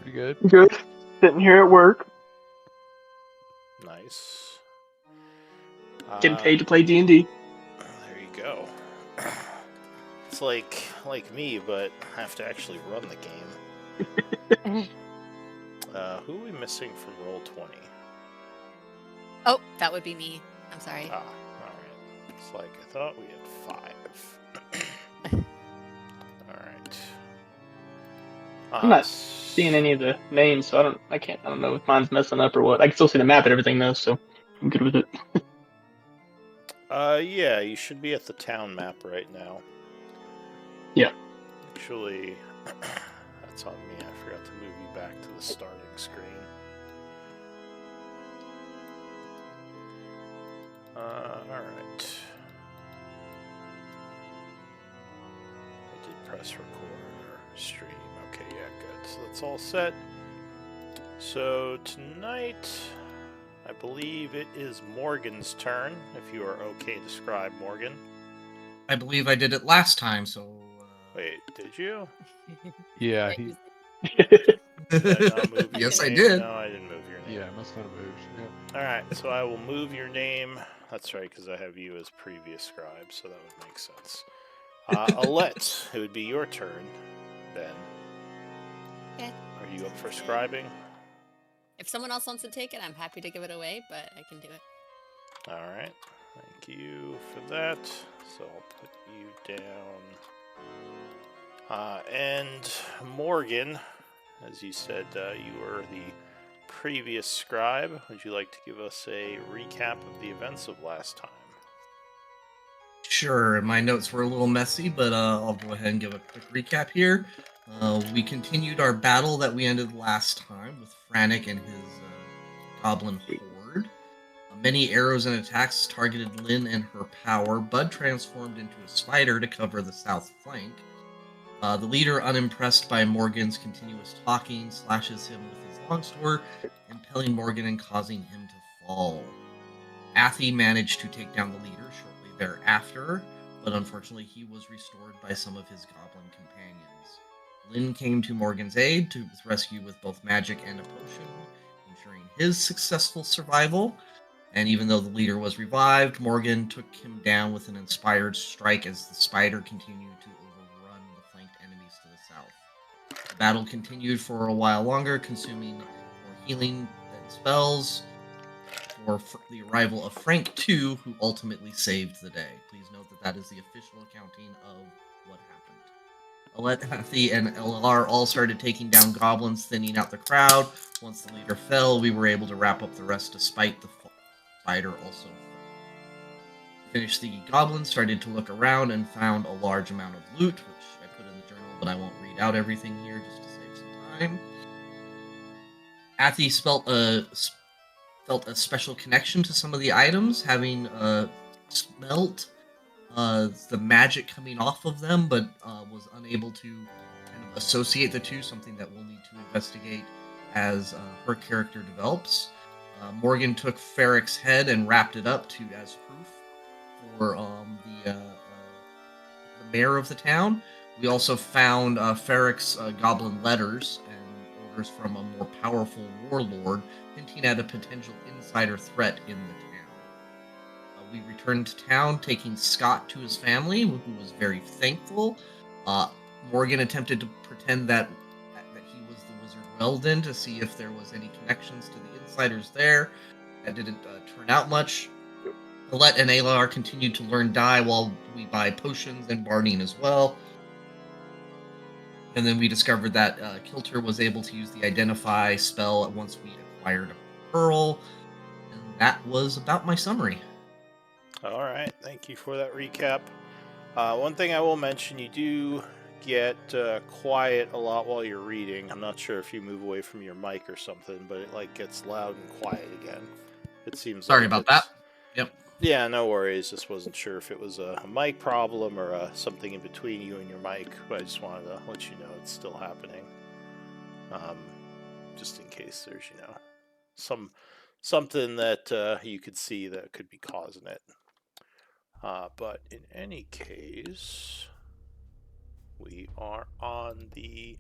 Pretty good. Good. Sitting here at work, Nice. getting Uh, paid to play D&D. there you go. It's like me, but I have to actually run the game. Who are we missing from Roll20? Oh, that would be me. I'm sorry. Ah, alright. It's like I thought we had 5. Alright. I'm not seeing any of the names, so I don't know if mine's messing up or what. I can still see the map and everything though, so I'm good with it. Yeah, you should be at the town map right now. Yeah. Actually, that's on me. I forgot to move you back to the starting screen. Alright. I did press record or stream. Okay, yeah, good. So that's all set. So tonight, I believe it is Morgan's turn, if you are okay to scribe Morgan. I believe I did it last time, so... Wait, did you? Yeah, Did I not move your Yes, I name? did. No, I didn't move your name. Yeah, must not have moved. Yeah. Alright, so I will move your name. That's right, because I have you as previous scribe, so that would make sense. Alette, it would be your turn, then. Okay. Are you up for scribing? If someone else wants to take it, I'm happy to give it away, but I can do it. Alright, thank you for that. So I'll put you down. And Morgan, as you said, you were the previous scribe. Would you like to give us a recap of the events of last time? Sure, my notes were a little messy, but I'll go ahead and give a quick recap here. We continued our battle that we ended last time with Frantic and his goblin horde. Many arrows and attacks targeted Lynn and her power. Bud transformed into a spider to cover the south flank. The leader, unimpressed by Morgan's continuous talking, slashes him with his longsword, impelling Morgan and causing him to fall. Athy managed to take down the leader shortly thereafter, but unfortunately he was restored by some of his goblin companions. Lynn came to Morgan's aid to rescue with both magic and a potion, ensuring his successful survival. And even though the leader was revived, Morgan took him down with an inspired strike as the spider continued to overrun the flanked enemies to the south. The battle continued for a while longer, consuming more healing and spells, for the arrival of Frank II, who ultimately saved the day. Please note that that is the official accounting of what happened. Alette, Hathy, and LLR all started taking down goblins, thinning out the crowd. Once the leader fell, we were able to wrap up the rest despite the spider also fell. Finished the goblins, started to look around, and found a large amount of loot, which I put in the journal, but I won't read out everything here just to save some time. Athy felt a special connection to some of the items, having smelt the magic coming off of them, but was unable to kind of associate the two, something that we'll need to investigate as her character develops. Morgan took Ferrick's head and wrapped it up as proof for the mayor of the town. We also found Ferrick's goblin letters and orders from a more powerful warlord, hinting at a potential insider threat in the town. We returned to town, taking Scott to his family, who was very thankful. Morgan attempted to pretend that he was the wizard Weldon to see if there was any connections to the insiders there. That didn't turn out much. Alette and Alar continued to learn die while we buy potions and barding as well. And then we discovered that Kilter was able to use the Identify spell once we acquired a pearl. And that was about my summary. All right, thank you for that recap. One thing I will mention, you do get quiet a lot while you're reading. I'm not sure if you move away from your mic or something, but it gets loud and quiet again. It seems Sorry like about that. Yep. Yeah, no worries. Just wasn't sure if it was a mic problem or something in between you and your mic, but I just wanted to let you know it's still happening. Just in case there's, something that you could see that could be causing it. But in any case, we are on the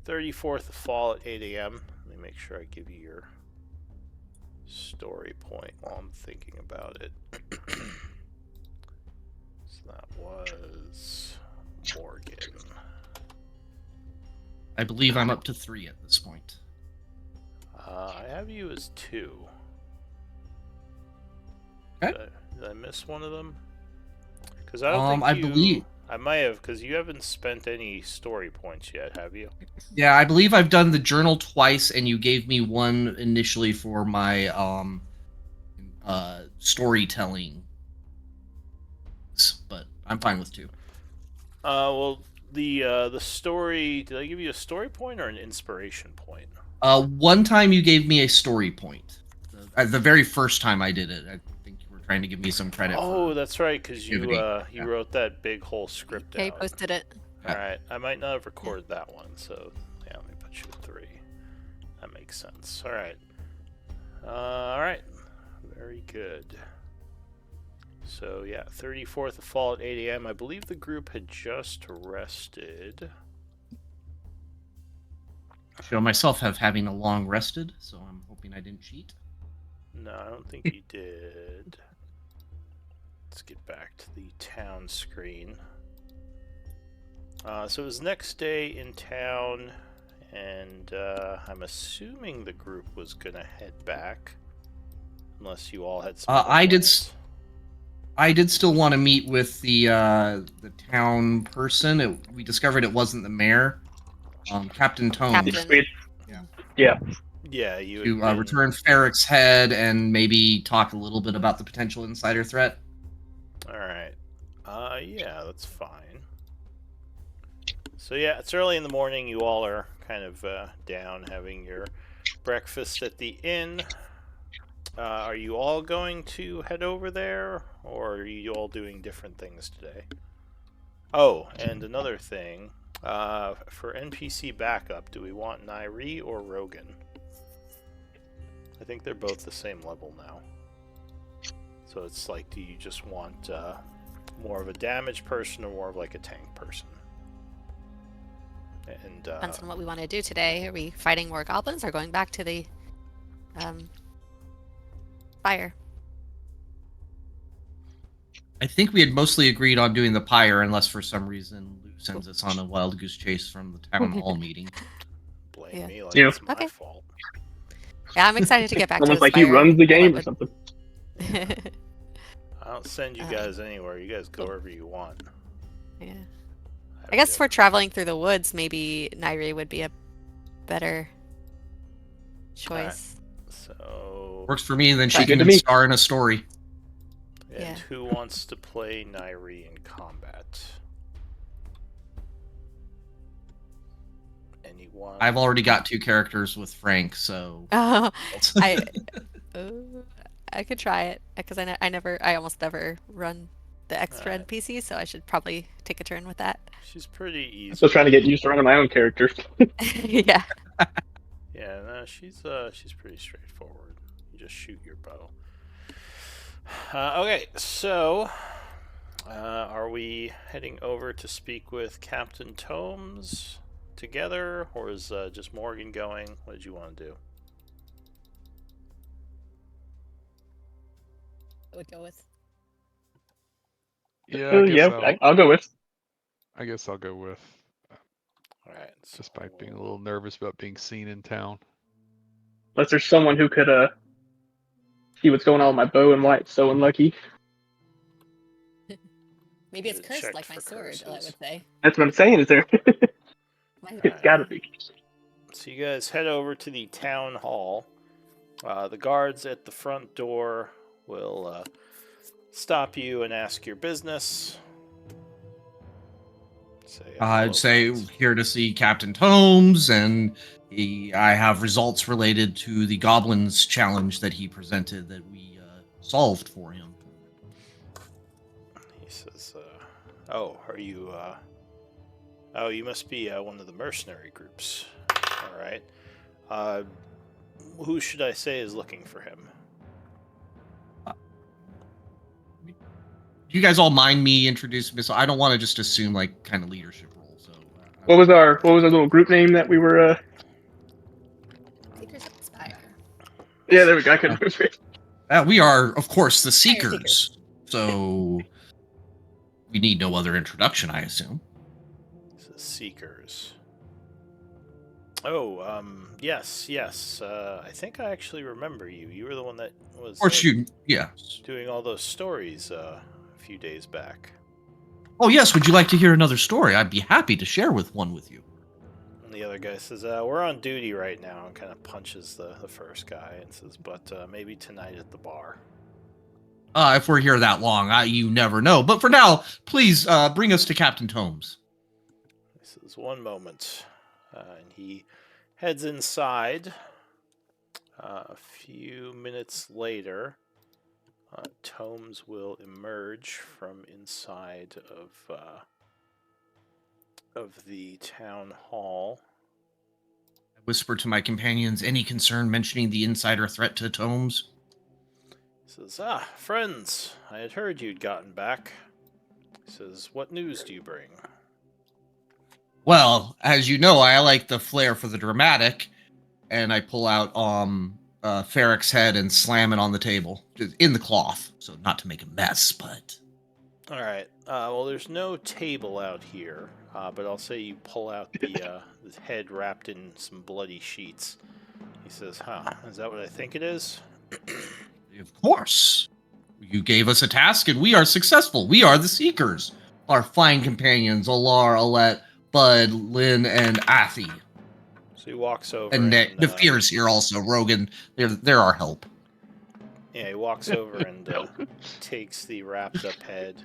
34th of fall at 8 a.m. Let me make sure I give you your story point while I'm thinking about it. So that was Morgan. I believe I'm up to 3 at this point. I have you as 2. Okay. Did I miss one of them? Because I don't think I you... believe... I might have, because you haven't spent any story points yet, have you? Yeah, I believe I've done the journal twice, and you gave me one initially for my storytelling. But I'm fine with 2. Well, the story... Did I give you a story point or an inspiration point? One time you gave me a story point. The very first time I did it, I think you were trying to give me some credit. Oh, that's right, because you activity. wrote that big whole script Okay, out. posted it. All right, I might not have recorded that one, so yeah, let me put you at 3. That makes sense. All right. All right. Very good. So yeah, 34th of fall at 8 a.m. I believe the group had just rested. I feel myself having a long rested, so I'm hoping I didn't cheat. No, I don't think you did. Let's get back to the town screen. So it was next day in town, and I'm assuming the group was gonna head back, unless you all had some. I did still want to meet with the town person. We discovered it wasn't the mayor, Captain Tomes. Captain. Yeah. Yeah, you To had been... return Ferrick's head and maybe talk a little bit about the potential insider threat. All right. Yeah, that's fine. So yeah, it's early in the morning. You all are kind of down having your breakfast at the inn. Are you all going to head over there, or are you all doing different things today? Oh, and another thing. For NPC backup, do we want Nairi or Rogan? I think they're both the same level now. So it's like, do you just want more of a damage person or more of like a tank person? And Depends on what we want to do today. Are we fighting more goblins or going back to the Spire? I think we had mostly agreed on doing the pyre, unless for some reason Lou sends us on a wild goose chase from the town hall meeting. blame me like Yeah. it's my Okay. fault. Yeah, I'm excited to get back to the Almost like Spire. he runs the game or Would- something. I don't send you guys anywhere. You guys go wherever you want. Yeah. I I guess mean, for traveling through the woods, maybe Nairi would be a better choice. So, Works for me, and then she But- can Good to me. star in a story. and Yeah. who wants to play Nairi in combat? Anyone? I've already got 2 characters with Frank, so... Oh, I could try it because I almost never run the extra Alright. NPC, so I should probably take a turn with that. She's pretty easy. I'm still trying to get used to running my own character. Yeah. Yeah, no, she's pretty straightforward. You just shoot your bow. Okay, so are we heading over to speak with Captain Tomes together, or is just Morgan going? What did you want to do? I would go with. Yeah, I guess yeah, I'll go with. I guess I'll go with, All right. despite being a little nervous about being seen in town. Unless there's someone who could see what's going on with my bow and why it's so unlucky. Maybe it's Should cursed check like my for sword, I curses. would say. That's what I'm saying. Is there? Mine- It's gotta be. So you guys head over to the town hall. The guards at the front door will stop you and ask your business. I'd say here to see Captain Tomes, and I have results related to the Goblins challenge that he presented that we solved for him. He says, "Oh, are you? Oh, you must be one of the mercenary groups. All right. Who should I say is looking for him?" Do you guys all mind me introducing myself? I don't want to just assume like kind of leadership role, so What was our little group name that we were? Seekers of Spire. Yeah, there we go. I couldn't remember it. We are, of course, the Seekers. Seekers. So we need no other introduction, I assume. The Seekers. Oh, yes. I think I actually remember you. You were the one that was Of course, yeah. doing all those stories a few days back. Oh, yes. Would you like to hear another story? I'd be happy to share one with you. And the other guy says, we're on duty right now, and kind of punches the first guy and says, but maybe tonight at the bar. If we're here that long, you never know. But for now, please bring us to Captain Tomes. He says, one moment. And he heads inside. A few minutes later, Tomes will emerge from inside of the town hall. I whisper to my companions, any concern mentioning the insider threat to Tomes? He says, friends, I had heard you'd gotten back. He says, what news do you bring? Well, as you know, I like the flair for the dramatic, and I pull out Ferrick's head and slam it on the table, in the cloth, so not to make a mess, but... All right. Well, there's no table out here, but I'll say you pull out the head wrapped in some bloody sheets. He says, is that what I think it is? Of course. You gave us a task, and we are successful. We are the Seekers. Our fine companions, Alar, Alette, Bud, Lynn, and Athi. So he walks over. And the Fear's here also. Rogan, they're our help. Yeah, he walks over and takes the wrapped up head,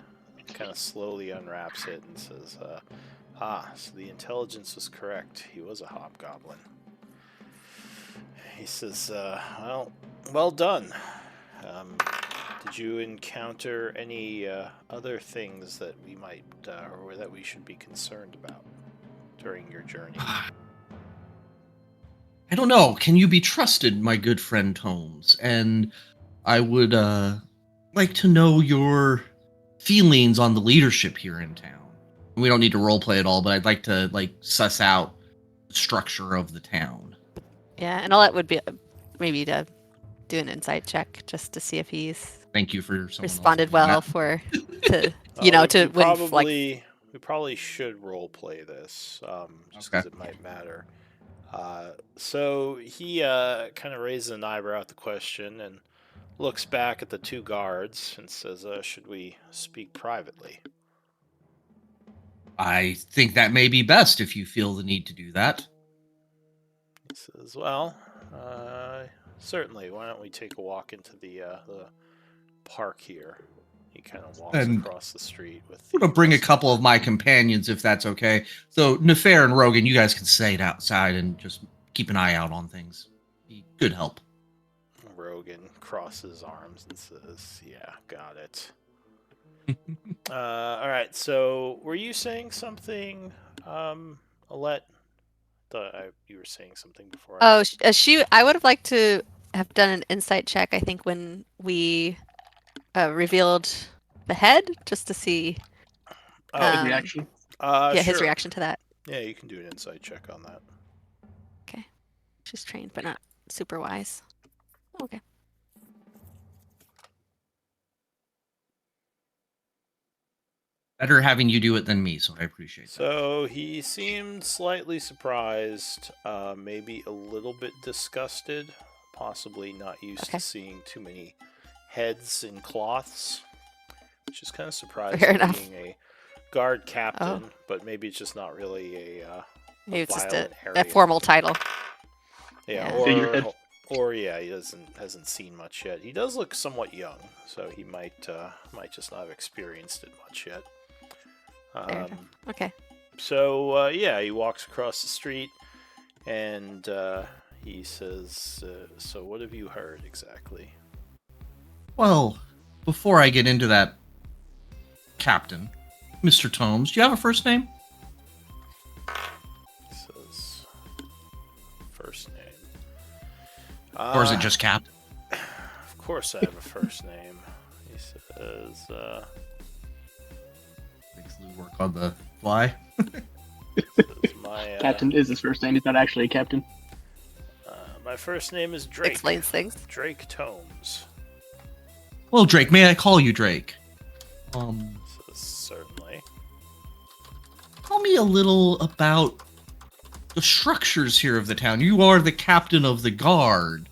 kind of slowly unwraps it, and says, so the intelligence was correct. He was a hobgoblin. He says, well done. Did you encounter any other things that we might, or that we should be concerned about during your journey? I don't know. Can you be trusted, my good friend Tomes? And I would like to know your feelings on the leadership here in town. We don't need to roleplay at all, but I'd like to suss out the structure of the town. Yeah, and all that would be maybe to do an insight check just to see if he's Thank you for responded well for to we probably should roleplay this, just because it might matter. So he kind of raises an eyebrow at the question and looks back at the two guards and says, should we speak privately? I think that may be best if you feel the need to do that. He says, well, certainly. Why don't we take a walk into the park here? He kind of walks across the street with... I'm going to bring a couple of my companions, if that's okay. So, Nefair and Rogan, you guys can stay outside and just keep an eye out on things. Be good help. Rogan crosses arms and says, yeah, got it. All right, so were you saying something, Alette? You were saying something before. I would have liked to have done an insight check, I think, when we revealed the head, just to see his reaction. His sure. reaction to that. Yeah, you can do an insight check on that. Okay. She's trained, but not super wise. Okay. Better having you do it than me, so I appreciate that. So he seemed slightly surprised, maybe a little bit disgusted, possibly not used to seeing too many heads in cloths, which is kind of surprising being a guard captain, but maybe it's just not really maybe it's just a formal title. Yeah, or he hasn't seen much yet. He does look somewhat young, so he might just not have experienced it much yet. Okay. So he walks across the street, and he says, "So what have you heard exactly?" Well, before I get into that, Captain, Mr. Tomes, do you have a first name? He says, "First name." Or is it just Captain? Of course, I have a first name. He says, Makes Lou work on the fly. says, Captain is his first name. He's not actually a captain. My first name is Drake. Explains things. Drake Tomes. Well, Drake, may I call you Drake? Certainly. Tell me a little about the structures here of the town. You are the captain of the guard.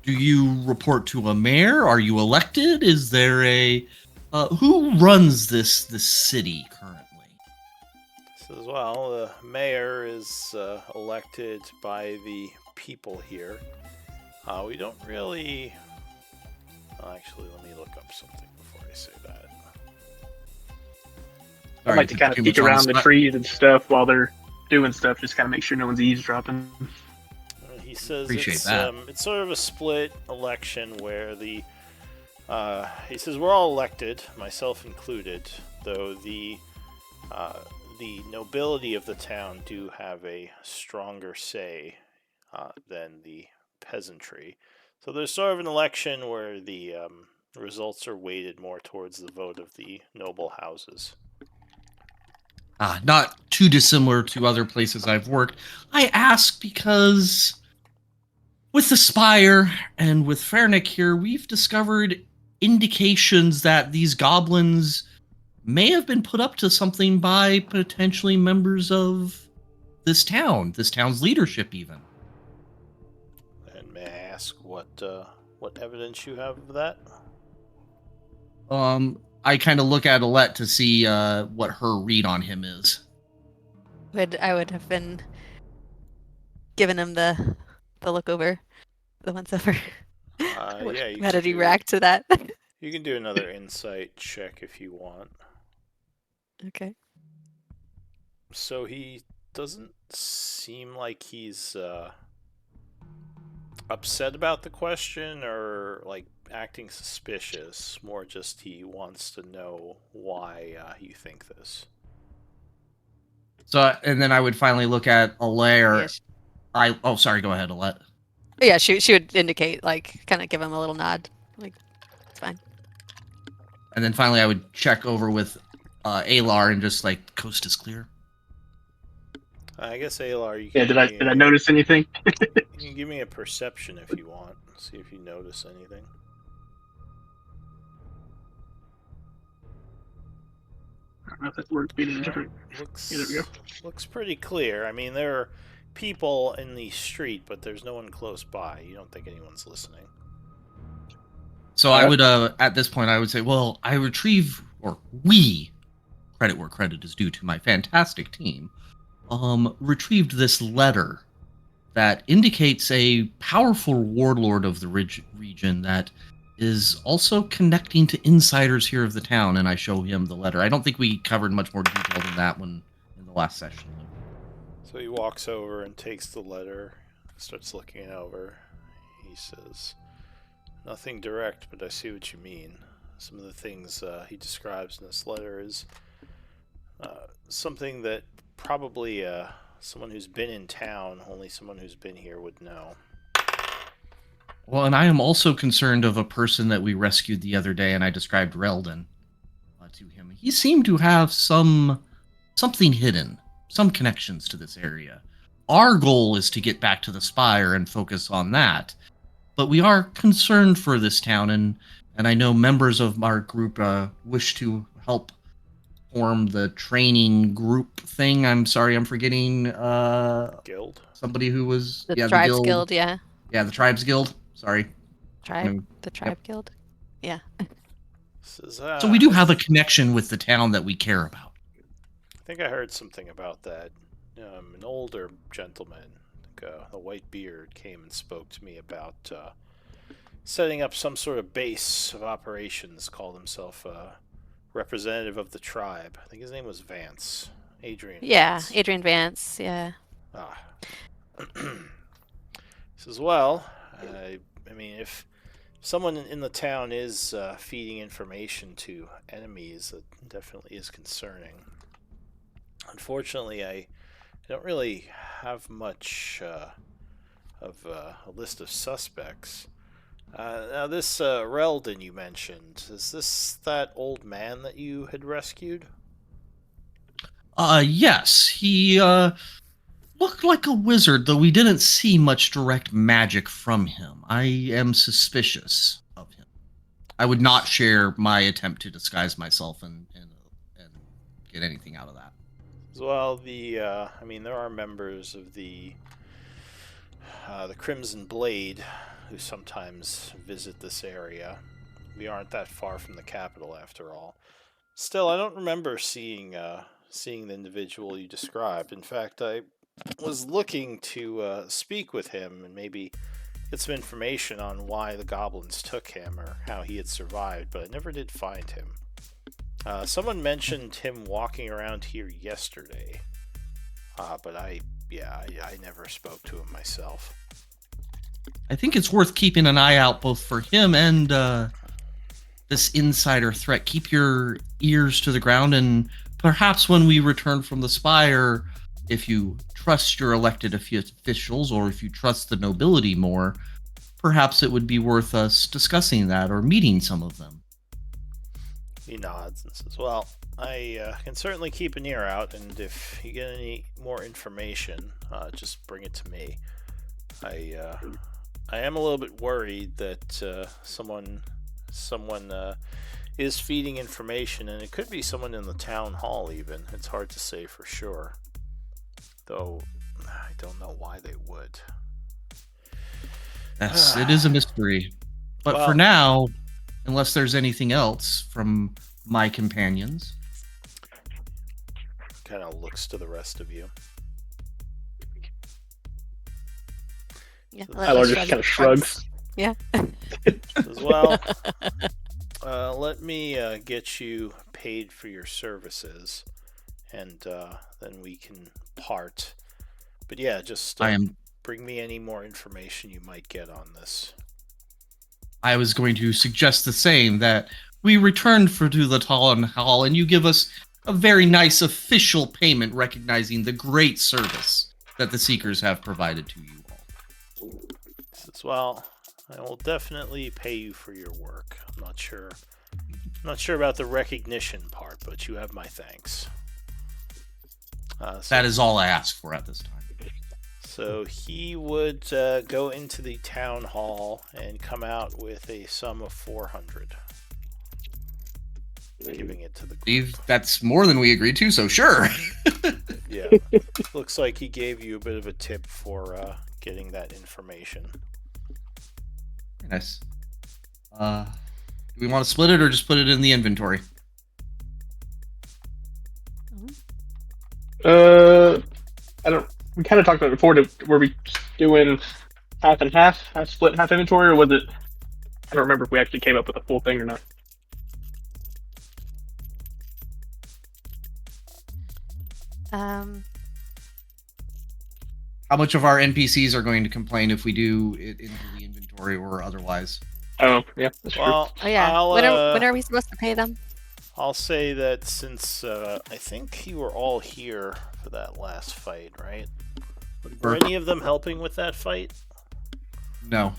Do you report to a mayor? Are you elected? Is there a who runs this city currently? Says, well, the mayor is elected by the people here. We don't really... Actually, let me look up something before I say that. I like to kind of peek around the trees and stuff while they're doing stuff, just kind of make sure no one's eavesdropping. He says Appreciate that. It's sort of a split election where the... he says we're all elected, myself included, though the nobility of the town do have a stronger say than the peasantry. So there's sort of an election where the results are weighted more towards the vote of the noble houses. Not too dissimilar to other places I've worked. I ask because with the Spire and with Fernick here, we've discovered indications that these goblins may have been put up to something by potentially members of this town's leadership even. And may I ask what evidence you have of that? I kind of look at Alette to see what her read on him is. I would have been giving him the look over, the once over. Yeah, you How can did he do- react to that? You can do another insight check if you want. Okay. So he doesn't seem like he's upset about the question or like acting suspicious. More just he wants to know why you think this. So, and then I would finally look at Alaire. Yeah, Oh, sorry. Go ahead, Alette. yeah, she would indicate, like, kind of give him a little nod, like, it's fine. And then finally, I would check over with Alar and just like, coast is clear. I guess Alar, you Yeah, can did I notice anything? you can give me a perception if you want. See if you notice anything. I don't know if that word's being different. Looks Yeah, there we go. looks pretty clear. I mean, there are people in the street, but there's no one close by. You don't think anyone's listening. So I would, at this point, I would say, well, I retrieve, or we, credit where credit is due to my fantastic team, retrieved this letter that indicates a powerful warlord of the region that is also connecting to insiders here of the town, and I show him the letter. I don't think we covered much more detail than that one in the last session. So he walks over and takes the letter, starts looking it over. He says, "Nothing direct, but I see what you mean. Some of the things he describes in this letter is something that probably someone who's been in town, only someone who's been here would know." Well, and I am also concerned of a person that we rescued the other day, and I described Reldon to him. He seemed to have something hidden, some connections to this area. Our goal is to get back to the Spire and focus on that, but we are concerned for this town, and I know members of our group wish to help form the training group thing. I'm sorry, I'm forgetting Guild? somebody who was The Tribes Guild, yeah. Yeah, the Tribes Guild. Sorry. The Tribe Guild. Yeah. Says, So we do have a connection with the town that we care about. I think I heard something about that. An older gentleman, a white beard, came and spoke to me about setting up some sort of base of operations, called himself a representative of the tribe. I think his name was Vance. Adrian Yeah, Vance. Adrian Vance, yeah. Says, well, I mean, if someone in the town is feeding information to enemies, that definitely is concerning. Unfortunately, I don't really have much of a list of suspects. Now, this Reldon you mentioned, is this that old man that you had rescued? Yes, he looked like a wizard, though we didn't see much direct magic from him. I am suspicious of him. I would not share my attempt to disguise myself and get anything out of that. Well, I mean, there are members of the Crimson Blade who sometimes visit this area. We aren't that far from the capital, after all. Still, I don't remember seeing the individual you described. In fact, I was looking to speak with him and maybe get some information on why the goblins took him or how he had survived, but I never did find him. Someone mentioned him walking around here yesterday, but I never spoke to him myself. I think it's worth keeping an eye out both for him and this insider threat. Keep your ears to the ground, and perhaps when we return from the Spire, if you trust your elected officials or if you trust the nobility more, perhaps it would be worth us discussing that or meeting some of them. He nods and says, well, I can certainly keep an ear out, and if you get any more information, just bring it to me. I am a little bit worried that someone is feeding information, and it could be someone in the town hall even. It's hard to say for sure, though I don't know why they would. Yes, it is a mystery. But Well, for now, unless there's anything else from my companions. kind of looks to the rest of you. Yeah, Tyler just kind of shrugs. Yeah. Says, well, let me get you paid for your services, and then we can part. But yeah, just bring me any more information you might get on this. I was going to suggest the same, that we return to the town hall and you give us a very nice official payment recognizing the great service that the Seekers have provided to you all. Says, well, I will definitely pay you for your work. I'm not sure about the recognition part, but you have my thanks. That is all I ask for at this time. So he would go into the town hall and come out with a sum of 400, giving it to the group. That's more than we agreed to, so sure. Yeah, looks like he gave you a bit of a tip for getting that information. Very nice. Do we want to split it or just put it in the inventory? I don't. We kind of talked about it before. Were we doing half and half split, half inventory, or was it? I don't remember if we actually came up with a full thing or not. How much of our NPCs are going to complain if we do it into the inventory or otherwise? Oh, yeah, that's true. Well, Oh yeah. When are we supposed to pay them? I'll say that since I think you were all here for that last fight, right? Were any of them helping with that fight? No.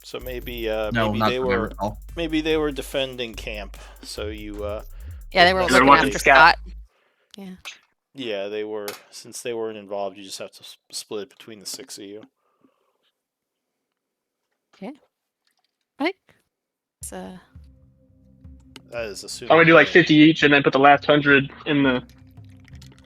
So maybe No, maybe not they that I were recall. maybe they were defending camp. So you Yeah, they were They're looking watching after Scott. Scott. yeah, they were, since they weren't involved, you just have to split it between the 6 of you. Right? So That is assuming. I'm gonna do like 50 each, and then put the last 100 in the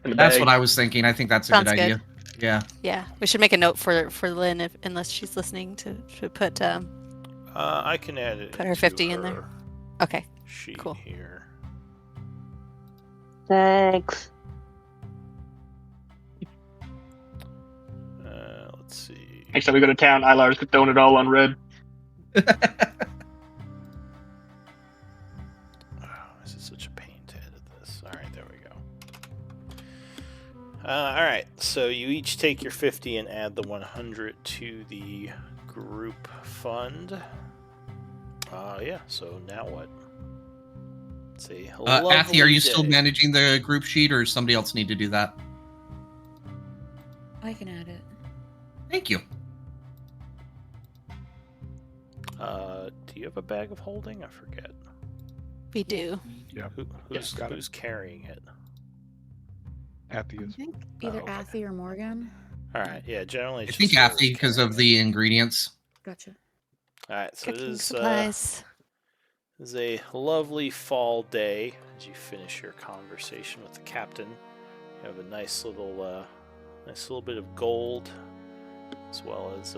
That's bag. what I was thinking. I think that's a Sounds good idea. Yeah. yeah, we should make a note for Lynn unless she's listening to put I can add it. Put her into 50 in there. her okay. sheet Cool. here. Thanks. Let's see. Next time we go to town, Ilar's throwing it all on red. This is such a pain to edit this. All right, there we go. All right, so you each take your 50 and add the 100 to the group fund. Yeah. So now what? Say hello. Athy, are you still managing the group sheet, or does somebody else need to do that? I can add it. Thank you. Do you have a bag of holding? I forget. We do. Yeah. Who's got it. carrying it? At the I think either okay. Athy or Morgan. All right. Yeah. Generally, I it's think just whoever's Athy because carrying of it. the ingredients. Gotcha. All right. So it Cooking is. supplies. This is a lovely fall day as you finish your conversation with the captain. You have a nice little bit of gold, as well as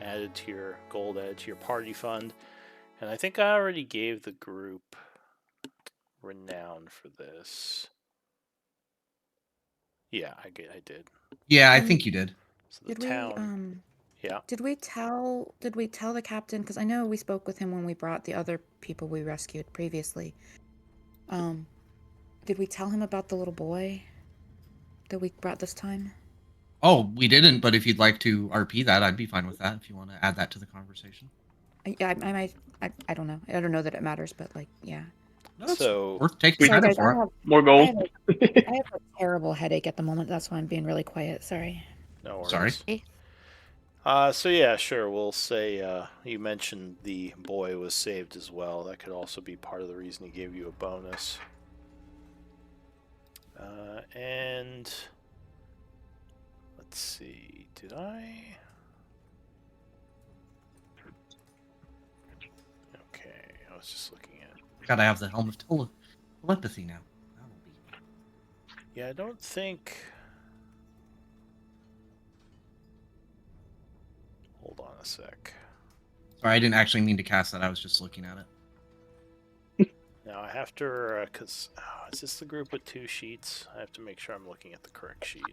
added to your party fund. And I think I already gave the group renown for this. Yeah, I did. Yeah, I think you did. So the Did town. Yeah. Did we tell the captain? Because I know we spoke with him when we brought the other people we rescued previously. Did we tell him about the little boy that we brought this time? Oh, we didn't, but if you'd like to RP that, I'd be fine with that if you want to add that to the conversation. Yeah, I might. I don't know. I don't know that it matters, but like, yeah. No, it's So worth taking Sorry, credit guys. for it. More I gold. have, I have a terrible headache at the moment. That's why I'm being really quiet. Sorry. no worries. Sorry. So yeah, sure. We'll say you mentioned the boy was saved as well. That could also be part of the reason he gave you a bonus. And let's see. Did I? Okay, I was just looking at. Gotta have the helm of telepathy now. That'll be. Yeah, I don't think. Hold on a sec. Sorry, I didn't actually mean to cast that. I was just looking at it. Now I have to, cause is this the group with 2 sheets? I have to make sure I'm looking at the correct sheet.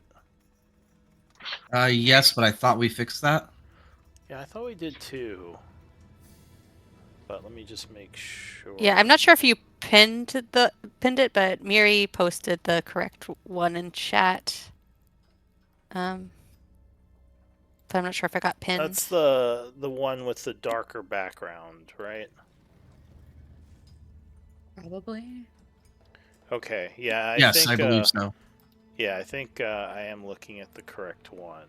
Yes, but I thought we fixed that. Yeah, I thought we did too. But let me just make sure. Yeah, I'm not sure if you pinned it, but Miri posted the correct one in chat. But I'm not sure if it got pinned. That's the one with the darker background, right? Probably. Okay, yeah, Yes, think, I believe so. Yeah, I think I am looking at the correct one.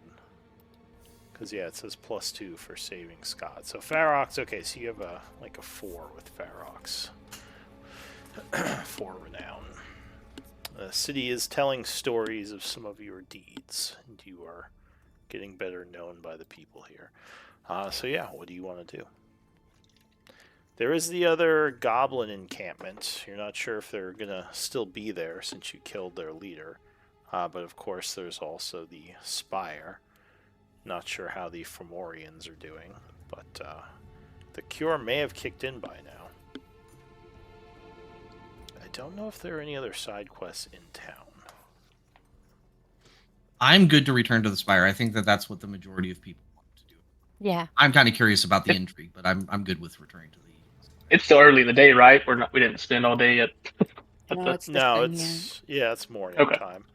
Because, yeah, it says +2 for saving Scott. So Ferox, okay, so you have a 4 with Ferox. 4 renown. The city is telling stories of some of your deeds, and you are getting better known by the people here. So yeah, what do you want to do? There is the other goblin encampment. You're not sure if they're going to still be there since you killed their leader. But of course there's also the Spire. Not sure how the Fomorians are doing, but the cure may have kicked in by now. I don't know if there are any other side quests in town. I'm good to return to the Spire. I think that's what the majority of people want to do. Yeah. I'm kind of curious about the intrigue, but I'm good with returning to the. It's still early in the day, right? We didn't spend all day at. No, it's just No, been, it's morning Okay. time.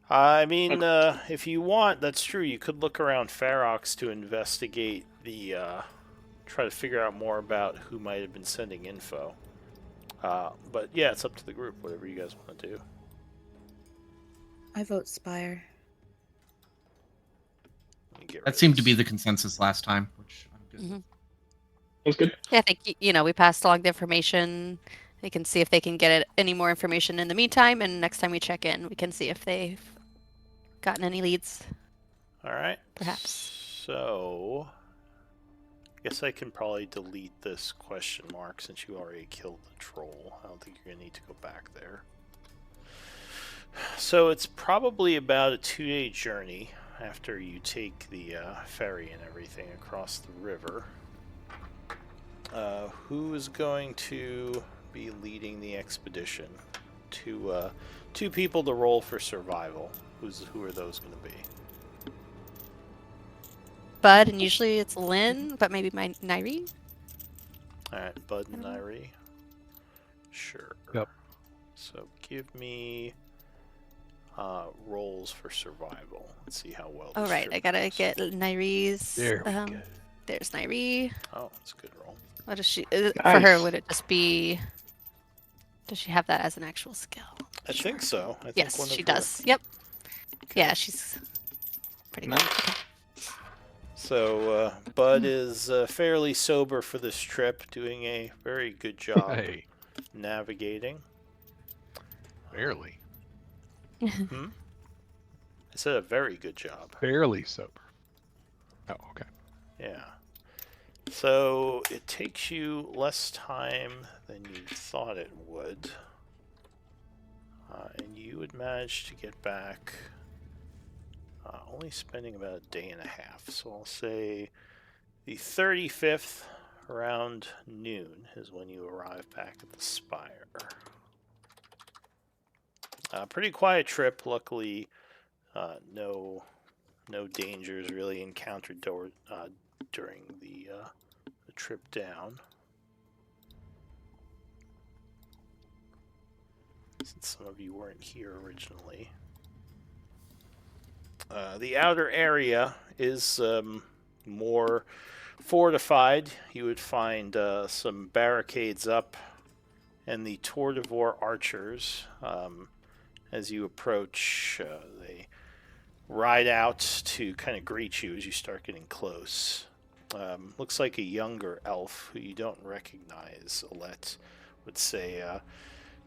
I mean, if you want, that's true. You could look around Ferox to investigate the, try to figure out more about who might have been sending info. But yeah, it's up to the group, whatever you guys want to do. I vote Spire. Let me get rid That of seemed to be this. the consensus last time, which I'm good. Mhm. That's good. Yeah, I think we passed along the information. They can see if they can get any more information in the meantime, and next time we check in, we can see if they've gotten any leads. All right. Perhaps. So, I guess I can probably delete this question mark since you already killed the troll. I don't think you're going to need to go back there. So it's probably about a 2-day journey after you take the ferry and everything across the river. Who is going to be leading the expedition? Two people to roll for survival. Who are those going to be? Bud, and usually it's Lynn, but maybe my Nairi? Alright, Bud and Nairi. Sure. Yep. So give me rolls for survival. Let's see how well. Oh, this right. trip I gotta goes. get Nairi's. There we go. There's Nairi. Oh, that's a good roll. What does she? For her, Nice. would it just be? Does she have that as an actual skill? I think so. I think Yes, one of she her- does. Yep. Okay. Yeah, she's pretty good. Nice. Okay. So Bud is fairly sober for this trip, doing a very good job Hey, navigating. barely. Hmm? I said a very good job. Barely sober. Oh, okay. Yeah. So it takes you less time than you thought it would. And you would manage to get back only spending about a day and a half. So I'll say the 35th around noon is when you arrive back at the Spire. Pretty quiet trip. Luckily, no dangers really encountered during the trip down. Since some of you weren't here originally. The outer area is more fortified. You would find some barricades up and the Tour de Vor archers. As you approach, they ride out to kind of greet you as you start getting close. Looks like a younger elf who you don't recognize, Alette, would say,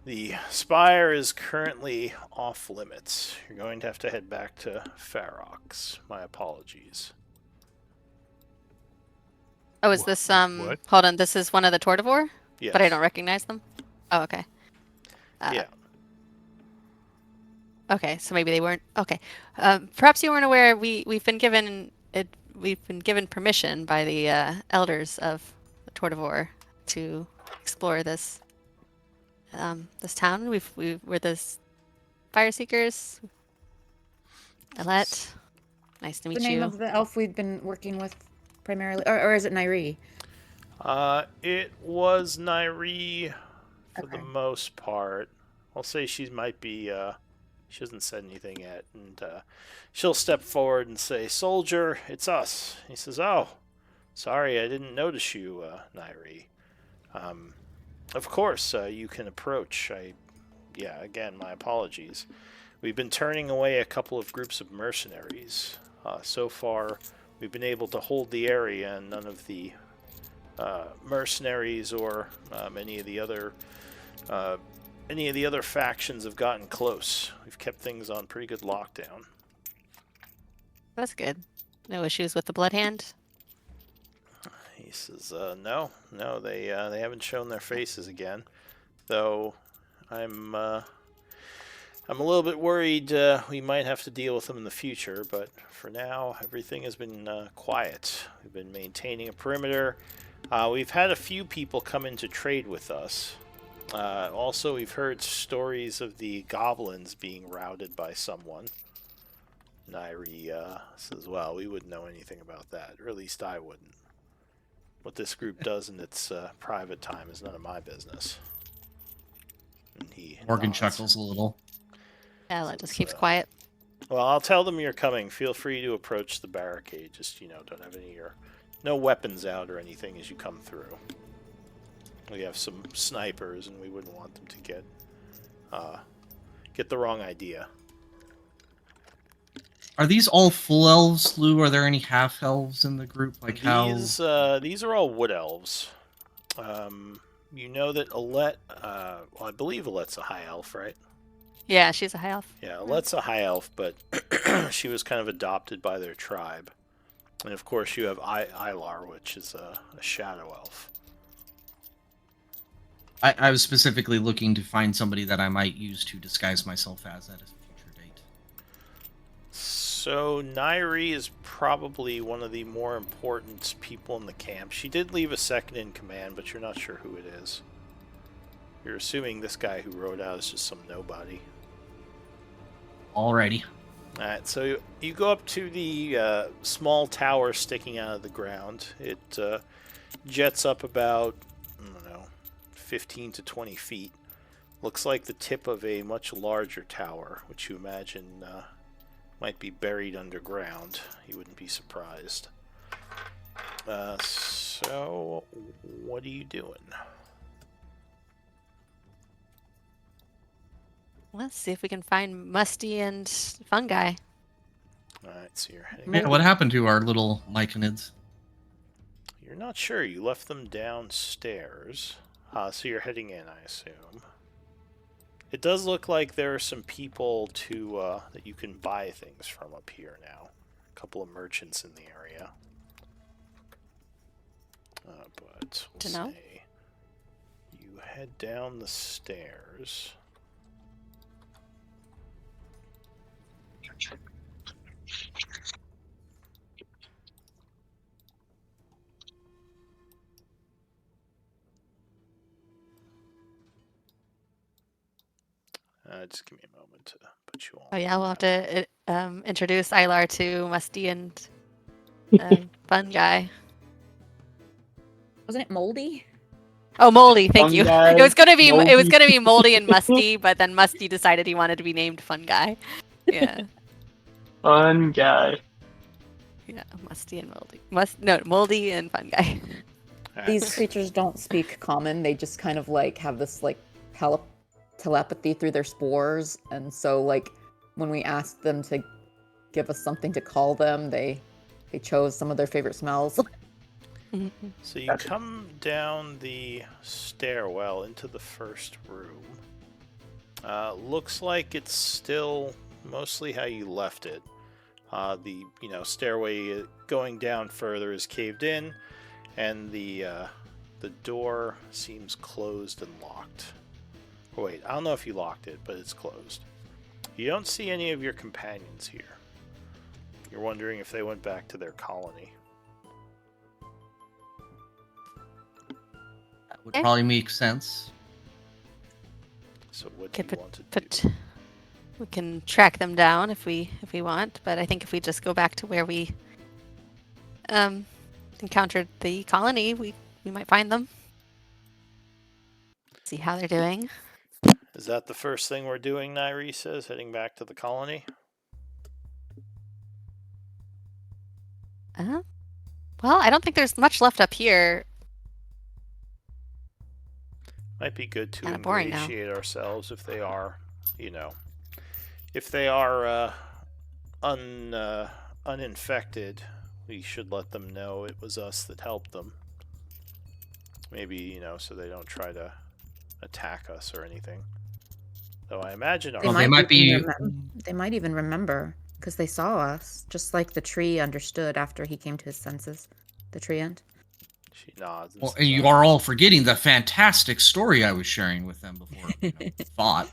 the Spire is currently off limits. You're going to have to head back to Ferox. My apologies. Oh, is this What? Hold on, this is one of the Tour de Vor? Yes. But I don't recognize them? Oh, okay. Yeah. Okay, so maybe they weren't. Okay. Perhaps you weren't aware we've been given permission by the elders of the Tour de Vor to explore this this town. We're the Fire Seekers. Alette, nice to meet The name you. of the elf we've been working with primarily, or is it Nairi? It was Nairi for the Okay. most part. I'll say she might be, she hasn't said anything yet, and she'll step forward and say, "Soldier, it's us." He says, "Oh, sorry, I didn't notice you, Nairi. Of course, you can approach. Again, my apologies. We've been turning away a couple of groups of mercenaries. So far, we've been able to hold the area, and none of the mercenaries or any of the other factions have gotten close. We've kept things on pretty good lockdown." That's good. No issues with the Blood Hand? He says, "No, they haven't shown their faces again. Though, I'm a little bit worried we might have to deal with them in the future. But for now, everything has been quiet. We've been maintaining a perimeter. We've had a few people come in to trade with us. Also, we've heard stories of the goblins being routed by someone." Nairi says, "Well, we wouldn't know anything about that, or at least I wouldn't. What this group does in its private time is none of my business." And he Morgan nods. chuckles a little. Alette just keeps quiet. "Well, I'll tell them you're coming. Feel free to approach the barricade. Just, don't have no weapons out or anything as you come through. We have some snipers, and we wouldn't want them to get the wrong idea." Are these all full elves, Lou? Are there any half elves in the group? Like These are all wood elves. You know that Alette, I believe Alette's a high elf, right? Yeah, she's a high elf. Yeah, Alette's a high elf, but she was kind of adopted by their tribe. And of course you have Ilar, which is a shadow elf. I was specifically looking to find somebody that I might use to disguise myself as at a future date. So Nairi is probably one of the more important people in the camp. She did leave a second in command, but you're not sure who it is. You're assuming this guy who rode out is just some nobody. Alrighty. Alright, so you go up to the small tower sticking out of the ground. It jets up about, 15 to 20 feet. Looks like the tip of a much larger tower, which you imagine might be buried underground. You wouldn't be surprised. So, what are you doing? Let's see if we can find Musty and Fungi. Alright, so you're heading... Yeah, what happened to our little myconids? You're not sure. You left them downstairs. So you're heading in, I assume. It does look like there are some people to that you can buy things from up here now. A couple of merchants in the area. But we'll To know. say you head down the stairs. Just give me a moment to put you on. Oh yeah, we'll have to introduce Ilar to Musty and Fun Guy. Wasn't it moldy? Oh, Moldy, thank Fun you. Guy, It was gonna be Moldy. Moldy and Musty, but then Musty decided he wanted to be named Fun Guy. Yeah, Fun guy. yeah, Musty and Moldy. Moldy and Fun Guy. Alright. These creatures don't speak common. They just kind of like have this like telepathy through their spores, and so like when we asked them to give us something to call them, they chose some of their favorite smells. So you come down the stairwell into the first room. Looks like it's still mostly how you left it. The stairway going down further is caved in, and the door seems closed and locked. Oh, wait, I don't know if you locked it, but it's closed. You don't see any of your companions here. You're wondering if they went back to their colony. That would probably make sense. So what do Could you want to do? We can track them down if we want, but I think if we just go back to where we encountered the colony, we might find them. See how they're doing. Is that the first thing we're doing, Nairi says, heading back to the colony? Well, I don't think there's much left up here. Might be good to Kinda boring now. ingratiate ourselves if they are, if they are uninfected. We should let them know it was us that helped them. Maybe, so they don't try to attack us or anything. Though I imagine our... Well, they might be... They might even remember because they saw us, just like the tree understood after he came to his senses. The tree ant. She nods. Well, and you are all forgetting the fantastic story I was sharing with them before fought.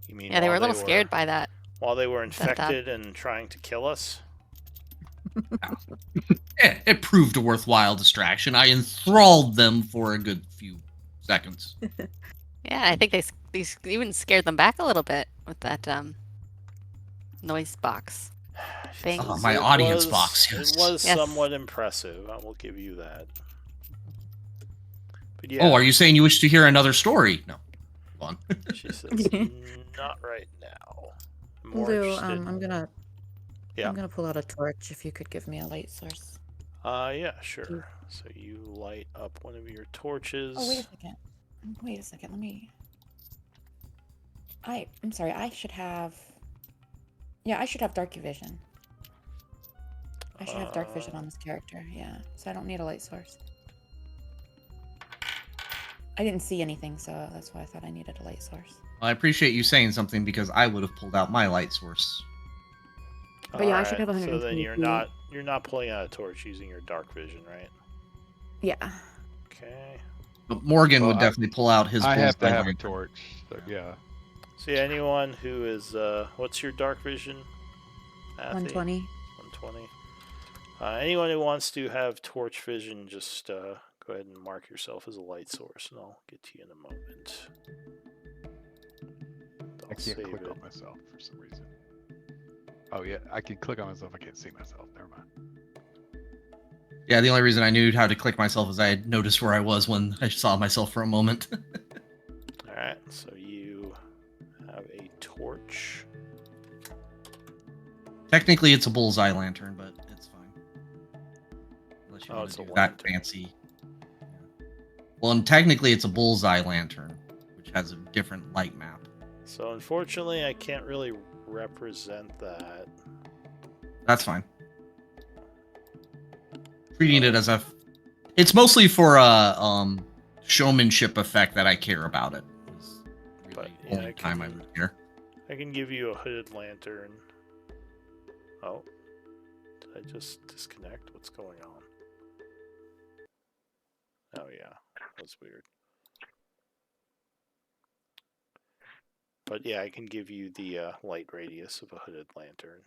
You mean Yeah, they while were a little scared by that. While they were infected and trying to kill us? It proved a worthwhile distraction. I enthralled them for a good few seconds. Yeah, I think they even scared them back a little bit with that noise box thing. Oh, my audience box, yes. It was Yes. somewhat impressive. I will give you that. But yeah. Oh, are you saying you wish to hear another story? No. Go on. She says, not right now. Lou, interested- I'm gonna pull out a torch. If you could give me a light source. Yeah, sure. So you light up one of your torches. Oh, wait a second. Wait a second. Let me. I'm sorry. I should have. Yeah, I should have dark vision. I should have dark vision on this character. Yeah, so I don't need a light source. I didn't see anything, so that's why I thought I needed a light source. Well, I appreciate you saying something because I would have pulled out my light source. But yeah, I should have Alright, So 120 then you're not pulling out a torch using your dark vision, right? Yeah. Okay. But Morgan Well, would definitely pull out his I have to bullseye have a lantern. torch. So, yeah. See, anyone who is what's your dark vision? Athy? 120. 120. Anyone who wants to have torch vision, just go ahead and mark yourself as a light source, and I'll get to you in a moment. I I'll can't save click it. on myself for some reason. Oh yeah, I can click on myself. I can't see myself. Never mind. Yeah, the only reason I knew how to click myself is I had noticed where I was when I saw myself for a moment. Alright, so you have a torch. Technically, it's a bullseye lantern, but it's fine. Unless you Oh, want it's to a do that lantern. fancy. Well, and technically, it's a bullseye lantern, which has a different light map. So unfortunately, I can't really represent that. That's fine. Treating it as a... It's mostly for showmanship effect that I care about it. Is really But time I was here. I can give you a hooded lantern. Oh, did I just disconnect? What's going on? Oh yeah, that's weird. But yeah, I can give you the light radius of a hooded lantern.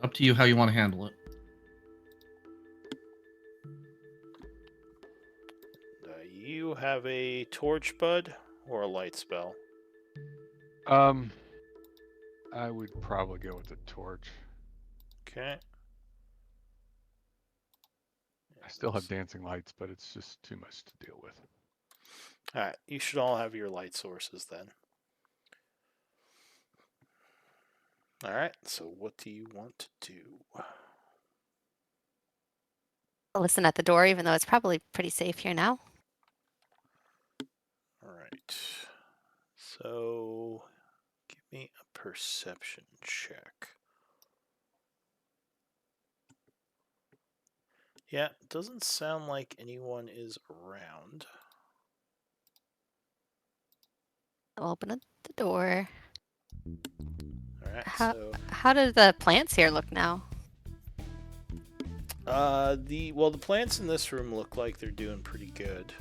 Up to you how you want to handle it. You have a torch, bud, or a light spell? I would probably go with the torch. Okay. I still have dancing lights, but it's just too much to deal with. Alright, you should all have your light sources then. Alright, so what do you want to do? I'll listen at the door, even though it's probably pretty safe here now. Alright. So, give me a perception check. Yeah, it doesn't sound like anyone is around. I'll open up the door. Alright, so... How do the plants here look now? the plants in this room look like they're doing pretty good.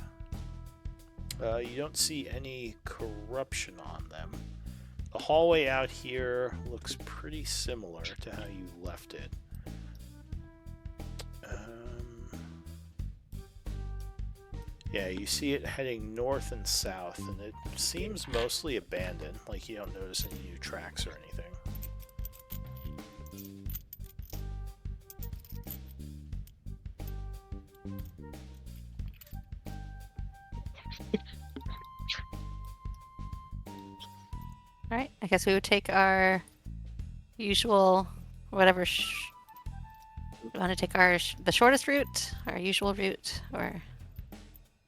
You don't see any corruption on them. The hallway out here looks pretty similar to how you left it. Yeah, you see it heading north and south, and it seems mostly abandoned, like you don't notice any new tracks or anything. All right, I guess we would take our usual, whatever. We want to take the shortest route, our usual route, or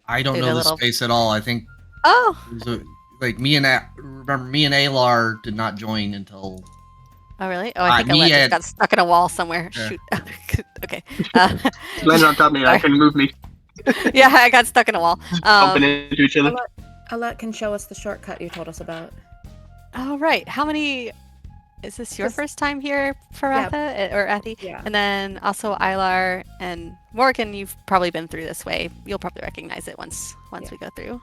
I don't Maybe know a the little- space at all. I think oh, it was like me and Alar did not join until really? Oh, I think me Alette just and- got stuck in a wall somewhere. Yeah. Shoot. Okay. Landed on top of me. I can move me. Yeah, I got stuck in a wall. Bumping into each other. Alette can show us the shortcut you told us about. Oh, right. How many? Is this your This- first time here, Paratha or Athi? Yeah. And then also Ilar and Morgan, you've probably been through this way. You'll probably recognize it once Yeah. we go through.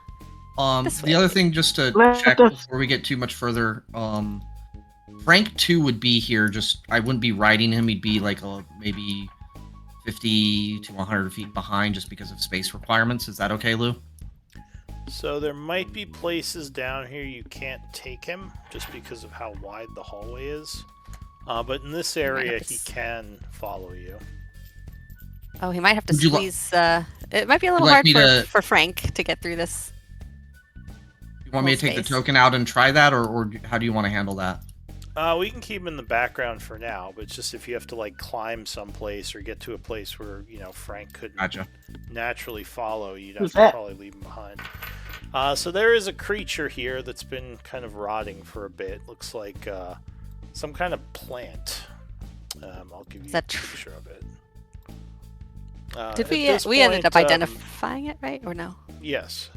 This the way. other thing, just to Let check us- before we get too much further, Frank 2 would be here. Just I wouldn't be riding him. He'd be like maybe 50 to 100 feet behind, just because of space requirements. Is that okay, Lou? So there might be places down here you can't take him, just because of how wide the hallway is. But in this area, he can follow you. Oh, he might have to Would you li- squeeze. It might be a little like hard me to- for Frank to get through this. You want me to Whole take the space. token out and try that, or how do you want to handle that? We can keep him in the background for now, but it's just if you have to like climb someplace or get to a place where Frank couldn't Gotcha. naturally follow, you'd have Who's to that? probably leave him behind. So there is a creature here that's been kind of rotting for a bit. Looks like some kind of plant. I'll give you Is a that picture of it. Did At we? this We ended point, up identifying it, right? Or no? Yes.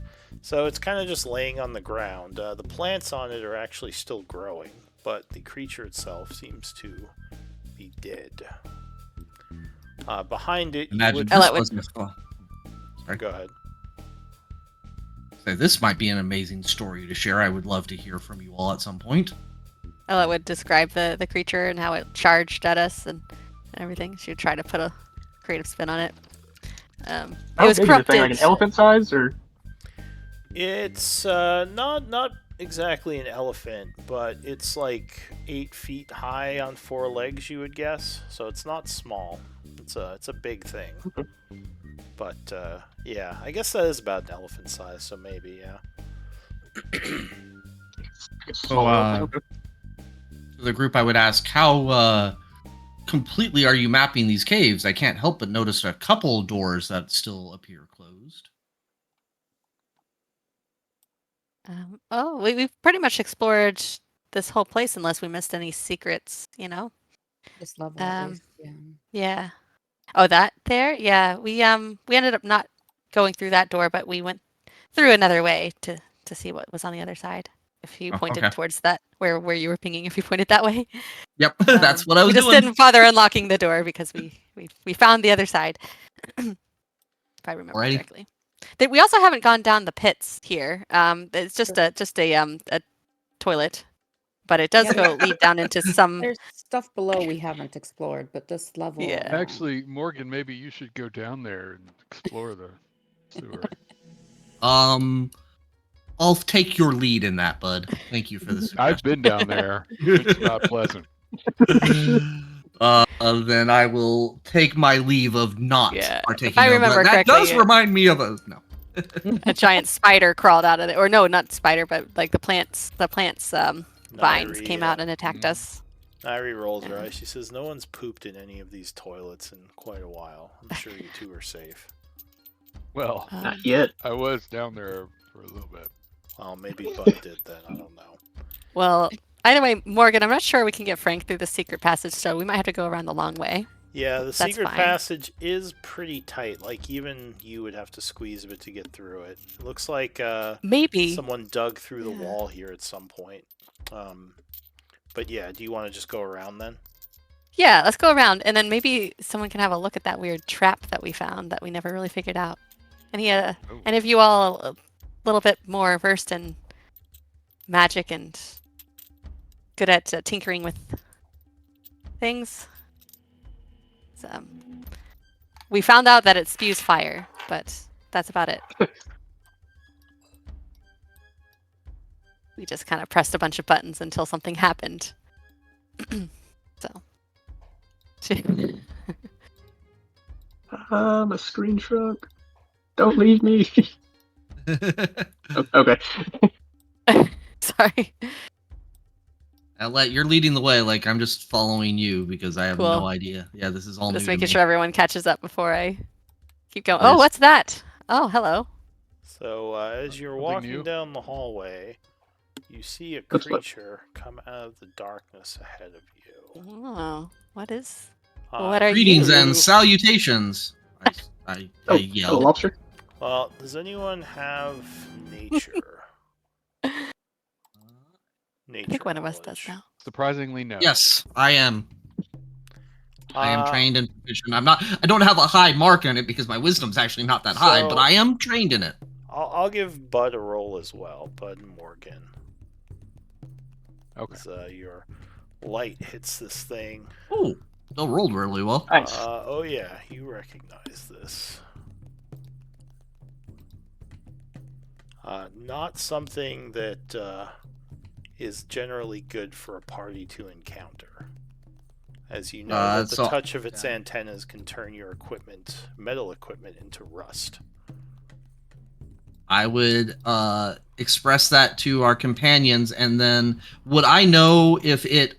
So it's kind of just laying on the ground. The plants on it are actually still growing, but the creature itself seems to be dead. Behind it, you Imagine would... this Ella would- wasn't. Sorry. Go ahead. So this might be an amazing story to share. I would love to hear from you all at some point. Ella would describe the creature and how it charged at us and everything. She would try to put a creative spin on it. It How was big is the corrupted. thing? Like an elephant size, or It's not exactly an elephant, but it's like 8 feet high on 4 legs, you would guess. So it's not small. It's a big thing. Okay. But yeah, I guess that is about an elephant size. So maybe yeah. small elephant? Okay. To the group, I would ask, how completely are you mapping these caves? I can't help but notice a couple doors that still appear closed. We've pretty much explored this whole place unless we missed any secrets, This level, at Um, least. Yeah. Yeah. Oh, that there? Yeah. We ended up not going through that door, but we went through another way to see what was on the other side. If you Oh, pointed okay. towards that where you were pinging, if you pointed that way. Yep, that's what I was We just doing. didn't bother unlocking the door because we found the other side. If I remember Alrighty. correctly. We also haven't gone down the pits here. It's just a toilet, but it does Yeah, go lead down into some. There's stuff below we haven't explored, but this level. Yeah. Actually, Morgan, maybe you should go down there and explore the sewer. I'll take your lead in that, bud. Thank you for this. I've been down there. It's not pleasant. Then I will take my leave of not Yeah, partaking. if I of remember that. correctly, That does remind me of a no. A giant spider crawled out of it, or no, not spider, but like the plants vines came out and attacked us. Nairi rolls her eyes. She says, "No one's pooped in any of these toilets in quite a while. I'm sure you two are safe." Well, Not yet. I was down there for a little bit. Well, maybe Bud did then. I don't know. Well, either way, Morgan, I'm not sure we can get Frank through the secret passage, so we might have to go around the long way. Yeah, the That's secret fine. passage is pretty tight. Like, even you would have to squeeze a bit to get through it. It looks like Maybe. someone dug through the wall here at some point. But yeah, do you want to just go around then? Yeah, let's go around, and then maybe someone can have a look at that weird trap that we found that we never really figured out. Any of you all a little bit more versed in magic and good at tinkering with things? So, we found out that it spews fire, but that's about it. We just kind of pressed a bunch of buttons until something happened. So. I'm a screen shrunk. Don't leave me. Okay. Sorry. You're leading the way. Like I'm just following you because I have Cool. no idea. Yeah, this is all Just new making to sure me. everyone catches up before I keep going. Yes. Oh, what's that? Oh, hello. So, as you're Something walking new? down the hallway, you see a That's what- creature come out of the darkness ahead of you. Oh, what is? Uh, What are Greetings you? and salutations. I Oh, yell. hello, lobster. Well, does anyone have nature? Nature I think one of us does knowledge. now. Surprisingly, no. Yes, I am. I am Uh, trained and proficient. I don't have a high mark on it because my wisdom's actually not that high, but So- I am trained in it. I'll give Bud a roll as well. Bud and Morgan. Okay. As, your light hits this thing. Oh, still rolled really well. Nice. Oh yeah, you recognize this. Not something that is generally good for a party to encounter. As you know, that the so- touch of its antennas can turn your metal equipment, into rust. I would express that to our companions, and then would I know if it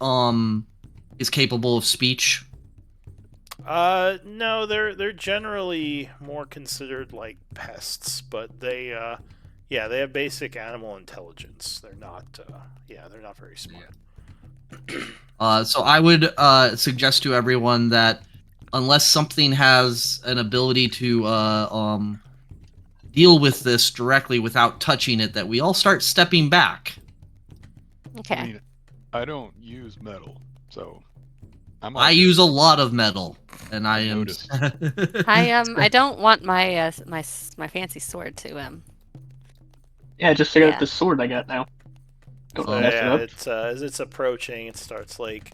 is capable of speech? No, they're generally more considered like pests, but they have basic animal intelligence. They're not they're not very smart. So I would suggest to everyone that unless something has an ability to deal with this directly without touching it, that we all start stepping back. Okay. I mean, I don't use metal, so I use a lot of metal, and I I am. noticed. I don't want my my fancy sword to Yeah, just figured yeah. out the sword I got now. Don't Oh, mess it Yeah, up. it's as it's approaching, it starts like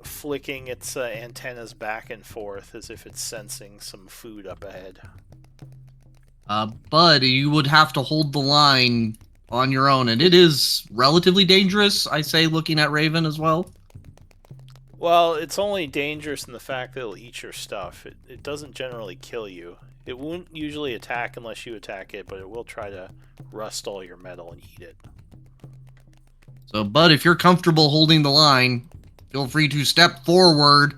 flicking its antennas back and forth as if it's sensing some food up ahead. Bud, you would have to hold the line on your own, and it is relatively dangerous. I say, looking at Raven as well. Well, it's only dangerous in the fact that it'll eat your stuff. It doesn't generally kill you. It won't usually attack unless you attack it, but it will try to rust all your metal and eat it. So, Bud, if you're comfortable holding the line, feel free to step forward.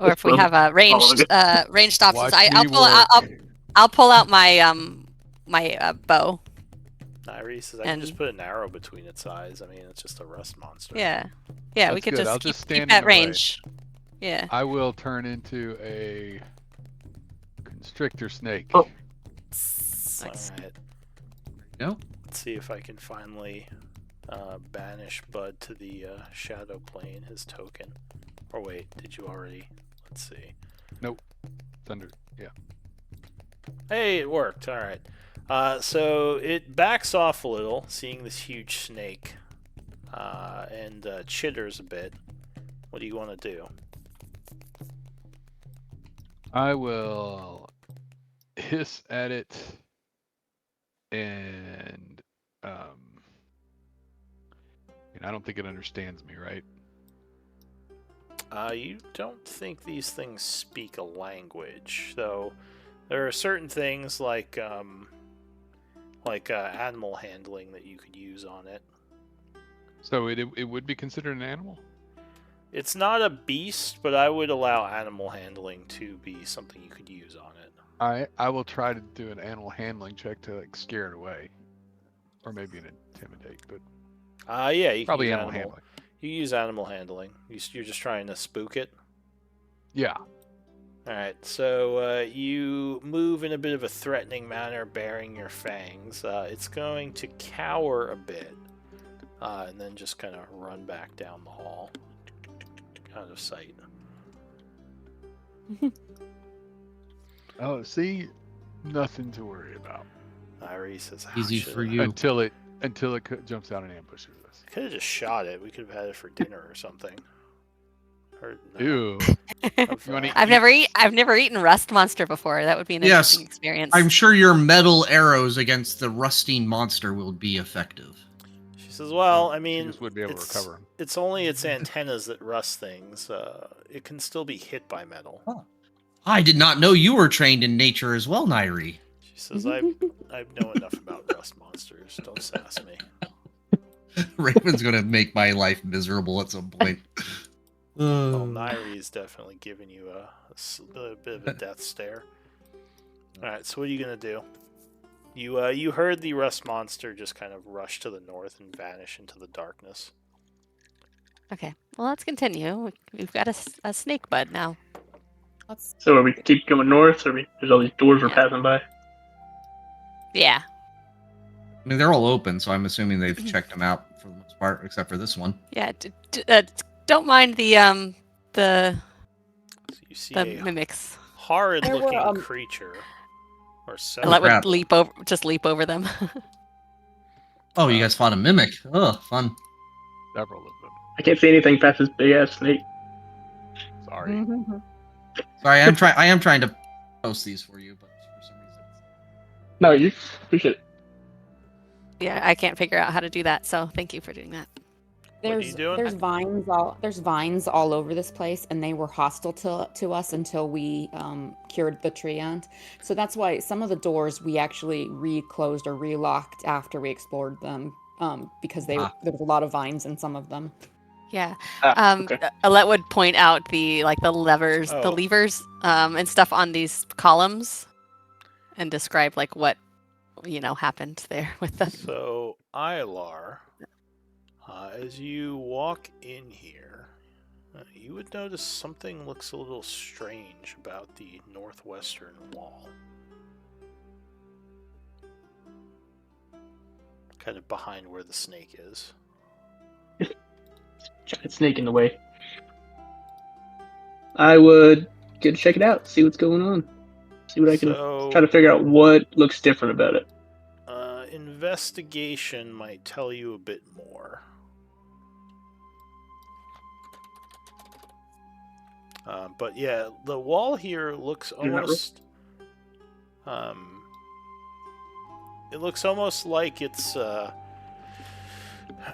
or if we have a ranged options. Watch I'll me pull work. I'll pull out my my bow. Nairi says I can just And- put an arrow between its eyes. I mean, it's just a rust monster. Yeah. Yeah, we That's could good. I'll just just keep stand in at the way. range. Yeah. I will turn into a constrictor snake. Oh. Nice. Alright. No. Let's see if I can finally banish Bud to the shadow plane, his token. Or wait, did you already? Let's see. Nope. Thunder. Yeah. Hey, it worked. Alright. So it backs off a little, seeing this huge snake. And chitters a bit. What do you want to do? I will hiss at it and I don't think it understands me, right? You don't think these things speak a language, though. There are certain things like animal handling that you could use on it. So it would be considered an animal? It's not a beast, but I would allow animal handling to be something you could use on it. I will try to do an animal handling check to like scare it away, or maybe an intimidate, but Yeah, you probably can use animal handling. You use animal handling. You're just trying to spook it. Yeah. Alright, so you move in a bit of a threatening manner, baring your fangs. It's going to cower a bit, and then just kind of run back down the hall, out of sight. Oh, see, nothing to worry about Irie says, Easy for you. until it jumps out and ambushes us. Could have just shot it. We could have had it for dinner or something. Or no. Ew. Of, You wanna I've never eaten rust monster before. That would be an Yes, interesting experience. I'm sure your metal arrows against the rusting monster will be effective. She says, well, I She mean, just would be able to recover them. it's only its antennas that rust things. It can still be hit by metal. I did not know you were trained in nature as well, Nairi. She says, I know enough about rust monsters. Don't sass me. Raven's gonna make my life miserable at some point. Well, Nairi's definitely giving you a bit of a death stare. Alright, so what are you going to do? You heard the rust monster just kind of rush to the north and vanish into the darkness. Okay, well, let's continue. We've got a snake bud now. Let's. So are we keep going north, or there's all these doors we're Yeah. passing by? Yeah. I mean, they're all open, so I'm assuming they've checked them out for the most part, except for this one. Yeah. Don't mind the So you see a mimics. horrid-looking There were, creature. Or I several. let crap. would leap over them. Oh, you guys fought a mimic. Oh, fun. Several of them. I can't see anything past this big ass snake. Sorry. Mm-hmm. Sorry, I am trying to post these for you, but for some reason. No, you appreciate it. Yeah, I can't figure out how to do that, so thank you for doing that. What are you doing? There's vines all over this place, and they were hostile to us until we cured the treant. So that's why some of the doors we actually reclosed or relocked after we explored them, because there was a lot of vines in some of them. Yeah. Okay. Alette would point out the levers, the Oh. levers, and stuff on these columns, and describe like what happened there with them. So, Ilar, as you walk in here, you would notice something looks a little strange about the northwestern wall. Kind of behind where the snake is. Giant snake in the way. I would go check it out, see what's going on. See what I can try to figure out what looks different about it. Investigation might tell you a bit more. But yeah, the wall here looks You're not almost... it looks almost like it's...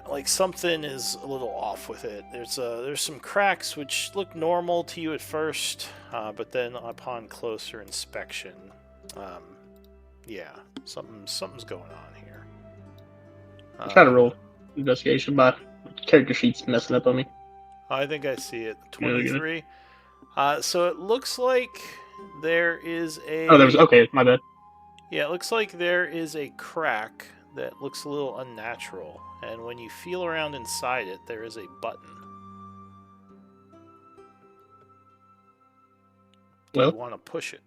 like something is a little off with it. There's some cracks which look normal to you at first, but then upon closer inspection, yeah, something's going on here. I'll try to roll investigation, but character sheet's messing up on me. I think I see it. Yeah, we get it. 23. So it looks like there is a... Oh, okay, my bad. Yeah, it looks like there is a crack that looks a little unnatural, and when you feel around inside it, there is a button. Well, You want to push it.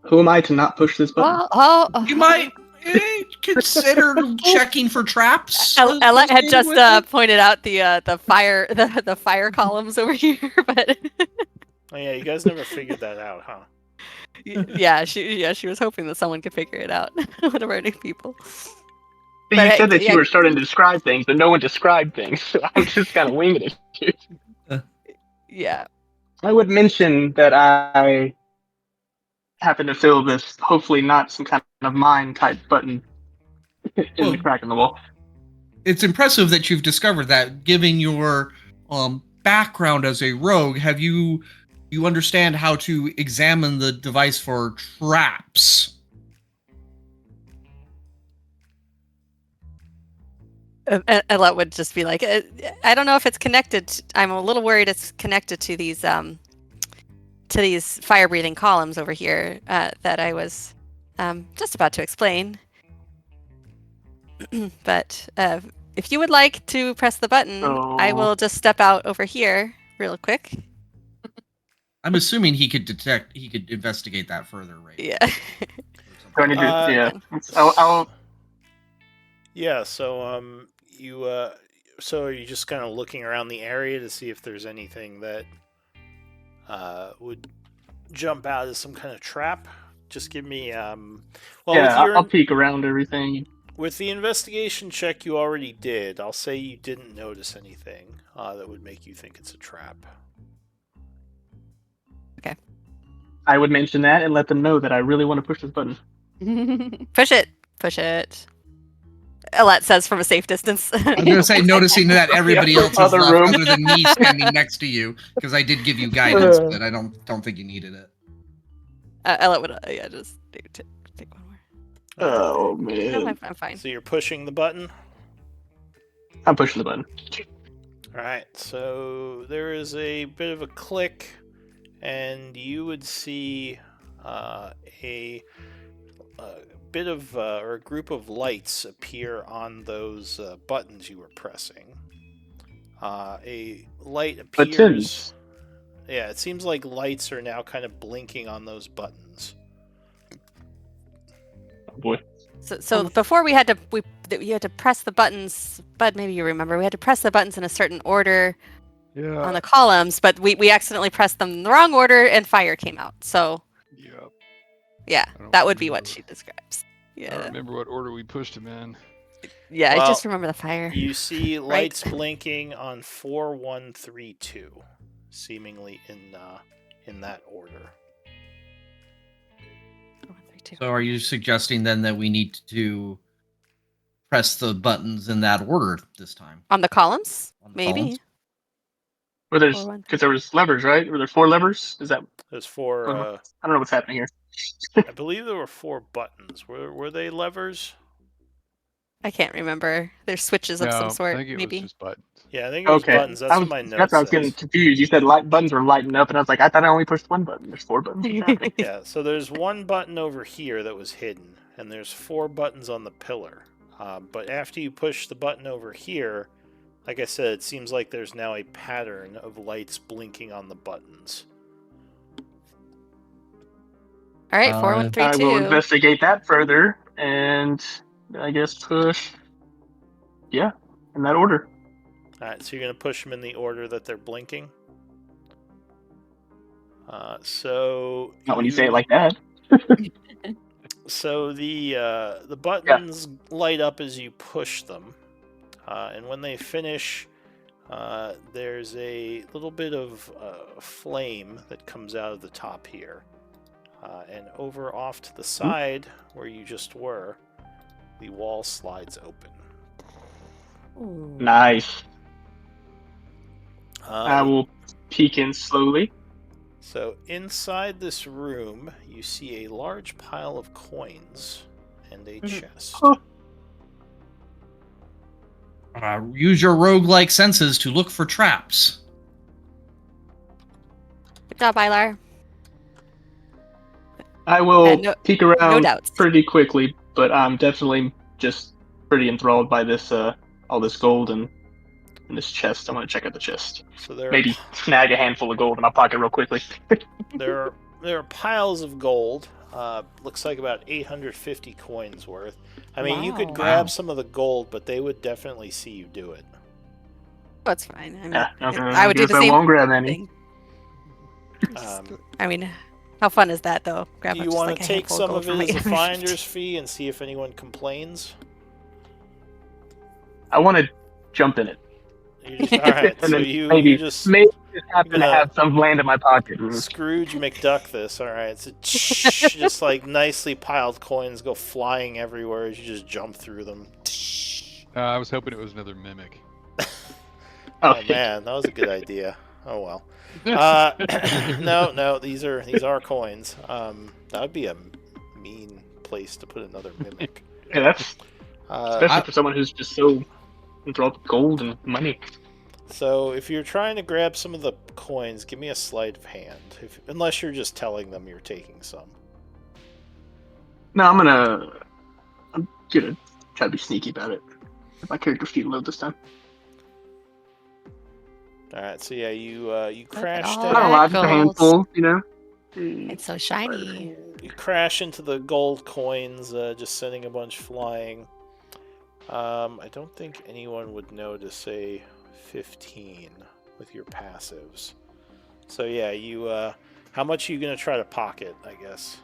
Who am I to not push this button? You might consider checking for traps. Ella had associated just with it. pointed out the fire the fire columns over here, but Oh yeah, you guys never figured that out, huh? she was hoping that someone could figure it out. One of our new people. You But, said that yeah. you were starting to describe things, but no one described things, so I'm just kind of winging it. Yeah. I would mention that I happen to feel this, hopefully not some kind of mine type button in the Well, crack in the wall. It's impressive that you've discovered that. Given your background as a rogue, have you understand how to examine the device for traps? Ella would just be like, I don't know if it's connected. I'm a little worried it's connected to these fire breathing columns over here that I was just about to explain. But if you would like to press the button, I will just step out over here real quick. I'm assuming he could investigate that further, right? Yeah. Do I need to, yeah. Yeah, so so are you just kind of looking around the area to see if there's anything that would jump out as some kind of trap? Just give me I'll peek around everything. With the investigation check you already did, I'll say you didn't notice anything that would make you think it's a trap. Okay. I would mention that and let them know that I really want to push this button. Push it. Ella says from a safe distance. I was going to say, noticing that everybody else is Other left room. other than me standing next to you, because I did give you guidance, but I don't think you needed it. Ella would just take one more. Oh, No, man. I'm fine. So you're pushing the button? I'm pushing the button. Alright, so there is a bit of a click, and you would see a bit of, or a group of lights appear on those buttons you were pressing. A light appears... Buttons. Yeah, it seems like lights are now kind of blinking on those buttons. Oh, boy. So before we had to press the buttons, Bud, maybe you remember, we had to press the buttons in a certain order on the columns, but we accidentally pressed them in the wrong order and fire came out. So yeah, that would be what she describes. I Yeah. don't remember what order we pushed him in. Yeah, Well, I just remember the fire. You see Right. lights blinking on 4132, seemingly in that order. So are you suggesting then that we need to press the buttons in that order this time? On the columns? On the Maybe. columns? Well, there's, 4, 1, 3. because there was levers, right? Were there 4 levers? Is that? There's four. I don't know what's happening here. I believe there were 4 buttons. Were they levers? I can't remember. There's switches of some sort, I think it maybe. was just buttons. Yeah, I think it was Okay. buttons. That's what my notes That's why I was getting says. confused. You said buttons were lighting up, and I was like, I thought I only pushed one button. There's 4 buttons. Yeah, so there's one button over here that was hidden, and there's 4 buttons on the pillar. But after you push the button over here, like I said, it seems like there's now a pattern of lights blinking on the buttons. All right, 4, 1, 3, I 2. will investigate that further, and I guess push. Yeah, in that order. Alright, so you're going to push them in the order that they're blinking. So Not when you say it like that. So the buttons light up as you push them, and when they finish, there's a little bit of flame that comes out of the top here, and over off to the side where you just were, the wall slides open. Ooh. Nice. I will peek in slowly. So inside this room, you see a large pile of coins and a chest. Use your roguelike senses to look for traps. Good job, Ilar. I will no- peek around doubts. pretty quickly, but I'm definitely just pretty enthralled by this, all this gold and this chest. I want to check out the chest. So there Maybe snag a handful of gold in my pocket real quickly. there are piles of gold. looks like about 850 coins worth. I mean, you could Wow. grab Wow. some of the gold, but they would definitely see you do it. That's fine. I mean, Yeah, okay, I would do guess the I same won't grab any. thing. Just- Um, I mean, how fun is that though? Grab Do up you just want like to a take handful some of of gold it from as a my finder's fee and see if anyone complains? I want to jump in it. You just, all right, and so then you maybe just maybe just happen to gonna- have some land in my pocket. Scrooge McDuck this. All right, so just like nicely piled coins go flying everywhere as you just jump through them. I was hoping it was another mimic. Oh man, that was a good idea. Oh well. No, these are coins. That would be a mean place to put another mimic. Yeah, that's especially for someone who's just so enthralled with gold and money. So if you're trying to grab some of the coins, give me a sleight of hand. Unless you're just telling them you're taking some. No, I'm gonna try to be sneaky about it. If my character feet low this time. All right, so yeah, you crashed all Not a down. lot, just a gold. handful, you know. It's so shiny. You crash into the gold coins, just sending a bunch flying. I don't think anyone would know to say 15 with your passives. So yeah, you how much are you gonna try to pocket, I guess?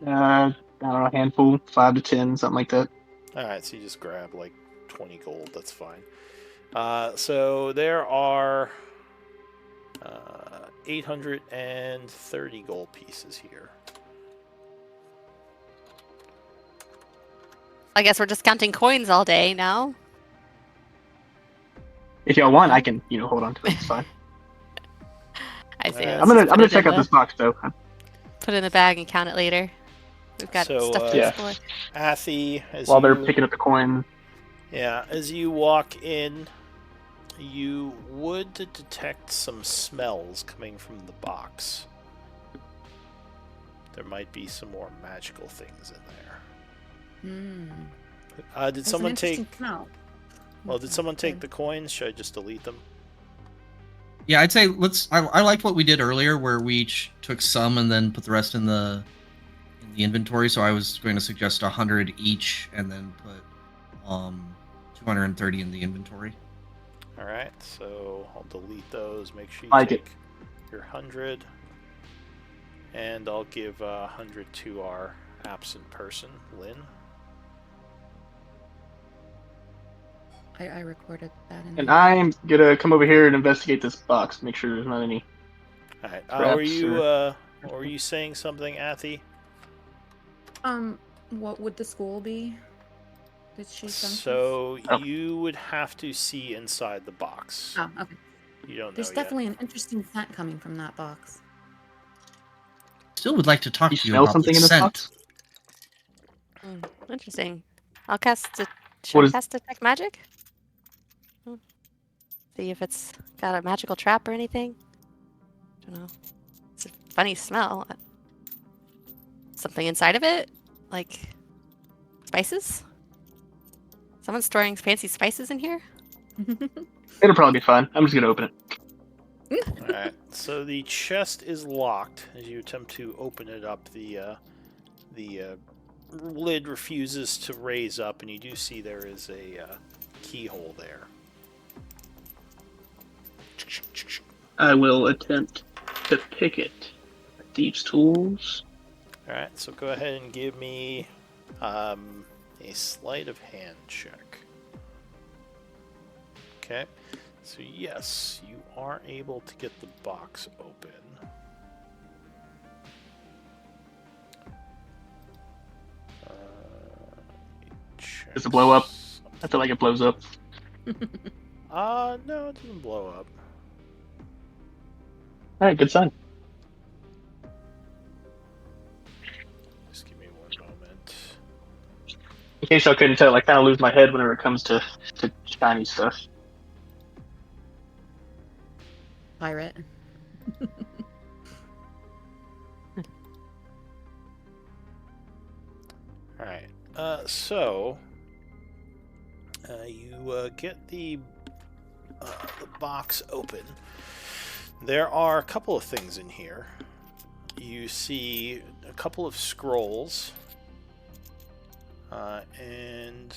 I don't know, a handful, 5 to 10, something like that. Alright, so you just grab like 20 gold, that's fine. So there are 830 gold pieces here. I guess we're just counting coins all day now. If y'all want, I can, hold on to it. It's fine. I say Alright. let's I'm just gonna put it check in out this box though. put it in the bag and count it later. We've got So, stuff to yeah. explore. Athy, as While you, they're picking up the coin. yeah, as you walk in, you would detect some smells coming from the box. There might be some more magical things in there. Did That's someone an take? interesting smell. Well, did someone take the coins? Should I just delete them? Yeah, I'd say let's. I liked what we did earlier, where we each took some and then put the rest in the inventory. So I was going to suggest 100 each, and then put 230 in the inventory. All right, so I'll delete those. Make sure you Like take your 100, and I'll give 100 to our absent person, Lynn. I recorded that in And there. I'm gonna come over here and investigate this box, make sure there's not any. All right. Traps Were you saying something, Athy? What would the school be? Did she census? So Oh. you would have to see inside the box. Oh, okay. You don't know There's yet. definitely an interesting scent coming from that box. Still would like to talk You to you smell about something the in this scent. box? Interesting. I'll cast it. Should What I is- cast detect magic? See if it's got a magical trap or anything. Don't know. It's a funny smell. Something inside of it, like spices. Someone's storing fancy spices in here. It'll probably be fine. I'm just gonna open it. All right. So the chest is locked. As you attempt to open it up, the lid refuses to raise up, and you do see there is a keyhole there. I will attempt to pick it. Thieves' tools. All right. So go ahead and give me a sleight of hand check. Okay. So yes, you are able to get the box open. Does it blow up? I feel like it blows up. No, it didn't blow up. Alright, good sign. Just give me one moment. In case y'all couldn't tell, I kind of lose my head whenever it comes to shiny stuff. Pirate. Alright, so you get the box open. There are a couple of things in here. you see a couple of scrolls, and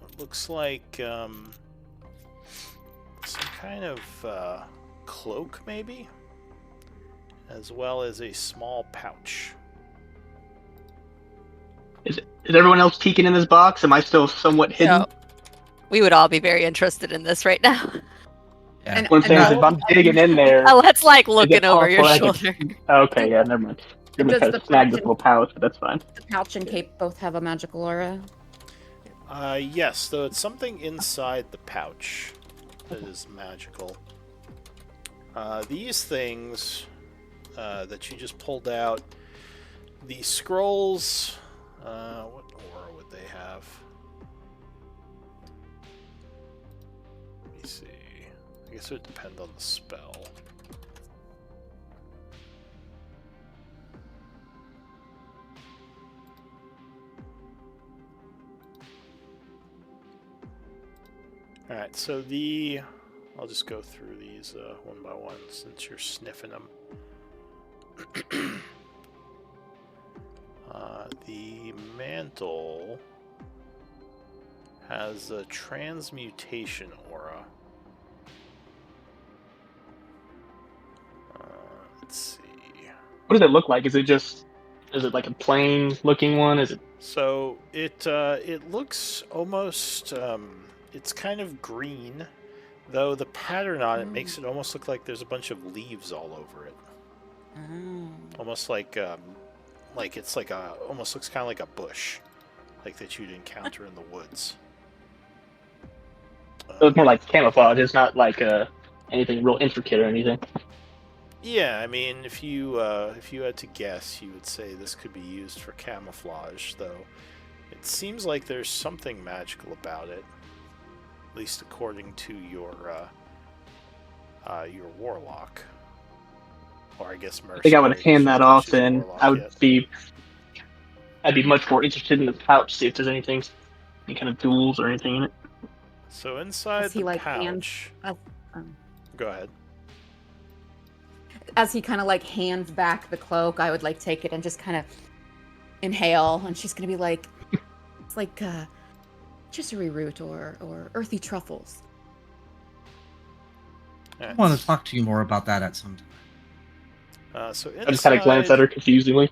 what looks like some kind of cloak, maybe, as well as a small pouch. Is everyone else peeking in this box? Am I still somewhat hidden? No. We would all be very interested in this right now. Yeah. And- What I'm saying is, and if I'm digging in there, Let's like is looking it over your possible I could- shoulder. Okay, yeah, never mind. I'm gonna Does try the to snag this pouch little pouch, but that's fine. The pouch and cape both have a magical aura. Yes, though it's something inside the pouch that is magical. These things that you just pulled out, the scrolls, what aura would they have? Let me see. I guess it would depend on the spell. Alright, so I'll just go through these one by one since you're sniffing them. The mantle has a transmutation aura. Let's see. What does it look like? Is it like a plain looking one? Is it? So it looks almost it's kind of green, though the pattern on it makes it almost look like there's a bunch of leaves all over it. Almost like it's like almost looks kind of like a bush, like that you'd encounter in the woods. So it's more like camouflage. It's not like anything real intricate or anything. Yeah, I mean, if you had to guess, you would say this could be used for camouflage, though it seems like there's something magical about it, at least according to your warlock, or I guess mercenary. I think I would hand that off, and warlock I would yet. I'd be much more interested in the pouch, see if there's any kind of tools or anything in it. So inside Does he, the like, pouch. um, Go ahead. As he kind of like hands back the cloak, I would like take it and just kind of inhale, and she's gonna be like, "It's like chicory root or earthy truffles." I want to talk to you more about that at some time. So I just kind of glance at her confusingly.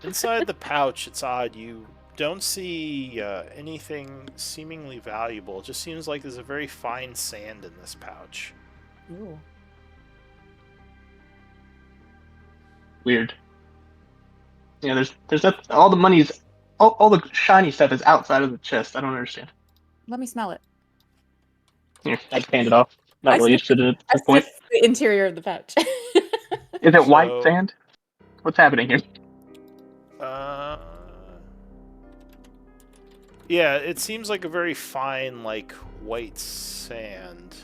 Inside the pouch, it's odd. You don't see anything seemingly valuable. It just seems like there's a very fine sand in this pouch. Ooh. Weird. Yeah, there's that. All the money's all the shiny stuff is outside of the chest. I don't understand. Let me smell it. Here, I hand it off. Not really interested in it at I this point. sniff the interior of the pouch. Is it white So- sand? What's happening here? Yeah, it seems like a very fine, like, white sand,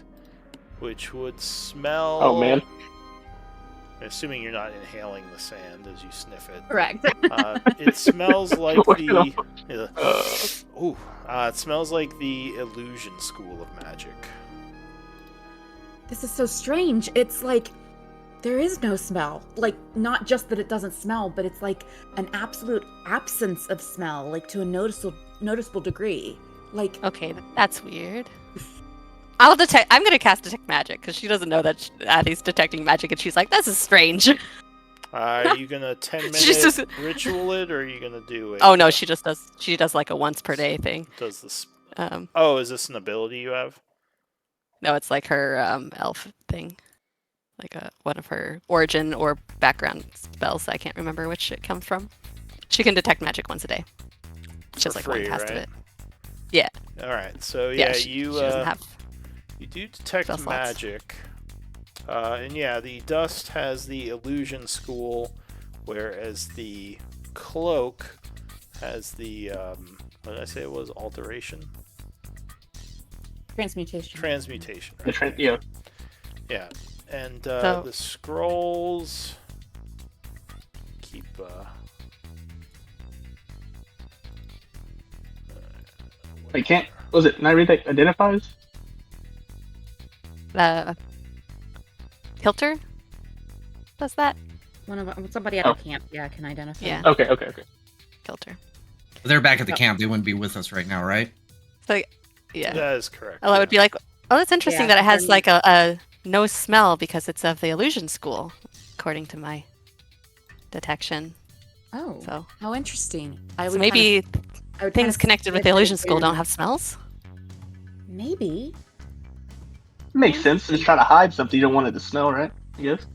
which would smell... Oh man. Assuming you're not inhaling the sand as you sniff it. Correct. It smells like the... Well. it smells like the illusion school of magic. This is so strange. It's like there is no smell. Like, not just that it doesn't smell, but it's like an absolute absence of smell, like to a noticeable degree. Like, Okay, that's weird. I'm gonna cast detect magic because she doesn't know that Addie's detecting magic, and she's like, "This is strange." Are you gonna 10-minute She's just- ritual it, or are you gonna do it? Oh no, she just does. She does like a once per day thing. Does this? Um, Oh, is this an ability you have? no, it's like her elf thing, like one of her origin or background spells. I can't remember which it comes from. She can detect magic once a day. She has For like free, one cast of right? it. Yeah. All right. So Yeah, yeah, she you doesn't have. you do detect spell slots. magic, and yeah, the dust has the illusion school, whereas the cloak has the what did I say it was? Alteration, transmutation. transmutation. The Right? yeah. Yeah, and So- the scrolls keep. Wait, can't. Was it? Can I read that? Identifies? Kilter does that. Somebody at our camp, can identify. Yeah. Okay. Kilter. They're back at the camp. They wouldn't be with us right now, right? So, yeah. That is correct. Oh, I would be like, oh, that's interesting Yeah, that it has then- like a no smell because it's of the illusion school, according to my detection. Oh, So, how interesting. so maybe things connected with the illusion school don't have smells. Maybe. Makes sense. Just try to hide something you don't want it to smell, right? I guess.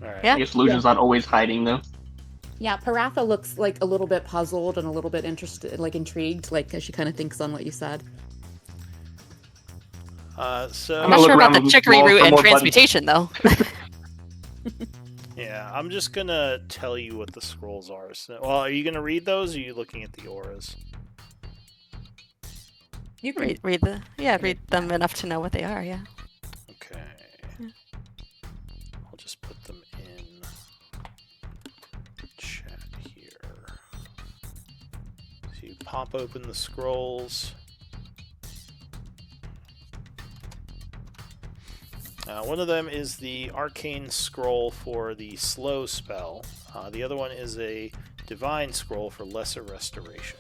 All right. Yeah. I guess illusion's not always hiding though. Yeah, Paratha looks like a little bit puzzled and a little bit interested, like intrigued, like as she kind of thinks on what you said. So I'm gonna not look sure about around the the chicory wall for root and more buttons. transmutation, though. yeah, I'm just gonna tell you what the scrolls are. So, well, are you gonna read those? Or are you looking at the auras? You can read them enough to know what they are. Yeah. Okay. Yeah. I'll just put them in chat here. So you pop open the scrolls. One of them is the arcane scroll for the slow spell. The other one is a divine scroll for lesser restoration.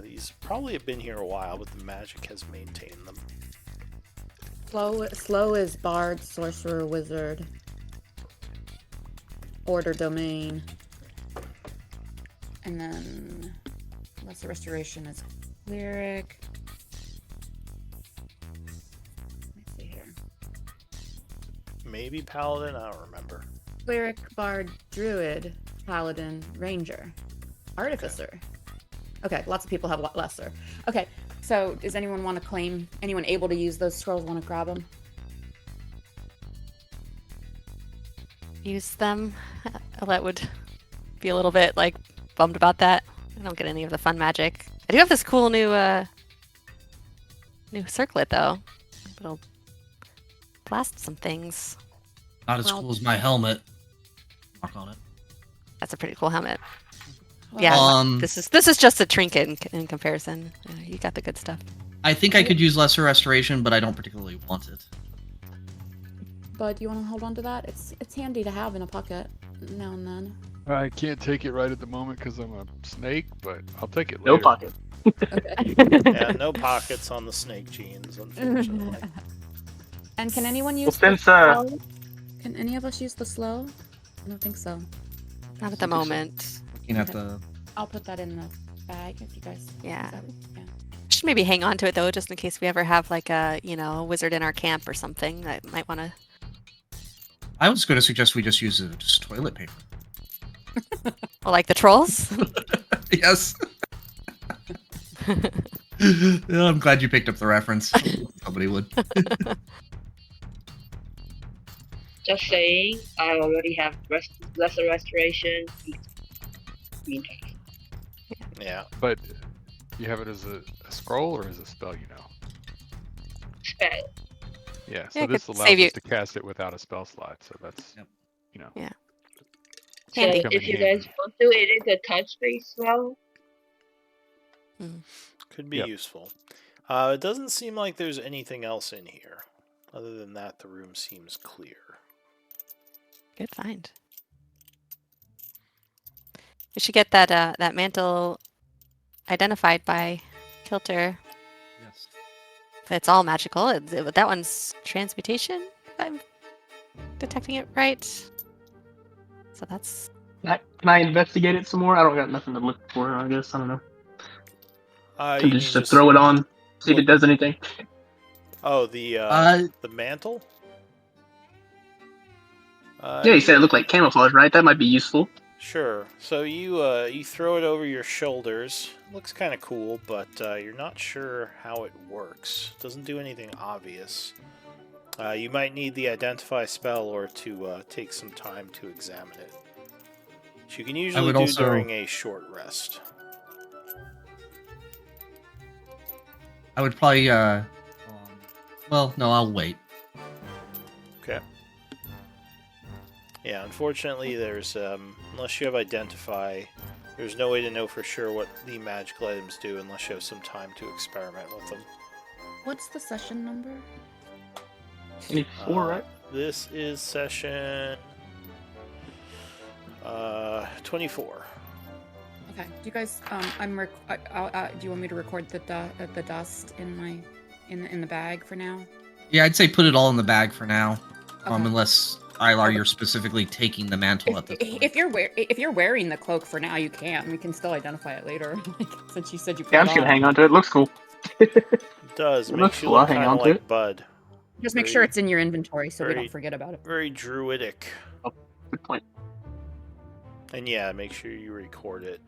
These probably have been here a while, but the magic has maintained them. Slow is bard, sorcerer, wizard, order, domain, and then lesser restoration is cleric. Let me see here. Maybe paladin, I don't remember. Cleric, bard, druid, paladin, ranger, artificer. Okay, lots of people have lesser. Okay, so does anyone want to claim? Anyone able to use those scrolls want to grab them? Use them. Alette would be a little bit like bummed about that. I don't get any of the fun magic. I do have this cool new circlet though. It'll blast some things. Not as cool as my helmet. Mark on it. That's a pretty cool helmet. Well, Yeah, this is just a trinket in comparison. You got the good stuff. I think I could use lesser restoration, but I don't particularly want it. But you want to hold on to that? It's handy to have in a pocket now and then. I can't take it right at the moment because I'm a snake, but I'll take it later. No pocket. Okay. Yeah, no pockets on the snake genes, unfortunately. And can anyone Well, use? since Can any of us use the slow? I don't think so. Not at the moment. Looking at the I'll put that in the bag if you guys. Yeah. Yeah. Should maybe hang on to it though, just in case we ever have like a a wizard in our camp or something that might want to. I was going to suggest we just use just toilet paper. Well, like the trolls. Yes. Yeah, I'm glad you picked up the reference. Somebody would. Just saying, I already have lesser restoration. Yeah. But you have it as a scroll or as a spell, Spell. Yeah, so Yeah, it this could allows save you- us to cast it without a spell slot, so that's, Yep. Yeah. So Handy. Come if in you handy. guys want to, it is a touch-based spell. Could be Yep. useful. It doesn't seem like there's anything else in here. Other than that, the room seems clear. Good find. We should get that that mantle identified by Kilter. Yes. If it's all magical, that one's transmutation. If I'm detecting it right. So that's can I investigate it some more? I don't got nothing to look for. I guess I don't know. You Just mean to throw it on, see if look- it does anything. Oh, the mantle. Yeah, you said it looked like camouflage, right? That might be useful. Sure. So you throw it over your shoulders. Looks kind of cool, but you're not sure how it works. Doesn't do anything obvious. You might need the identify spell or to take some time to examine it. Which you can usually would do also- during a short rest. I would probably, well, no, I'll wait. Okay. Yeah, unfortunately, there's unless you have identify, there's no way to know for sure what the magical items do unless you have some time to experiment with them. What's the session number? You need 4, right? This is session 24. Okay. Do you guys? Do you want me to record the dust in my in the bag for now? Yeah, I'd say put it all in the bag for now. Okay. Unless Ilar, Okay. you're specifically taking the mantle at this point. If you're wearing the cloak for now, you can. We can still identify it later. Like, since you said you put Yeah, it I'm just gonna on. hang on to it. It looks cool. It does. It Makes looks you cool. look I'll hang kind of on to like it. Bud. Just make sure Very- it's in your inventory so we very- don't forget about it. Very druidic. Good point. And yeah, make sure you record it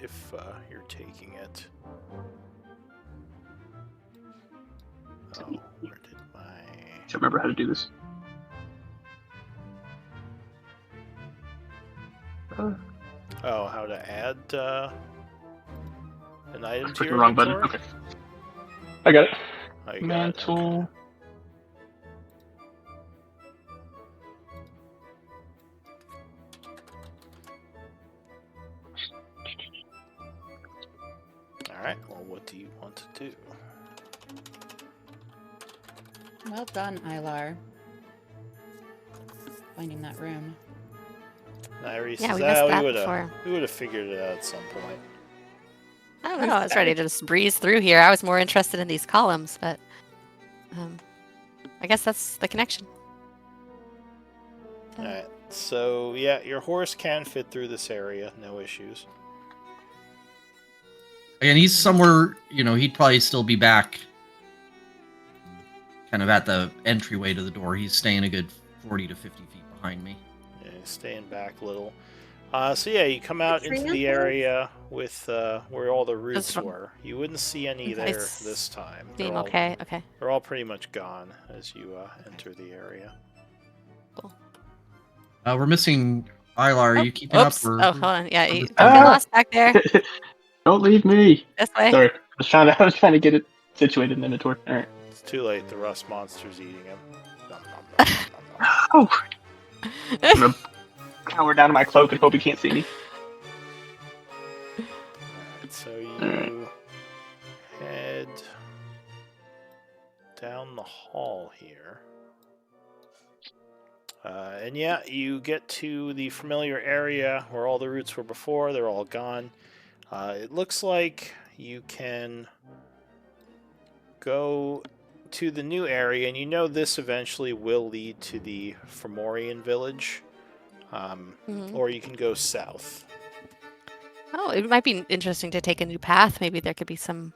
if you're taking it. Oh, where did my... I remember how to do this. Oh, how to add an item to Click your the wrong button. inventory? Okay. I got it. Oh, you got it? Mantle. Alright, well, what do you want to do? Well done, Ilar. Finding that room. Iris, Yeah, is we that missed how that we before. would have figured it out at some point. I don't know. I was ready to just breeze through here. I was more interested in these columns, but I guess that's the connection. Alright, so yeah, your horse can fit through this area, no issues. And he's somewhere, he'd probably still be back kind of at the entryway to the door. He's staying a good 40 to 50 feet behind me. Yeah, staying back a little. So yeah, you come out tree into the up there? area with where all the roots Just from- were. You wouldn't see any Okay. there this time. Seem okay. Okay. They're all pretty much gone as you enter the area. We're missing Ilar. Are you keeping Oops. up? Or... Oh, hold on. Yeah, you Ah! get lost back there. Don't leave me. This way. Sorry, I was trying to get it situated in the inventory. All right. It's too late. The rust monster's eating him. Nom, nom, nom, nom, nom. Oh, I'm gonna cower down to my cloak and hope he can't see me. Alright, so you head down the hall here. And yeah, you get to the familiar area where all the roots were before. They're all gone. It looks like you can go to the new area, and you know this eventually will lead to the Fomorian village. Mhm. Or you can go south. Oh, it might be interesting to take a new path. Maybe there could be some.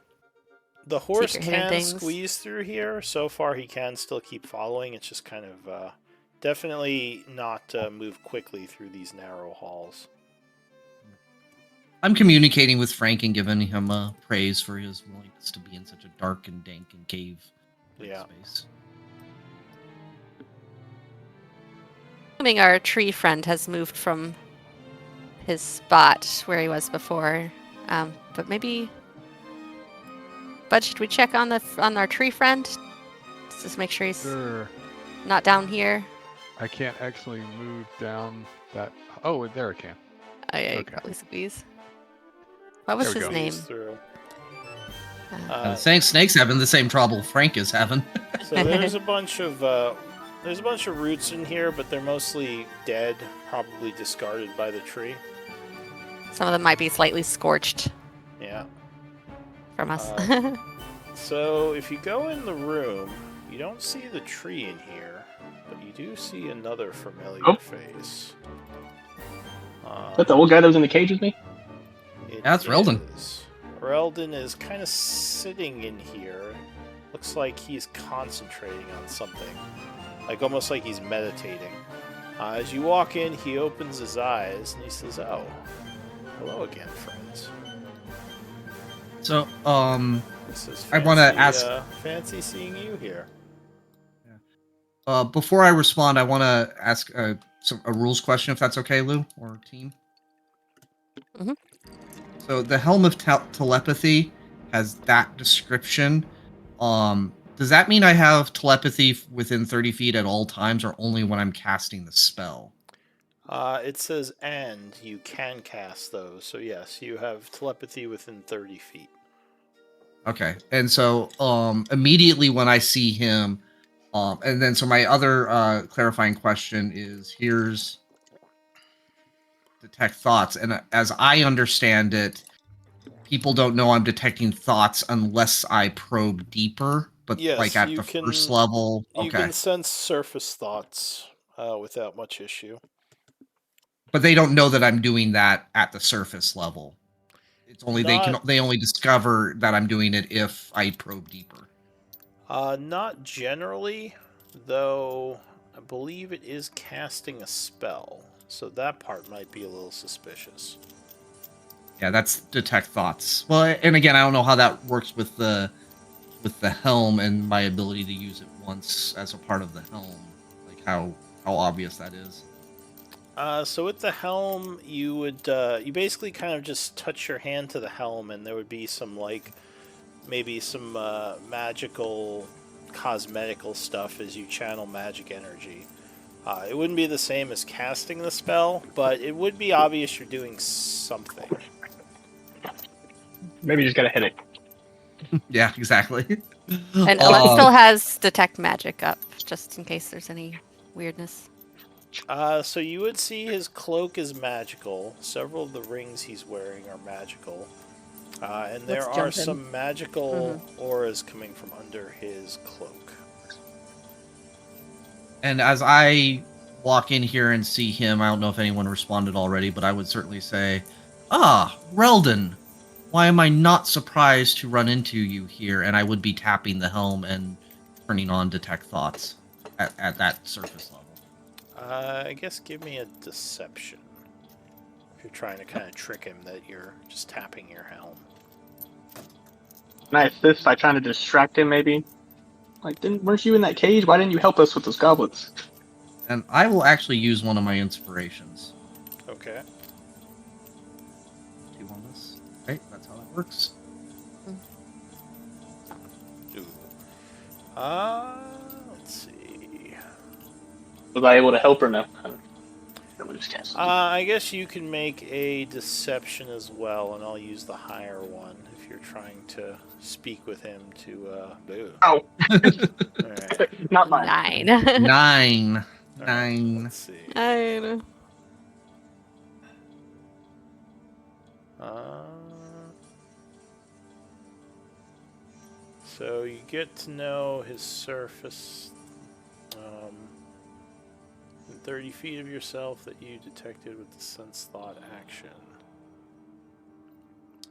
The horse Secret hidden can things. squeeze through here. So far, he can still keep following. It's just kind of definitely not move quickly through these narrow halls. I'm communicating with Frank and giving him praise for his willingness to be in such a dark and dank and cave Yeah. space. Assuming our tree friend has moved from his spot where he was before, but maybe. But should we check on our tree friend? Just make sure he's Sure. not down here. I can't actually move down that. Oh, there I can. Oh yeah, you Okay. can probably squeeze. What was There we his go. name? Squeeze through. Uh, Snake's having the same trouble Frank is having. So there's a bunch of roots in here, but they're mostly dead, probably discarded by the tree. Some of them might be slightly scorched Yeah. from us. So if you go in the room, you don't see the tree in here, but you do see another familiar Oh. face. That's the old guy that was in the cage with me. That's Relden. Relden is kind of sitting in here. Looks like he's concentrating on something. Like almost like he's meditating. As you walk in, he opens his eyes and he says, "Oh, hello again, friends." So, This is I wanna fancy, ask- fancy seeing you here. before I respond, I want to ask a rules question, if that's okay, Lou or team. Mhm. So the Helm of Telepathy has that description. Does that mean I have telepathy within 30 feet at all times, or only when I'm casting the spell? It says, and you can cast those. So yes, you have telepathy within 30 feet. Okay, and so immediately when I see him, And then so my other clarifying question is here's detect thoughts, and as I understand it, people don't know I'm detecting thoughts unless I probe deeper. But like Yes, at you the can. first level, You okay. can sense surface thoughts without much issue. But they don't know that I'm doing that at the surface level. It's only they only discover that I'm doing it if I probe deeper. Not generally, though. I believe it is casting a spell, so that part might be a little suspicious. Yeah, that's detect thoughts. Well, and again, I don't know how that works with the helm and my ability to use it once as a part of the helm. Like how obvious that is. So with the helm, you would you basically kind of just touch your hand to the helm, and there would be some maybe some magical, cosmetical stuff as you channel magic energy. It wouldn't be the same as casting the spell, but it would be obvious you're doing something. Maybe you just got a headache. Yeah, exactly. And Alex still has detect magic up, just in case there's any weirdness. So you would see his cloak is magical. Several of the rings he's wearing are magical. And there Let's are jump in. some magical auras coming from under his cloak. And as I walk in here and see him, I don't know if anyone responded already, but I would certainly say, Reldon, why am I not surprised to run into you here? And I would be tapping the helm and turning on detect thoughts at that surface level. I guess give me a deception. If you're trying to kind of trick him that you're just tapping your helm. Can I assist by trying to distract him, maybe? Like, weren't you in that cage? Why didn't you help us with those goblets? And I will actually use one of my inspirations. Okay. Do you want this? Okay, that's how that works. Ooh. Let's see. Was I able to help or no? I guess you can make a deception as well, and I'll use the higher one if you're trying to speak with him to. Ow! Alright. Not mine. 9. 9. Alright, 9. let's see. 9. So you get to know his surface. 30 feet of yourself that you detected with the sense thought action.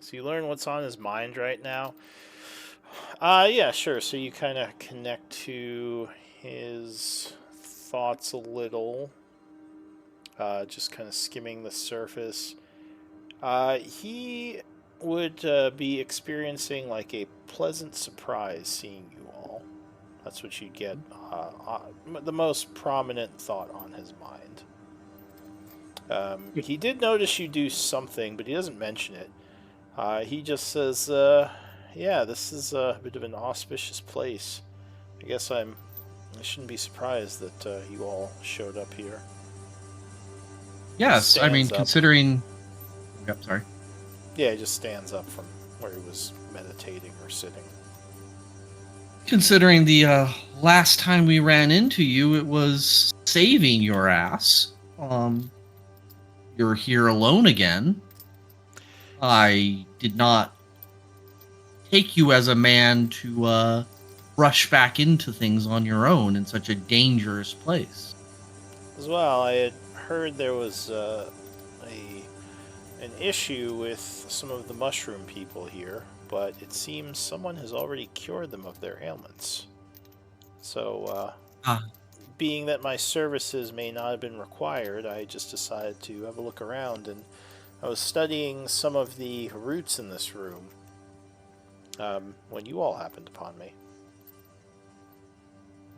So you learn what's on his mind right now. Yeah, sure. So you kind of connect to his thoughts a little. Just kind of skimming the surface. He would be experiencing like a pleasant surprise seeing you all. That's what you get. The most prominent thought on his mind. He did notice you do something, but he doesn't mention it. He just says, yeah, this is a bit of an auspicious place. I guess I shouldn't be surprised that you all showed up here. Yes, I mean, Stands up. considering... Yep, sorry. Yeah, he just stands up from where he was meditating or sitting. Considering the last time we ran into you, it was saving your ass. You're here alone again. I did not take you as a man to rush back into things on your own in such a dangerous place. As well, I had heard there was an issue with some of the mushroom people here, but it seems someone has already cured them of their ailments. So, being that my services may not have been required, I just decided to have a look around, and I was studying some of the roots in this room when you all happened upon me.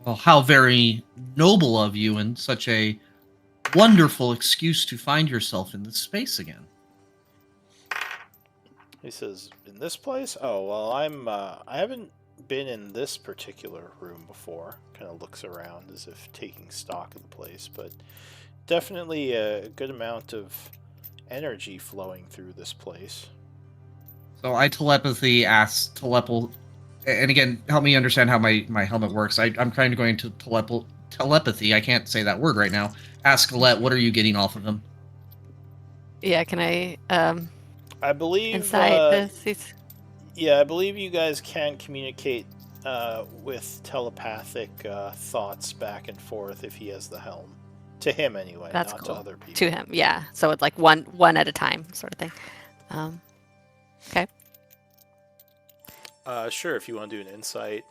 Well, how very noble of you, and such a wonderful excuse to find yourself in this space again. He says, "In this place? Oh, well, I haven't been in this particular room before." Kind of looks around as if taking stock of the place, but definitely a good amount of energy flowing through this place. So I telepathy and again, help me understand how my helmet works. I'm kind of going to telepathy. I can't say that word right now. Ask Colette, what are you getting off of him? Yeah, can I I believe. insight this? Yeah, I believe you guys can communicate with telepathic thoughts back and forth if he has the helm. To him, anyway, That's not cool. to other people. To him, yeah. So it's like one at a time, sort of thing. Okay. Sure, if you want to do an insight.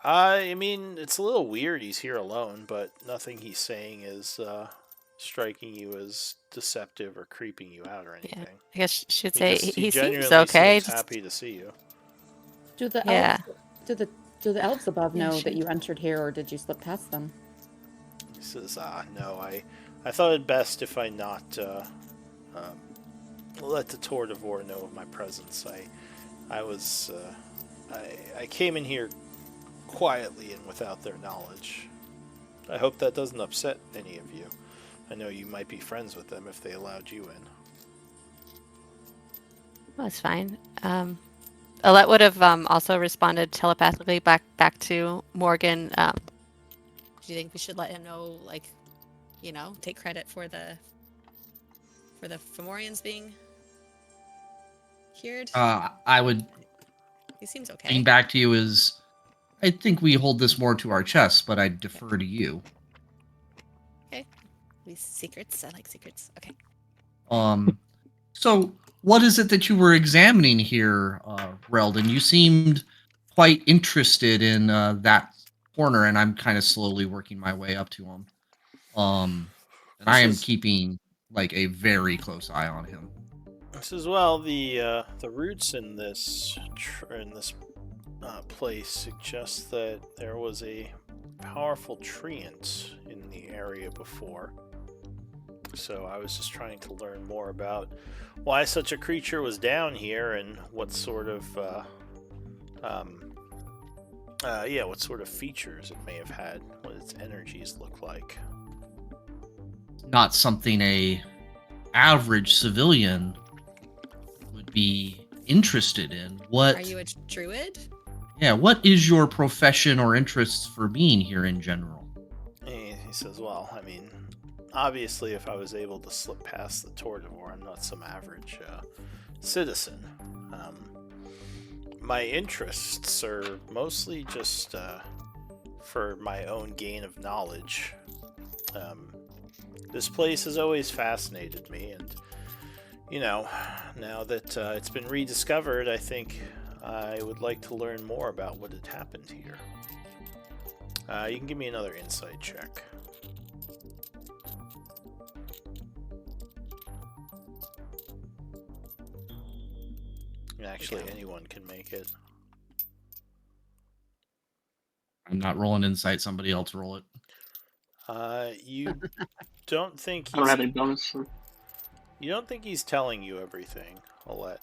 I mean, it's a little weird he's here alone, but nothing he's saying is striking you as deceptive or creeping you out or anything. Yeah. I guess she'd He say just- he seems genuinely okay. seems just- happy to see you. Do the Yeah. elves, do the elves above Yeah, know sure. that you entered here, or did you slip past them? He says, no, I thought it best if I not let the Tour d'Ivore know of my presence. I came in here quietly and without their knowledge. I hope that doesn't upset any of you. I know you might be friends with them if they allowed you in. Well, that's fine. Alette would have also responded telepathically back to Morgan. Do you think we should let him know, like, take credit for the Fomorians being cured? I would He seems okay. getting back to you is, I think we hold this more to our chest, but I defer to you. Okay. These secrets. I like secrets. Okay. So what is it that you were examining here, Reldon? You seemed quite interested in that corner, and I'm kind of slowly working my way up to him. And I am keeping like a very close eye on him. This as well. The roots in this place suggest that there was a powerful treant in the area before. So I was just trying to learn more about why such a creature was down here and what sort of what sort of features it may have had, what its energies look like. Not something a average civilian would be interested in. What Are you a druid? Yeah, what is your profession or interests for being here in general? He says, well, I mean, obviously if I was able to slip past the Tour d'Ivore, I'm not some average citizen. My interests are mostly just for my own gain of knowledge. This place has always fascinated me, and now that it's been rediscovered, I think I would like to learn more about what had happened here. You can give me another insight check. Actually, anyone can make it. I'm not rolling insight, somebody else roll it. You don't think I don't he's have any bonus. you don't think he's telling you everything, Alette.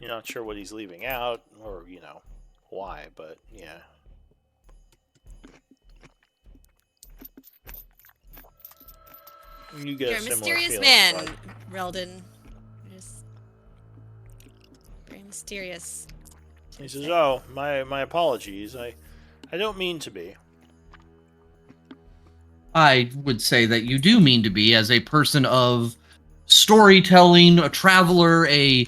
You're not sure what he's leaving out, or why, but yeah. You get You're a a similar mysterious feeling, man, but- Reldon. You're just very mysterious. He says, "Oh, my apologies. I don't mean to be." I would say that you do mean to be, as a person of storytelling, a traveler, a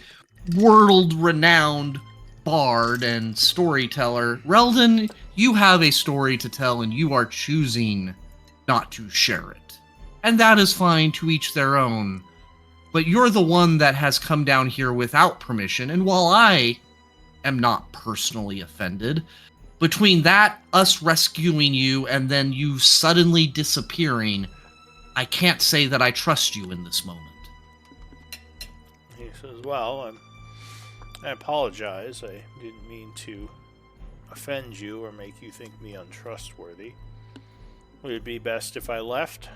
world-renowned bard and storyteller. Reldon, you have a story to tell, and you are choosing not to share it. And that is fine, to each their own. But you're the one that has come down here without permission, and while I am not personally offended, between that, us rescuing you, and then you suddenly disappearing, I can't say that I trust you in this moment. He says, "Well, I apologize. I didn't mean to offend you or make you think me untrustworthy. Would it be best if I left?"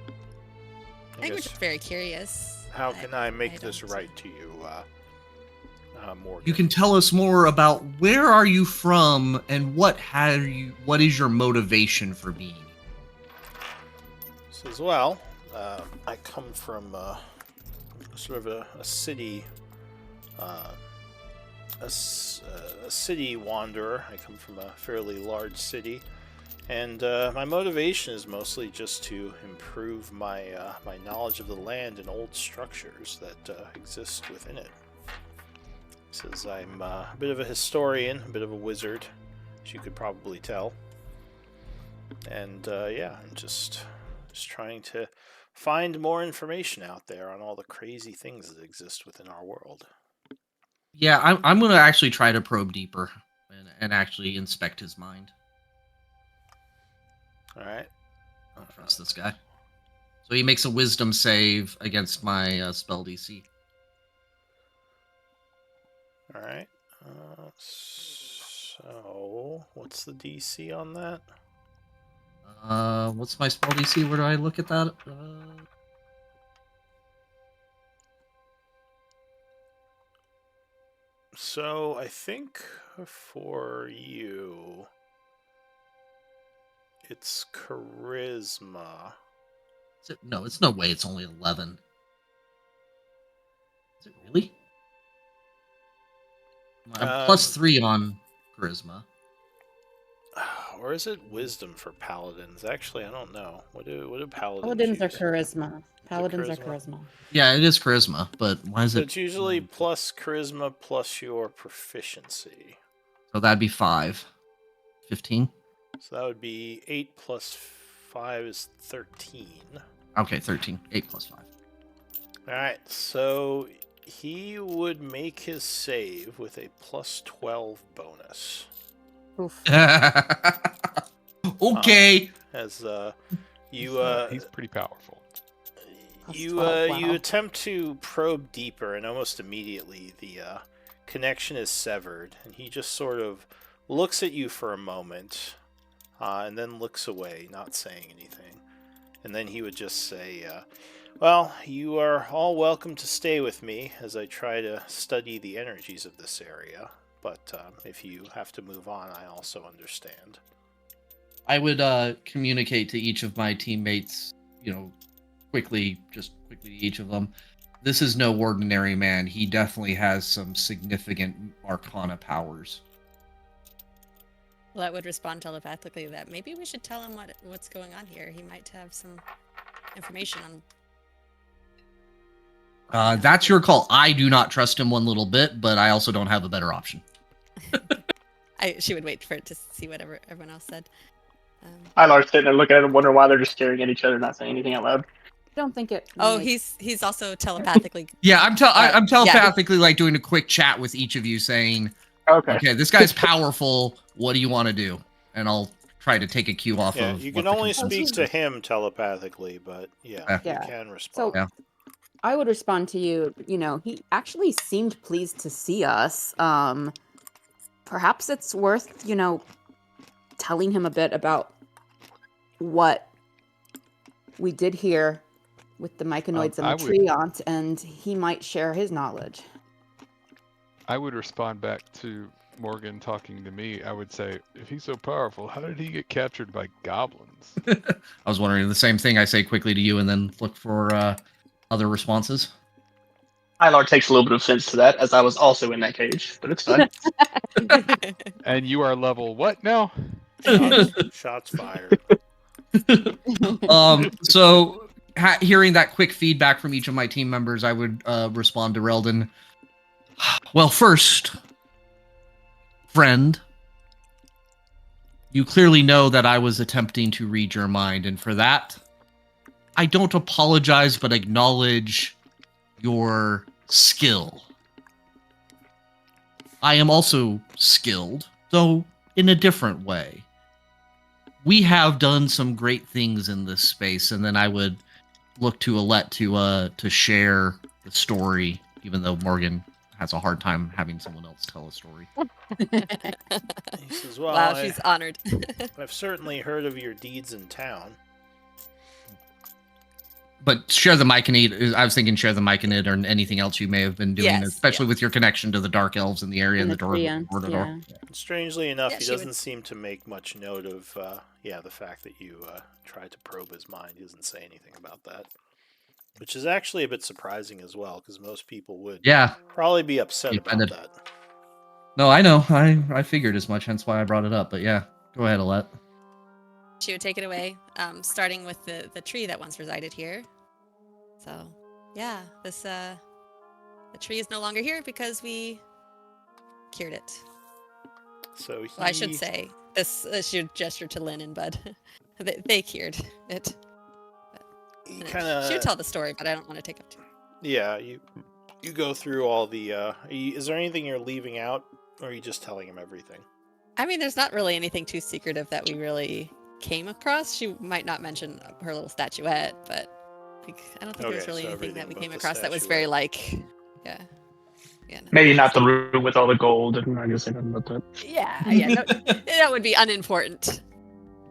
I think we're just very curious. How can I make this don't- right to you, Morgan? You can tell us more about where are you from and what is your motivation for being here? Says, "Well, I come from sort of a city a city wanderer. I come from a fairly large city, and my motivation is mostly just to improve my my knowledge of the land and old structures that exist within it. Says I'm a bit of a historian, a bit of a wizard, as you could probably tell. And yeah, I'm just trying to find more information out there on all the crazy things that exist within our world. Yeah, I'm gonna actually try to probe deeper and actually inspect his mind. All right. I don't trust this guy. So he makes a wisdom save against my spell DC. All right. So what's the DC on that? What's my spell DC? Where do I look at that? So I think for you, it's charisma. No, it's no way. It's only 11. Is it really? I'm +3 on charisma. Or is it wisdom for paladins? Actually, I don't know. What do paladins? Paladins are use? charisma. Paladins are charisma? charisma. Yeah, it is charisma, but why is So it? it's usually plus charisma plus your proficiency. So that'd be 5. 15? So that would be 8 plus 5 is 13. Okay, 13. 8 plus 5. Alright, so he would make his save with a plus 12 bonus. Oof. Okay. As you he's pretty powerful. Plus you 12, wow. you attempt to probe deeper, and almost immediately the connection is severed, and he just sort of looks at you for a moment, and then looks away, not saying anything. And then he would just say, well, you are all welcome to stay with me as I try to study the energies of this area. But if you have to move on, I also understand. I would communicate to each of my teammates, quickly to each of them. This is no ordinary man. He definitely has some significant arcana powers. Well, that would respond telepathically that maybe we should tell him what's going on here. He might have some information on. That's your call. I do not trust him one little bit, but I also don't have a better option. She would wait for it to see whatever everyone else said. Ilar's sitting there looking at him, wondering why they're just staring at each other, not saying anything out loud. I don't think it. Oh, like- he's also telepathically. Yeah, I'm yeah. telepathically like doing a quick chat with each of you, saying, Okay. "Okay, this guy's powerful. What do you want to do?" And I'll try to take a cue off Yeah, of. you what can the only consensus speak to is. him telepathically, but yeah, Yeah. you can respond. So I would respond to you. He actually seemed pleased to see us. Perhaps it's worth, telling him a bit about what we did here with the myconoids and I the would- treant, and he might share his knowledge. I would respond back to Morgan talking to me. I would say, if he's so powerful, how did he get captured by goblins? I was wondering the same thing. I say quickly to you, and then look for other responses. Ilar takes a little bit of offense to that, as I was also in that cage, but it's fine. And you are level what now? Shots fired. So hearing that quick feedback from each of my team members, I would respond to Reldon. Well, first, friend, you clearly know that I was attempting to read your mind, and for that, I don't apologize, but acknowledge your skill. I am also skilled, though in a different way. We have done some great things in this space, and then I would look to Alette to share the story, even though Morgan has a hard time having someone else tell a story. He says, well, Wow, she's honored. I've certainly heard of your deeds in town. But share the Myconid. I was thinking share the Myconid or anything else you may have been doing, Yes, especially with your connection to the Dark Elves in the area and the door. treants, door to yeah. door. Strangely enough, Yeah, he she would- doesn't seem to make much note of, the fact that you tried to probe his mind. He doesn't say anything about that. Which is actually a bit surprising as well, because most people would Yeah. probably be upset You about offended. that. No, I know. I figured as much, hence why I brought it up. But yeah, go ahead, Alette. She would take it away, starting with the tree that once resided here. So, yeah, the tree is no longer here because we cured it. So he. Well, I should say this. She would gesture to Lynn and Bud. they cured it. He And kind She would of. tell the story, but I don't want to take up too. Yeah, you go through all the. Is there anything you're leaving out, or are you just telling him everything? I mean, there's not really anything too secretive that we really came across. She might not mention her little statuette, but I don't think there was Okay, really so anything that everything we but came the across that was very statuette. yeah. Yeah, no, Maybe not the room with all the gold. I'm not gonna say nothing about that. yeah. No, that would be unimportant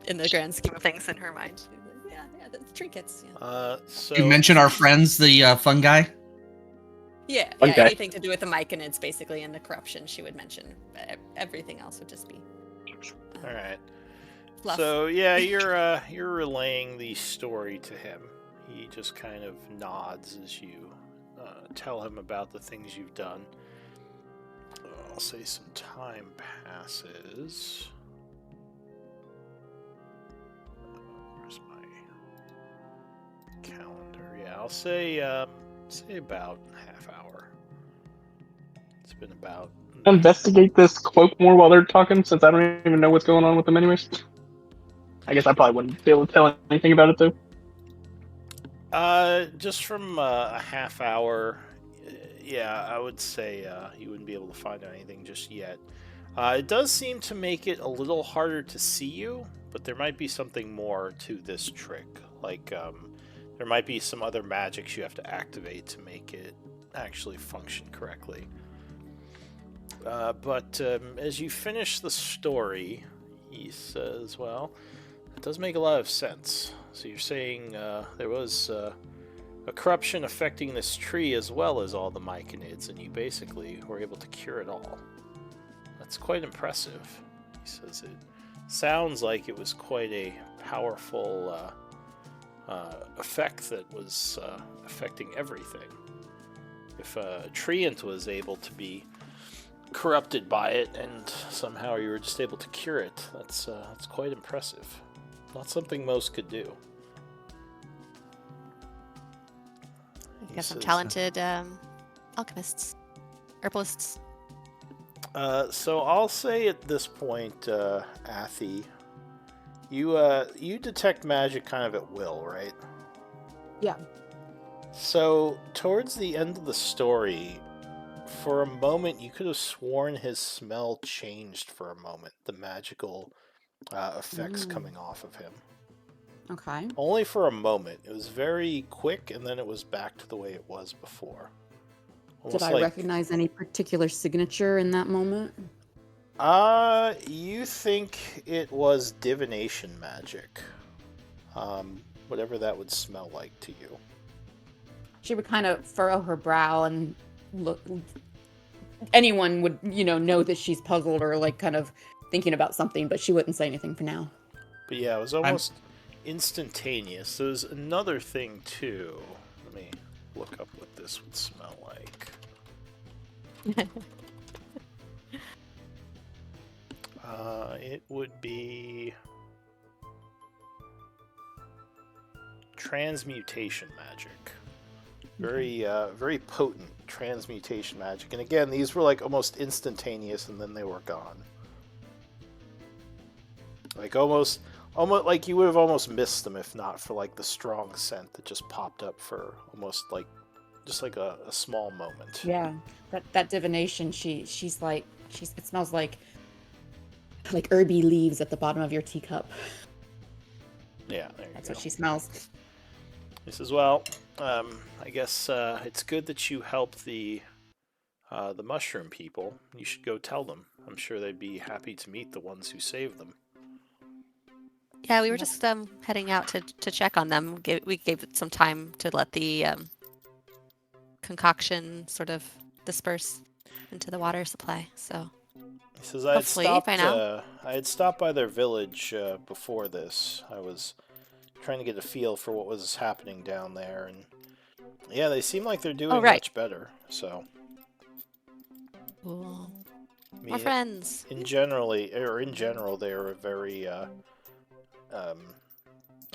in the grand scheme of things in her mind. Yeah, the trinkets. Yeah. So You mention our friends, the fun guy. Yeah, Okay. anything to do with the Myconids, basically, and the corruption, she would mention. Everything else would just be. all right. Fluff. So yeah, you're relaying the story to him. He just kind of nods as you tell him about the things you've done. I'll say some time passes. Where's my calendar? Yeah, I'll say about half hour. It's been about. Investigate this cloak more while they're talking, since I don't even know what's going on with them anyways. I guess I probably wouldn't be able to tell anything about it though. Just from a half hour, yeah, I would say you wouldn't be able to find anything just yet. It does seem to make it a little harder to see you, but there might be something more to this trick. Like, there might be some other magics you have to activate to make it actually function correctly. But as you finish the story, he says, well, it does make a lot of sense. So you're saying there was a corruption affecting this tree as well as all the Myconids, and you basically were able to cure it all. That's quite impressive. He says it sounds like it was quite a powerful effect that was affecting everything. If a treant was able to be corrupted by it, and somehow you were just able to cure it, that's quite impressive. Not something most could do. We've got some talented alchemists, herbalists. So I'll say at this point, Athy, you detect magic kind of at will, right? Yeah. So towards the end of the story, for a moment, you could have sworn his smell changed for a moment. The magical effects coming off of him. Okay. Only for a moment. It was very quick, and then it was back to the way it was before. Did I recognize any particular signature in that moment? You think it was divination magic. Whatever that would smell like to you. She would kind of furrow her brow and look. Anyone would, know that she's puzzled or like kind of thinking about something, but she wouldn't say anything for now. But yeah, it was almost instantaneous. There's another thing too. Let me look up what this would smell like. It would be transmutation magic. Very potent transmutation magic. And again, these were like almost instantaneous, and then they were gone. Like almost like you would have almost missed them if not for like the strong scent that just popped up for almost like just like a small moment. Yeah, that divination. She's like it smells like herby leaves at the bottom of your teacup. Yeah, there you That's go. what she smells. He says, "Well, I guess it's good that you helped the mushroom people. You should go tell them. I'm sure they'd be happy to meet the ones who saved them." Yeah, we were just heading out to check on them. We gave it some time to let the concoction sort of disperse into the water supply. So He says, hopefully by now. I had stopped by their village before this. I was trying to get a feel for what was happening down there, and yeah, they seem like they're doing right. much better. So Cool. More friends. In general, they are a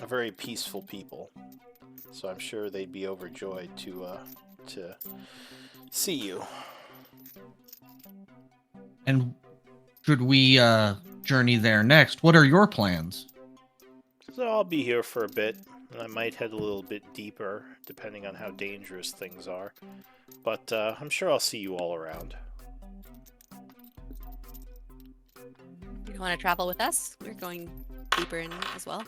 very peaceful people. So I'm sure they'd be overjoyed to see you. And should we journey there next? What are your plans? So I'll be here for a bit, and I might head a little bit deeper, depending on how dangerous things are. But I'm sure I'll see you all around. You want to travel with us? We're going deeper in as well.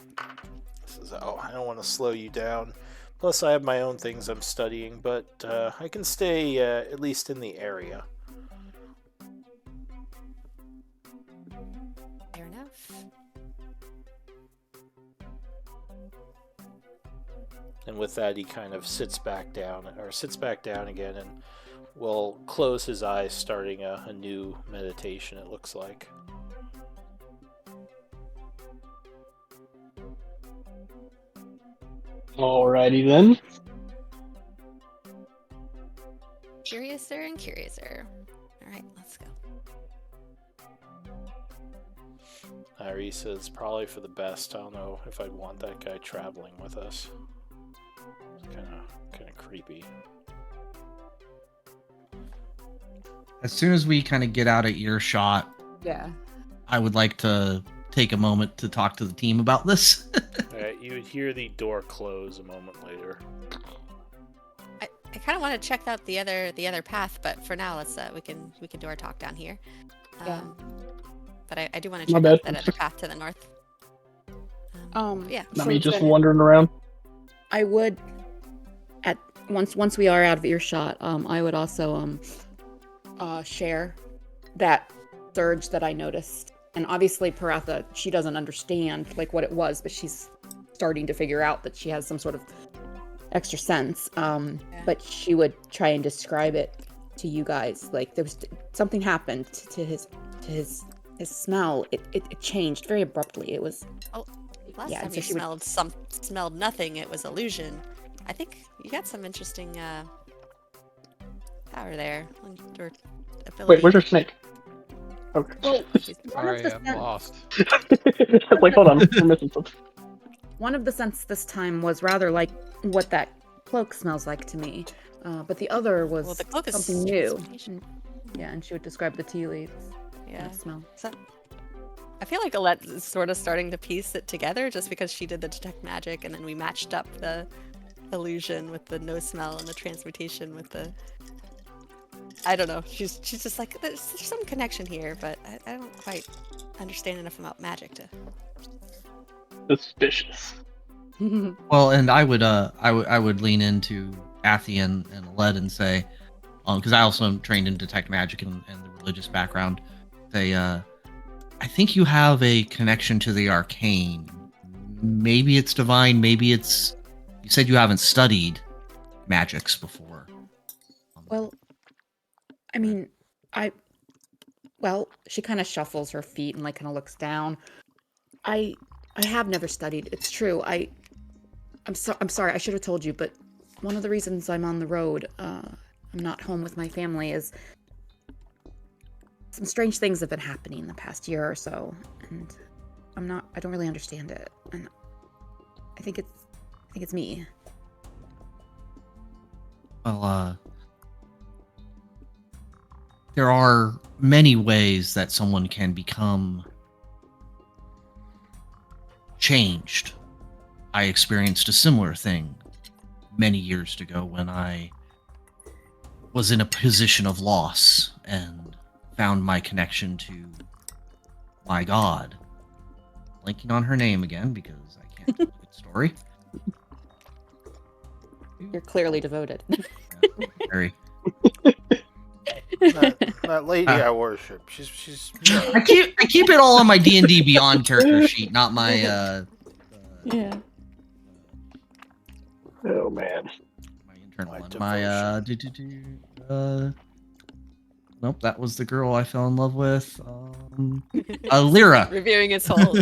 Says, "Oh, I don't want to slow you down. Plus, I have my own things I'm studying, but I can stay at least in the area." Fair enough. And with that, he kind of sits back down again, and will close his eyes, starting a new meditation, it looks like. Alrighty then. Curiouser and curiouser. All right, let's go. Irie says, "Probably for the best. I don't know if I'd want that guy traveling with us. Kind of creepy." As soon as we kind of get out of earshot, Yeah. I would like to take a moment to talk to the team about this. Alright, you would hear the door close a moment later. I kind of want to check out the other path, but for now, let's we can do our talk down here. Yeah. But I do want to My check bad. out that other path to the north. Yeah. Not So me just then wandering around. I would, at once we are out of earshot, I would also share that surge that I noticed. And obviously, Paratha, she doesn't understand like what it was, but she's starting to figure out that she has some sort of extra sense. But she would try and describe it to you guys. Like there was something happened to his smell. It changed very abruptly. It was Last Yeah, time so you she would- smelled nothing. It was illusion. I think you got some interesting power there. Or ability. Wait, where's your snake? Okay. well, Sorry, I'm lost. Like, hold on, we're missing something. one of the scents this time was rather like what that cloak smells like to me, but the other was Well, the cloak is something new. transmutation. Yeah, and she would describe the tea leaves. Yeah. And the smell. So, I feel like Alette is sort of starting to piece it together just because she did the detect magic and then we matched up the illusion with the no smell and the transmutation with the. I don't know. She's just like there's some connection here, but I don't quite understand enough about magic to. Suspicious. Well, and I would lean into Athy and Aled and say, because I also am trained in detect magic and the religious background, say, I think you have a connection to the arcane. Maybe it's divine. Maybe it's. You said you haven't studied magics before. Well, I mean, she kind of shuffles her feet and like kind of looks down. I have never studied. It's true. I'm sorry. I should have told you, but one of the reasons I'm on the road, I'm not home with my family, is some strange things have been happening the past year or so, and I don't really understand it, and I think it's me. Well, there are many ways that someone can become changed. I experienced a similar thing many years ago when I was in a position of loss and found my connection to my god. Blanking on her name again because I can't tell a good story. You're clearly devoted. Yeah, very. That lady I worship. She's. I keep it all on my D&D Beyond character sheet, not my Yeah. Oh man. my internal My one. My nope, that was the girl I fell in love with. Lyra. Reviewing its whole.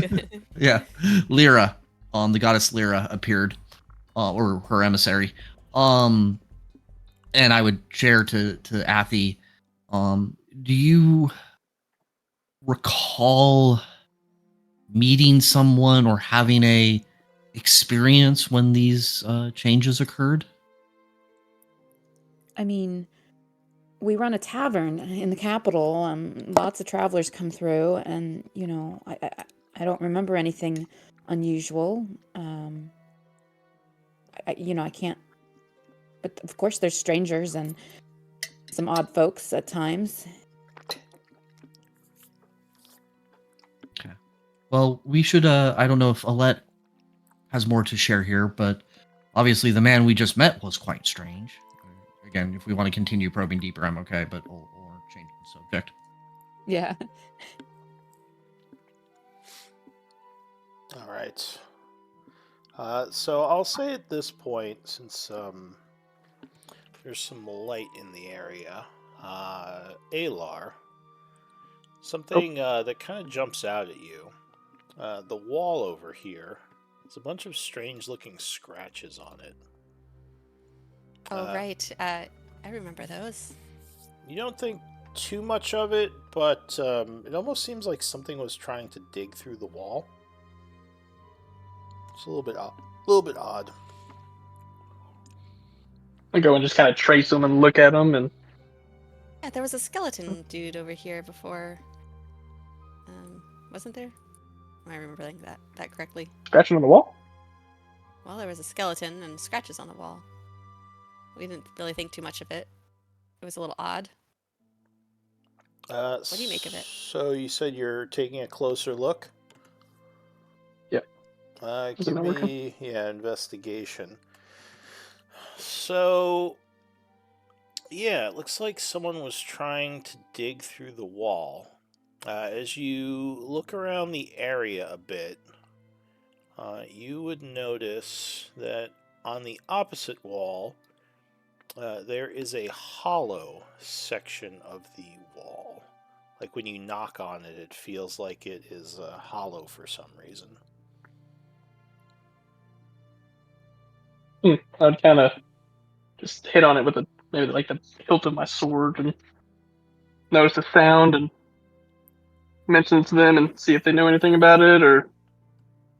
Yeah, Lyra. The goddess Lyra appeared, or her emissary. And I would share to Athy. Do you recall meeting someone or having a experience when these changes occurred? I mean, we run a tavern in the capital. Lots of travelers come through, and I don't remember anything unusual. I can't. But of course, there's strangers and some odd folks at times. Okay. Well, we should, I don't know if Alette has more to share here, but obviously the man we just met was quite strange. Again, if we want to continue probing deeper, I'm okay, but or changing the subject. Yeah. All right. So I'll say at this point, since there's some light in the area, Alar, something that kind of jumps out at you. The wall over here, there's a bunch of strange-looking scratches on it. Oh, right. I remember those. You don't think too much of it, but it almost seems like something was trying to dig through the wall. It's a little bit odd. I go and just kind of trace them and look at them, and Yeah, there was a skeleton dude over here before. Wasn't there? Am I remembering that correctly? scratching on the wall. Well, there was a skeleton and scratches on the wall. We didn't really think too much of it. It was a little odd. What do you make of it? So you said you're taking a closer look? Yep. Give me, investigation. So, yeah, it looks like someone was trying to dig through the wall. As you look around the area a bit, you would notice that on the opposite wall, there is a hollow section of the wall. Like when you knock on it, it feels like it is hollow for some reason. I'd kind of just hit on it with maybe like the hilt of my sword and notice the sound and mention it to them and see if they know anything about it, or if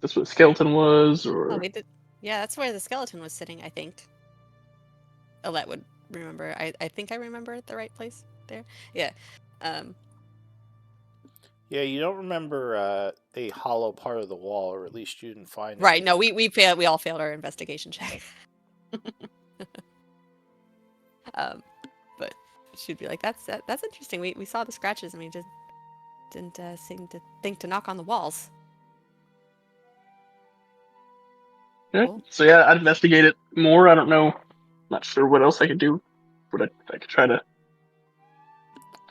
that's what skeleton was, or Oh, we did. Yeah, that's where the skeleton was sitting, I think. Alette would remember. I think I remember at the right place there. Yeah. Yeah, you don't remember a hollow part of the wall, or at least you didn't find it. Right. No, we failed. We all failed our investigation check. But she'd be like, "That's interesting. We saw the scratches and we just didn't seem to think to knock on the walls." yeah. Cool. So yeah, I'd investigate it more. I don't know. Not sure what else I could do. What I could try to.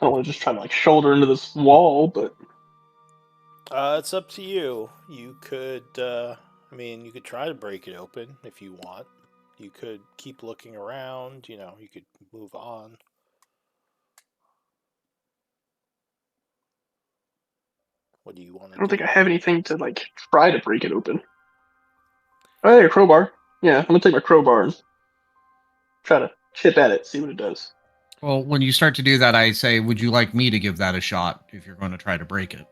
I don't want to just try to like shoulder into this wall, but It's up to you. You could, you could try to break it open if you want. You could keep looking around. You could move on. What do you want to do? I don't think I have anything to like try to break it open. Oh, hey, a crowbar. Yeah, I'm gonna take my crowbar and try to chip at it, see what it does. Well, when you start to do that, I say, would you like me to give that a shot if you're going to try to break it?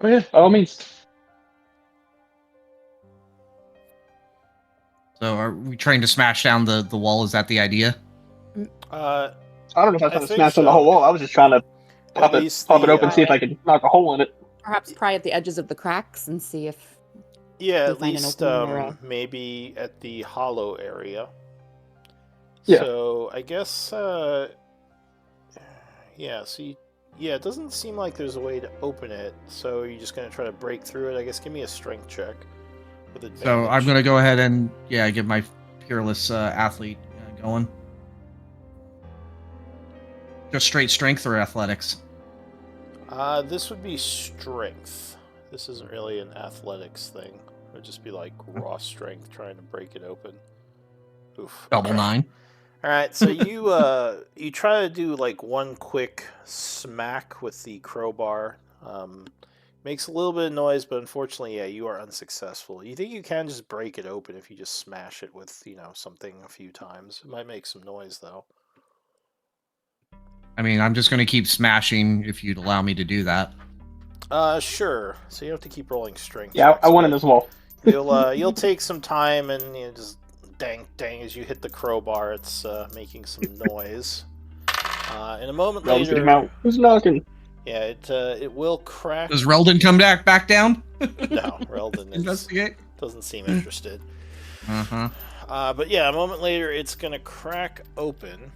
Oh yeah, by all means. So are we trying to smash down the wall? Is that the idea? I I don't know if I was trying to think smash on the so. whole wall. I was just trying to pop least it open, see if I could knock a hole in it. Perhaps pry at the edges of the cracks and see if Yeah, we at find an least opening or a- maybe at the hollow area. Yeah. So I guess it doesn't seem like there's a way to open it. So you're just gonna try to break through it. I guess give me a strength check with advantage. So I'm going to go ahead and get my peerless athlete going. Just straight strength or athletics? This would be strength. This isn't really an athletics thing. It would just be like raw strength trying to break it open. Oof. Double 9. All right, so you you try to do like one quick smack with the crowbar. Makes a little bit of noise, but unfortunately, yeah, you are unsuccessful. You think you can just break it open if you just smash it with something a few times. It might make some noise though. I mean, I'm just going to keep smashing if you'd allow me to do that. Sure. So you have to keep rolling strength. Yeah, checks, I won in but this wall. You'll take some time and just dang as you hit the crowbar. It's making some noise. In a moment Realm's gonna come later, out. Who's knocking? yeah, it will crack. Does Reldon come back down? No, Reldon Investigate. doesn't seem interested. Uh-huh. But yeah, a moment later, it's gonna crack open.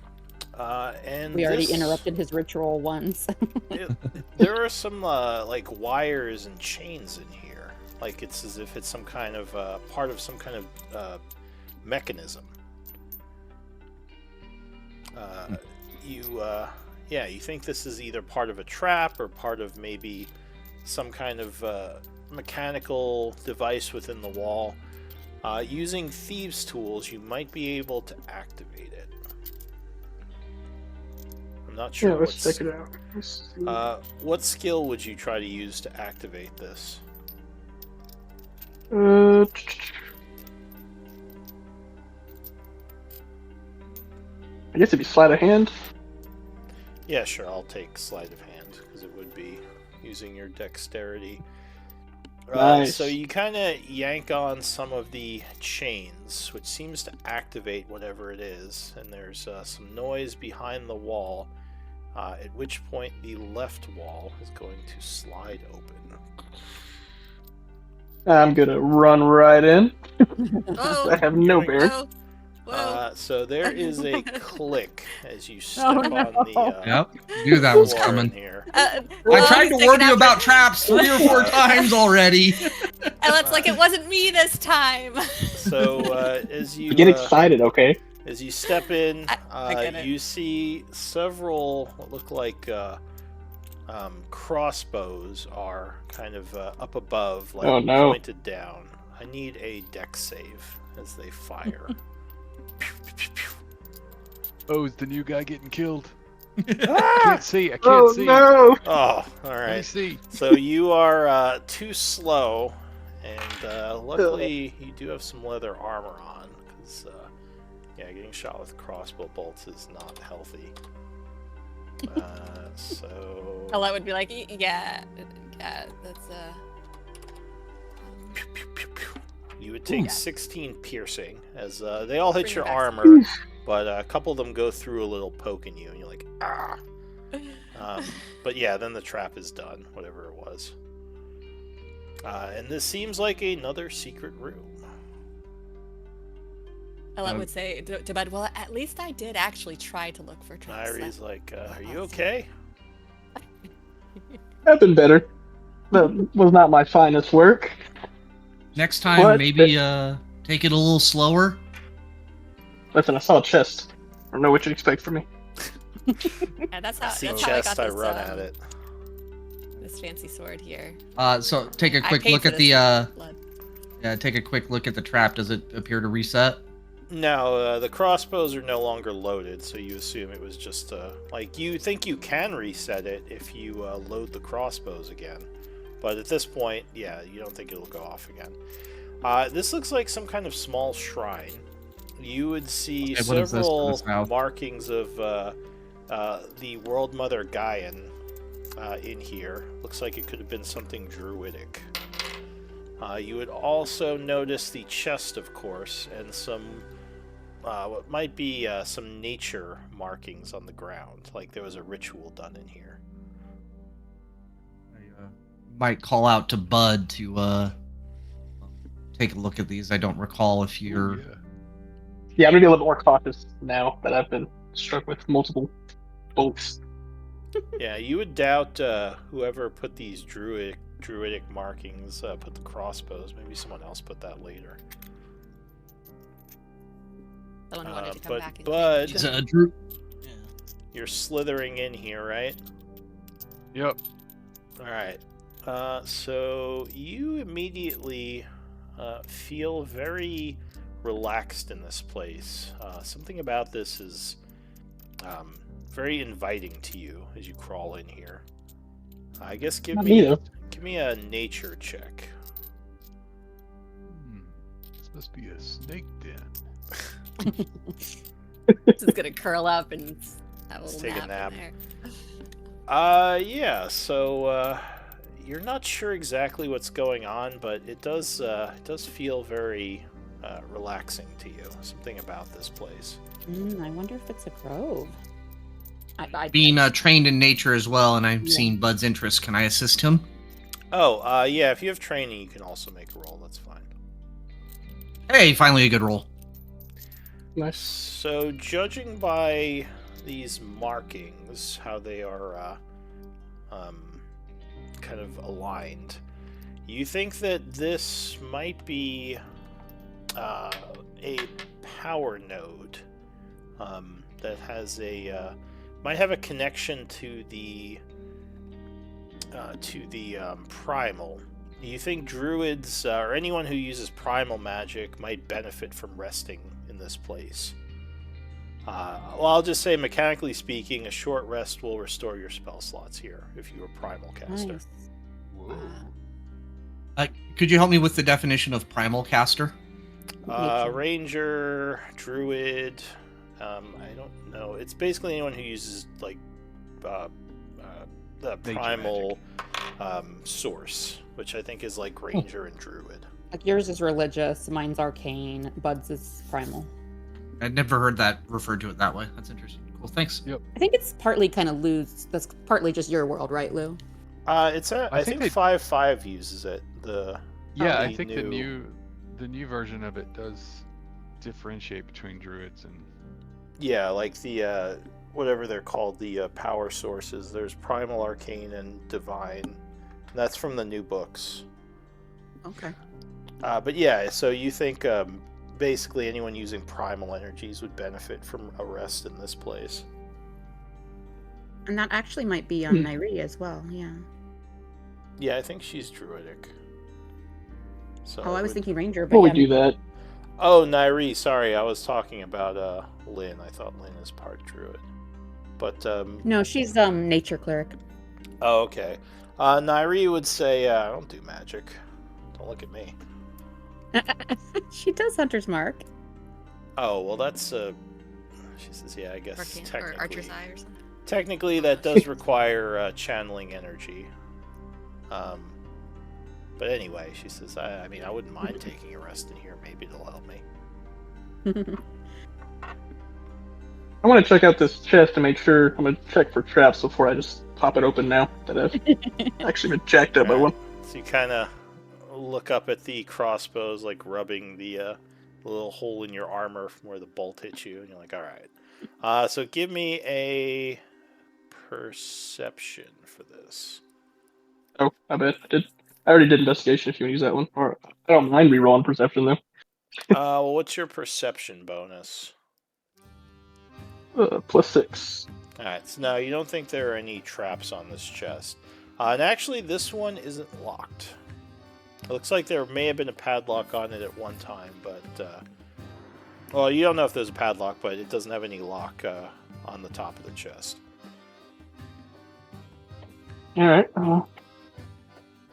And We already this- interrupted his ritual once. There are some like wires and chains in here. Like it's as if it's some kind of part of some kind of mechanism. You think this is either part of a trap or part of maybe some kind of mechanical device within the wall. Using thieves' tools, you might be able to activate it. I'm not sure. Yeah, let's check it out. Let's see. What skill would you try to use to activate this? I guess it'd be sleight of hand. Yeah, sure. I'll take sleight of hand because it would be using your dexterity. Nice. So you kind of yank on some of the chains, which seems to activate whatever it is, and there's some noise behind the wall. At which point the left wall is going to slide open. I'm gonna run right in. Oh, I have no Here we bear. no. Whoa. So there is a click as you step Oh, on the. Yep. Knew that was floor in coming. here. I well, tried he's to taking warn you after- about traps 3 or 4 times already. And it's like it wasn't me this time. So as you Get excited, okay? as you step in, I get it. you see several what look like crossbows are kind of up above, like Oh, no. pointed down. I need a dex save as they fire. Oh, is the new guy getting killed? I Ah! can't see. I can't Oh see. no! Oh, all Let me right. see. So you are too slow, and luckily you do have some leather armor on, because getting shot with crossbow bolts is not healthy. So Ella would be like, yeah, that's you would take Ooh. 16 piercing, as they all hit Bring your it back. armor, but a couple of them go through a little poke in you, and you're like, ah. But yeah, then the trap is done, whatever it was. And this seems like another secret room. Ella would say to Bud, well, at least I did actually try to look for traps. Nairi's like, are you awesome. okay? I've been better. That was not my finest work. Next time, What? maybe take it a little slower. Listen, I saw a chest. I don't know what you expect from me. Yeah, that's how. I see That's how I chest, got I this, run at it. This fancy sword here. So take a I quick paid look for at this the blood. take a quick look at the trap. Does it appear to reset? No, the crossbows are no longer loaded, so you assume it was just like you think you can reset it if you load the crossbows again, but at this point, yeah, you don't think it'll go off again. This looks like some kind of small shrine. You would see Okay, what is this? several Put us out. markings of the World Mother Gaian in here. Looks like it could have been something druidic. You would also notice the chest, of course, and some what might be some nature markings on the ground, like there was a ritual done in here. I might call out to Bud to take a look at these. I don't recall if you're. Yeah. Yeah, I'm gonna be a little more cautious now that I've been struck with multiple bolts. Yeah, you would doubt whoever put these druidic markings put the crossbows. Maybe someone else put that later. Someone wanted to come But back and Bud, He's a Drew. you're slithering in here, right? Yep. All right. So you immediately feel very relaxed in this place. Something about this is very inviting to you as you crawl in here. I guess give Not me me, though. a nature check. This must be a snake den. This is gonna curl up and Have a Let's little take a nap. nap. In there. Yeah. So you're not sure exactly what's going on, but it does feel very relaxing to you. Something about this place. I wonder if it's a grove. Being trained in nature as well, and I've Yeah. seen Bud's interest, can I assist him? Oh, yeah. If you have training, you can also make a roll. That's fine. Hey, finally a good roll. Nice. So, judging by these markings, how they are kind of aligned, you think that this might be a power node that has might have a connection to the primal. You think druids or anyone who uses primal magic might benefit from resting in this place? Well, I'll just say, mechanically speaking, a short rest will restore your spell slots here if you're a primal caster. Nice. Could you help me with the definition of primal caster? Ranger, druid, I don't know. It's basically anyone who uses like the Nature primal source, which I think is like ranger and druid. Like yours is religious, mine's arcane, Bud's is primal. I'd never heard that referred to it that way. That's interesting. Cool, thanks. Yep. I think it's partly kind of Lou's. That's partly just your world, right, Lou? I think they- 5.5 uses it. Yeah, I the think the new version of it does differentiate between druids and Yeah, like the whatever they're called, the power sources. There's primal, arcane, and divine. And that's from the new books. Okay. But yeah, so you think basically anyone using primal energies would benefit from a rest in this place. And that actually might be on Nairi as well, yeah. Yeah, I think she's druidic. So Oh, I was thinking ranger, but Before we yeah, do that, Oh, Nairi, sorry, I was talking about Lynn. I thought Lynn is part druid. But no, she's nature cleric. oh, okay. Nairi would say, "Don't do magic. Don't look at me." She does Hunter's Mark. Oh, well, that's she says, "Yeah, I guess Arcane, or technically." Archer's Eye or something. Technically, that does require channeling energy. But anyway, she says, I mean, I wouldn't mind taking a rest in here. Maybe it'll help me. I want to check out this chest to make sure. I'm gonna check for traps before I just pop it open now that I've actually been jacked up by one. So you kind of look up at the crossbows, like rubbing the little hole in your armor from where the bolt hit you, and you're like, all right. So give me a perception for this. Oh, I bet I did. I already did investigation. If you want to use that one, or I don't mind re-rolling perception though. Well, what's your perception bonus? +6. Alright, so now you don't think there are any traps on this chest. And actually, this one isn't locked. It looks like there may have been a padlock on it at one time, but... well, you don't know if there's a padlock, but it doesn't have any lock on the top of the chest. Alright, let's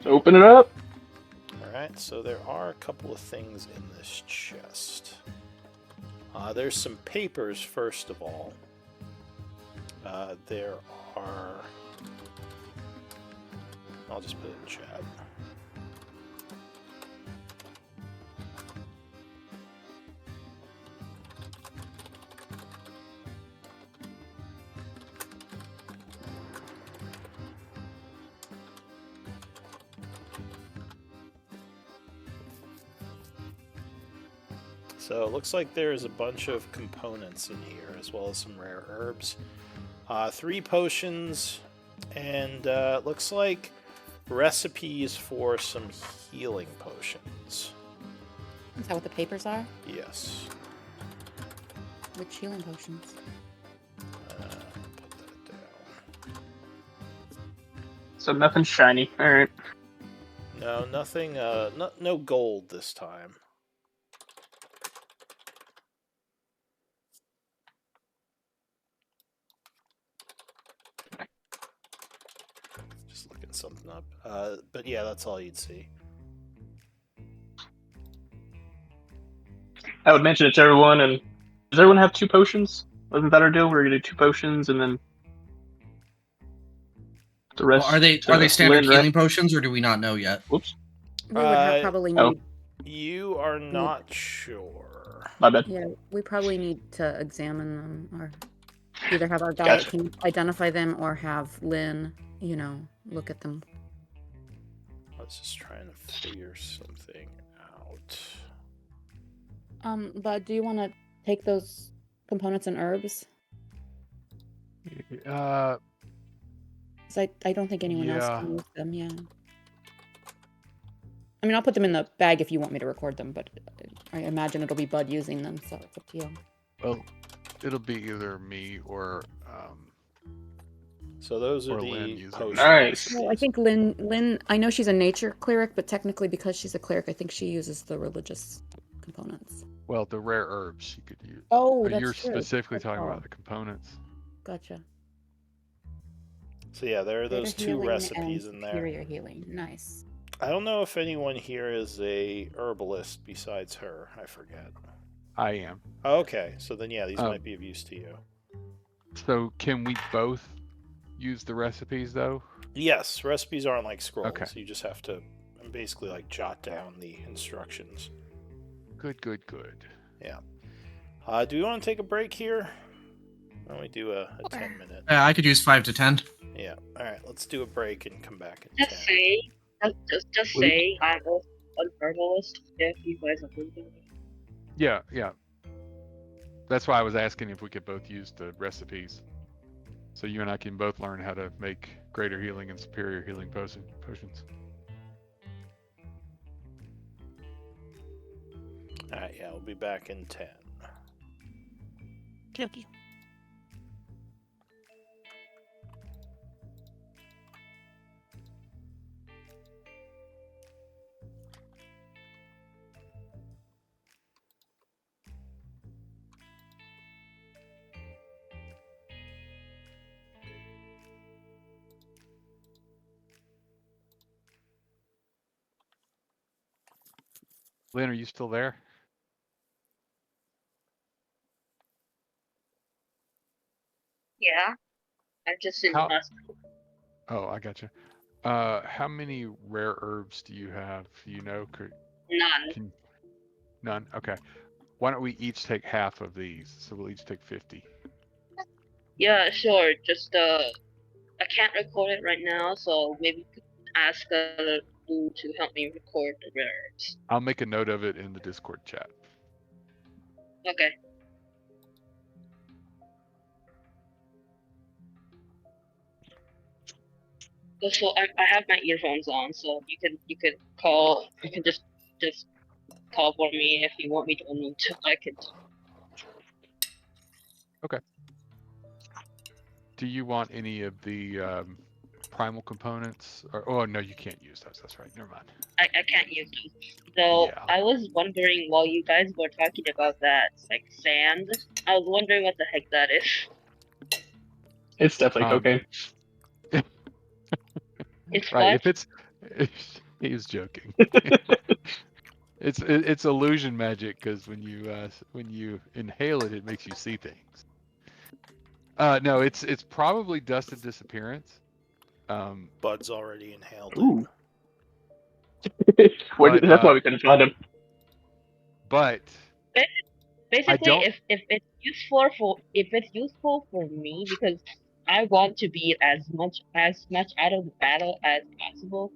open it up. Alright, so there are a couple of things in this chest. There's some papers, first of all. There are... I'll just put it in chat. So it looks like there's a bunch of components in here, as well as some rare herbs. 3 potions, and it looks like recipes for some healing potions. Is that what the papers are? Yes. Which healing potions? Put that down. So nothing shiny. Alright. No, nothing, no gold this time. Just looking something up. But yeah, that's all you'd see. I would mention it to everyone, and does everyone have 2 potions? Wasn't that our deal? We were gonna do 2 potions and then the rest. Are they to standard Lynn, right? healing potions, or do we not know yet? Whoops, We would have Uh, probably oh. need. You are not sure. my bad. Yeah, we probably need to examine them, or either have our guy that Gotcha. can identify them, or have Lynn, look at them. I was just trying to figure something out. Bud, do you want to take those components and herbs? Uh, 'Cause I don't think anyone else Yeah. can use them. Yeah. I mean, I'll put them in the bag if you want me to record them, but I imagine it'll be Bud using them, so it's up to you. well, it'll be either me or So those are Or Lynn the using potions. Nice. Well, I think Lynn, I know she's a nature cleric, but technically because she's a cleric, I think she uses the religious components. well, the rare herbs she could use. Oh, Or that's you're true. specifically That's talking all. about the components. Gotcha. So yeah, there are those Greater 2 healing recipes and in there. superior healing. Nice. I don't know if anyone here is a herbalist besides her. I forget. I am. Okay, so then yeah, these Oh. might be of use to you. So can we both use the recipes though? Yes, recipes aren't like scrolls. Okay. You just have to basically like jot down the instructions. Good, good, good. Do we want to take a break here? Why don't we do a Sure. 10-minute? I could use 5 to 10. Yeah. All right, let's do a break and come back in Just 10. say, just Wait. say I'm also an herbalist if you guys are thinking. Yeah, yeah. That's why I was asking if we could both use the recipes. So you and I can both learn how to make greater healing and superior healing potions. All right, yeah, we'll be back in 10. Okay. Lynn, are you still there? Yeah, I'm just in How- hospital. Oh, I gotcha. How many rare herbs do you have? You know, None. None. Okay. Why don't we each take half of these? So we'll each take 50. Yeah, sure. Just I can't record it right now, so maybe you could ask Lou to help me record the rares. I'll make a note of it in the Discord chat. Okay. So I have my earphones on, so you can call. You can just call for me if you want me to unmute. I can. Do you want any of the primal components? Or, oh no, you can't use those. That's right. Never mind. I can't use them. So Yeah. I was wondering while you guys were talking about that, like sand. I was wondering what the heck that is. It's definitely Um, cocaine. It's Right. what? If it's, he was joking. It's illusion magic because when you inhale it, it makes you see things. No, it's probably dust of disappearance. Bud's already inhaled Ooh. it. But, That's why we couldn't find him. But Basically, don't- if it's useful for me because I want to be as much out of the battle as possible.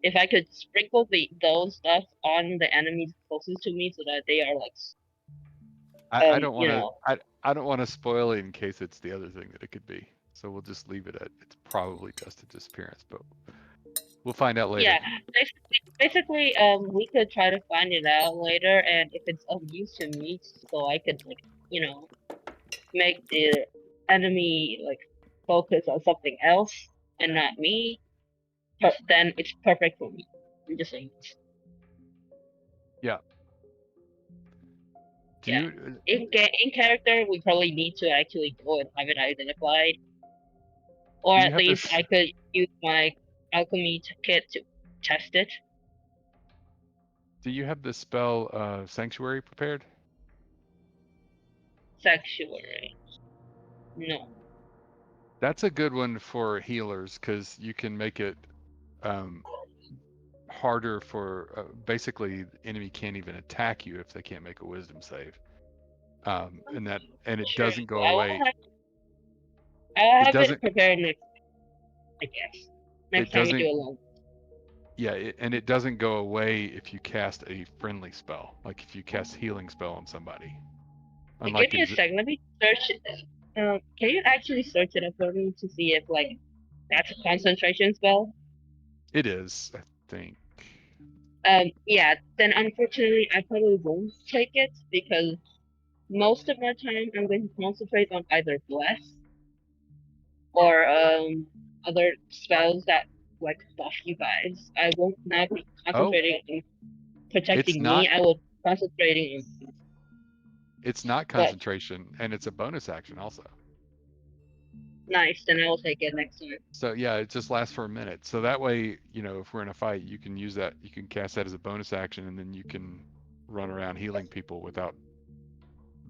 If I could sprinkle those stuff on the enemies closest to me so that they are like I don't want you to. know. I don't want to spoil it in case it's the other thing that it could be. So we'll just leave it at it's probably dust of disappearance, but we'll find out later. Yeah, basically, we could try to find it out later, and if it's of use to me, so I could like, make the enemy like focus on something else and not me, then it's perfect for me. I'm just saying. Do Yeah. you? In character, we probably need to actually go and have it identified, or Do you at have least this- I could use my alchemy kit to test it. Do you have the spell Sanctuary prepared? Sanctuary. No. That's a good one for healers because you can make it harder for basically the enemy can't even attack you if they can't make a wisdom save. And it Sure. doesn't go I will away. I'll It have it doesn't. prepared next, I guess. Next It time we doesn't. do a long. Yeah, and it doesn't go away if you cast a friendly spell, like if you cast healing spell on somebody. Unlike Give me a second. Let me search it. Can you actually search it up for me to see if like that's a concentration spell? it is, I think. Yeah. Then unfortunately, I probably won't take it because most of my time I'm going to concentrate on either bless or other spells that like buff you guys. I won't not be Oh, concentrating on it's protecting not. me. I will concentrating on. It's not But concentration, and it's a bonus action also. nice. Then I will take it next time. So yeah, it just lasts for a minute. So that way, if we're in a fight, you can use that. You can cast that as a bonus action, and then you can run around healing people without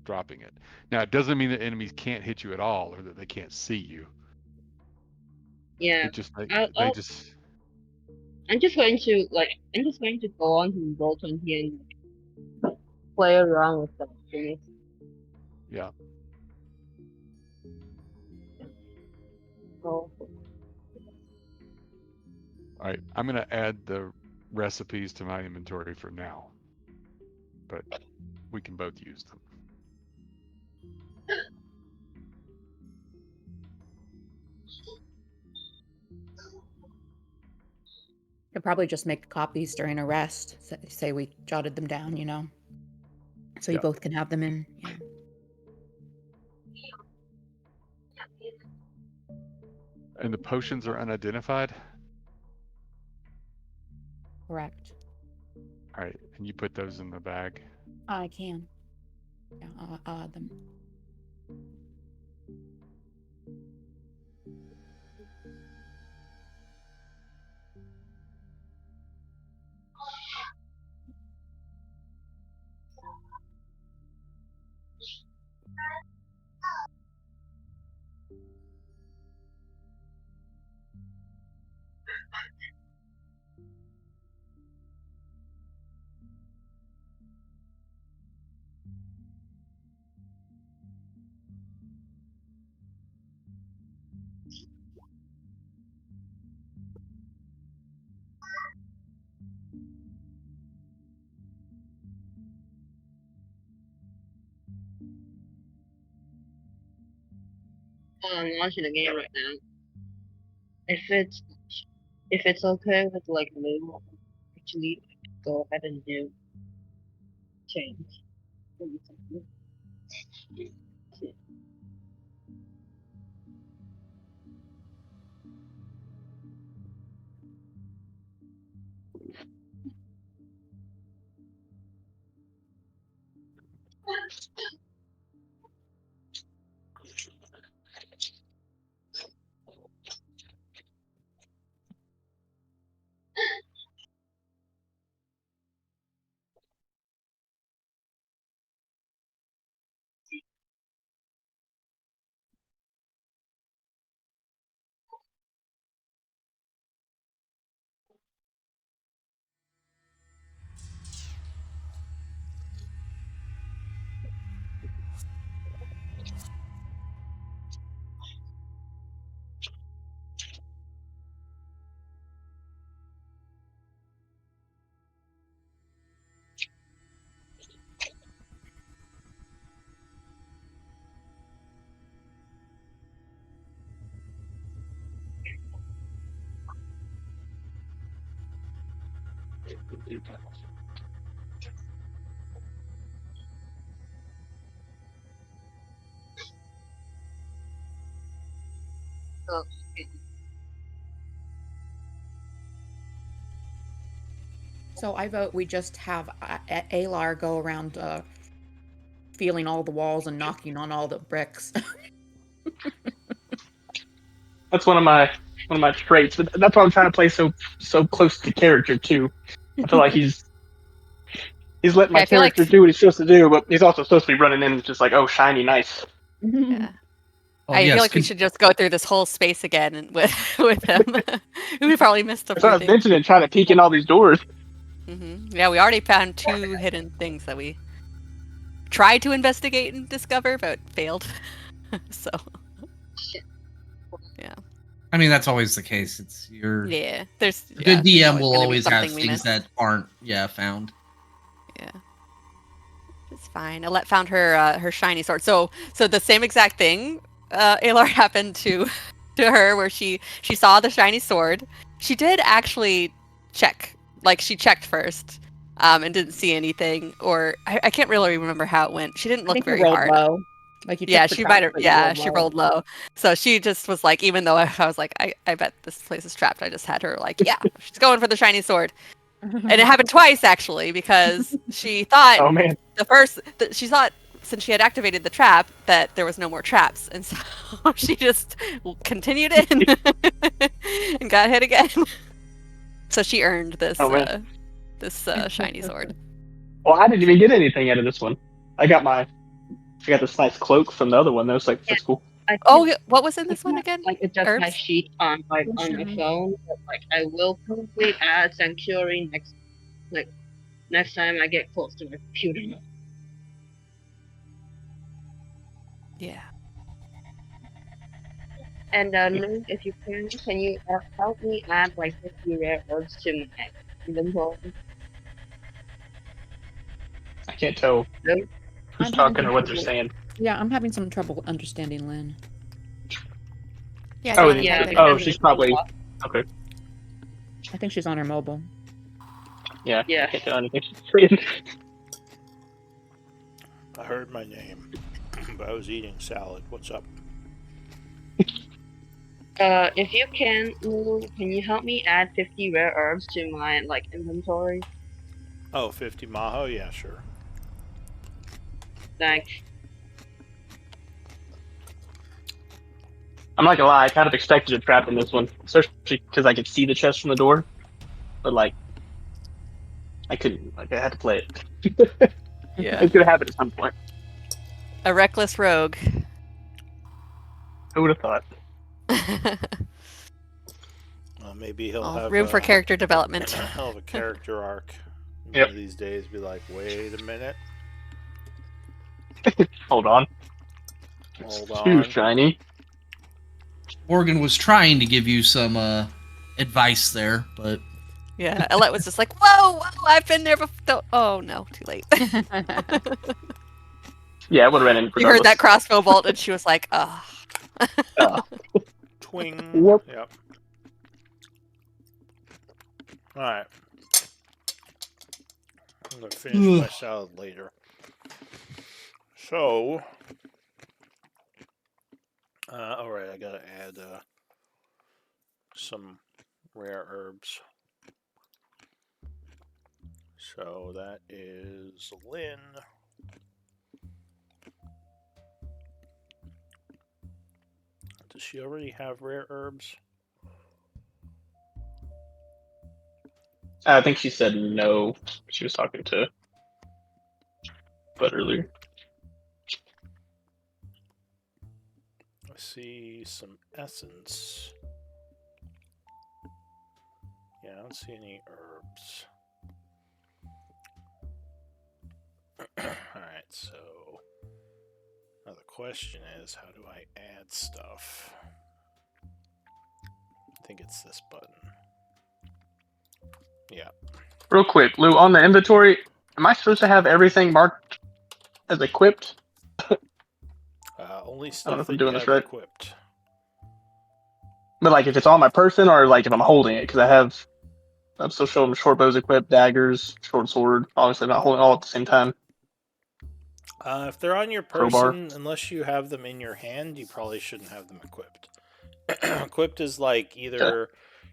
dropping it. Now, it doesn't mean that enemies can't hit you at all or that they can't see you. Yeah. It just they I'll just I'm just going to go on to Roll20 and play around with them. yeah. So, All right, I'm gonna add the recipes to my inventory for now, but we can both use them. Could probably just make copies during a rest. Say we jotted them down, so you Yeah. both can have them in. Yeah. And the potions are unidentified. Correct. All right, and you put those in the bag. I can. Yeah, I'll add them. I'm launching the game right now. If it's okay with like me, actually go ahead and do change. So, So I vote we just have Alar go around feeling all the walls and knocking on all the bricks. That's one of my traits. But that's why I'm trying to play so close to character too. I feel like he's letting my I feel like character do what he's supposed to do, but he's also supposed to be running in just like, oh, shiny, nice. yeah. Well, I yes, feel like we should just go through this whole space again and with him. We probably missed a That's what I few was things. mentioning, trying to peek in all these doors. Yeah, we already found 2 hidden things that we tried to investigate and discover, but failed. So, yeah. I mean, that's always the case. It's your Yeah, there's a good there's DM will gonna be always have something we things missed. that aren't found. Yeah, it's fine. Alette found her shiny sword. So the same exact thing, Alar happened to her, where she saw the shiny sword. She did actually check, like she checked first, and didn't see anything, or I can't really remember how it went. She didn't I look think you very rolled hard. low. Like you Yeah, checked for she traps, might have. but you Yeah, rolled she low. rolled low. So she just was like, even though I was like, I bet this place is trapped. I just had her like, yeah, she's going for the shiny sword. And it happened twice actually, because she thought Oh man. she thought, since she had activated the trap, that there was no more traps, and so she just continued in and got hit again. So she earned this Oh man. shiny sword. Well, I didn't even get anything out of this one. I got this nice cloak from the other one. That was like, that's cool. I Oh, can, what was in I this one can't, again? like adjust my Herbs? sheet on my phone, but like I will probably add sanctuary next time I get close to my computer. Yeah. And Lou, if you can you help me add like 50 rare herbs to my inventory? I can't tell Lou? who's I'm having talking or some what they're trouble. saying. Yeah, I'm having some trouble understanding Lynn. Yeah. Do you Oh, want to Yeah, type it because in? oh, she's probably okay. I think she's on her mobile. Yeah, Yeah. I can't tell anything she's saying. I heard my name, but I was eating salad. What's up? If you can, Lou, can you help me add 50 rare herbs to my like inventory? Oh, 50 Maho? Yeah, sure. Thanks. I'm not gonna lie, I kind of expected a trap in this one, especially because I could see the chest from the door, but like, I couldn't. Like, I had to play it. Yeah. It's gonna happen at some point. A reckless rogue. Who would have thought? Well, maybe he'll Oh, have room for character development. he'll have a character arc. Yep. One of these days, be like, wait a minute, Hold on. hold Too on. shiny. Morgan was trying to give you some advice there, but Yeah, Alette was just like, whoa, I've been there before. Oh no, too late. Yeah, I would have ran in. You heard that regardless. crossbow bolt, and she was like, oh. Twing. Yep. All right. I'm gonna finish my salad later. So, all right, I gotta add some rare herbs. So that is Lynn. Does she already have rare herbs? I think she said no. She was talking to Bud earlier. I see some essence. Yeah, I don't see any herbs. Alright, so now the question is, how do I add stuff? I think it's this button. Yeah. Real quick, Lou, on the inventory, am I supposed to have everything marked as equipped? Only know stuff if I'm that doing you this have right. equipped. But like, if it's on my person or like if I'm holding it, because I'm still showing short bows equipped, daggers, short sword. Obviously, I'm not holding all at the same time. If they're on your Crowbar. person, unless you have them in your hand, you probably shouldn't have them equipped. Equipped is like either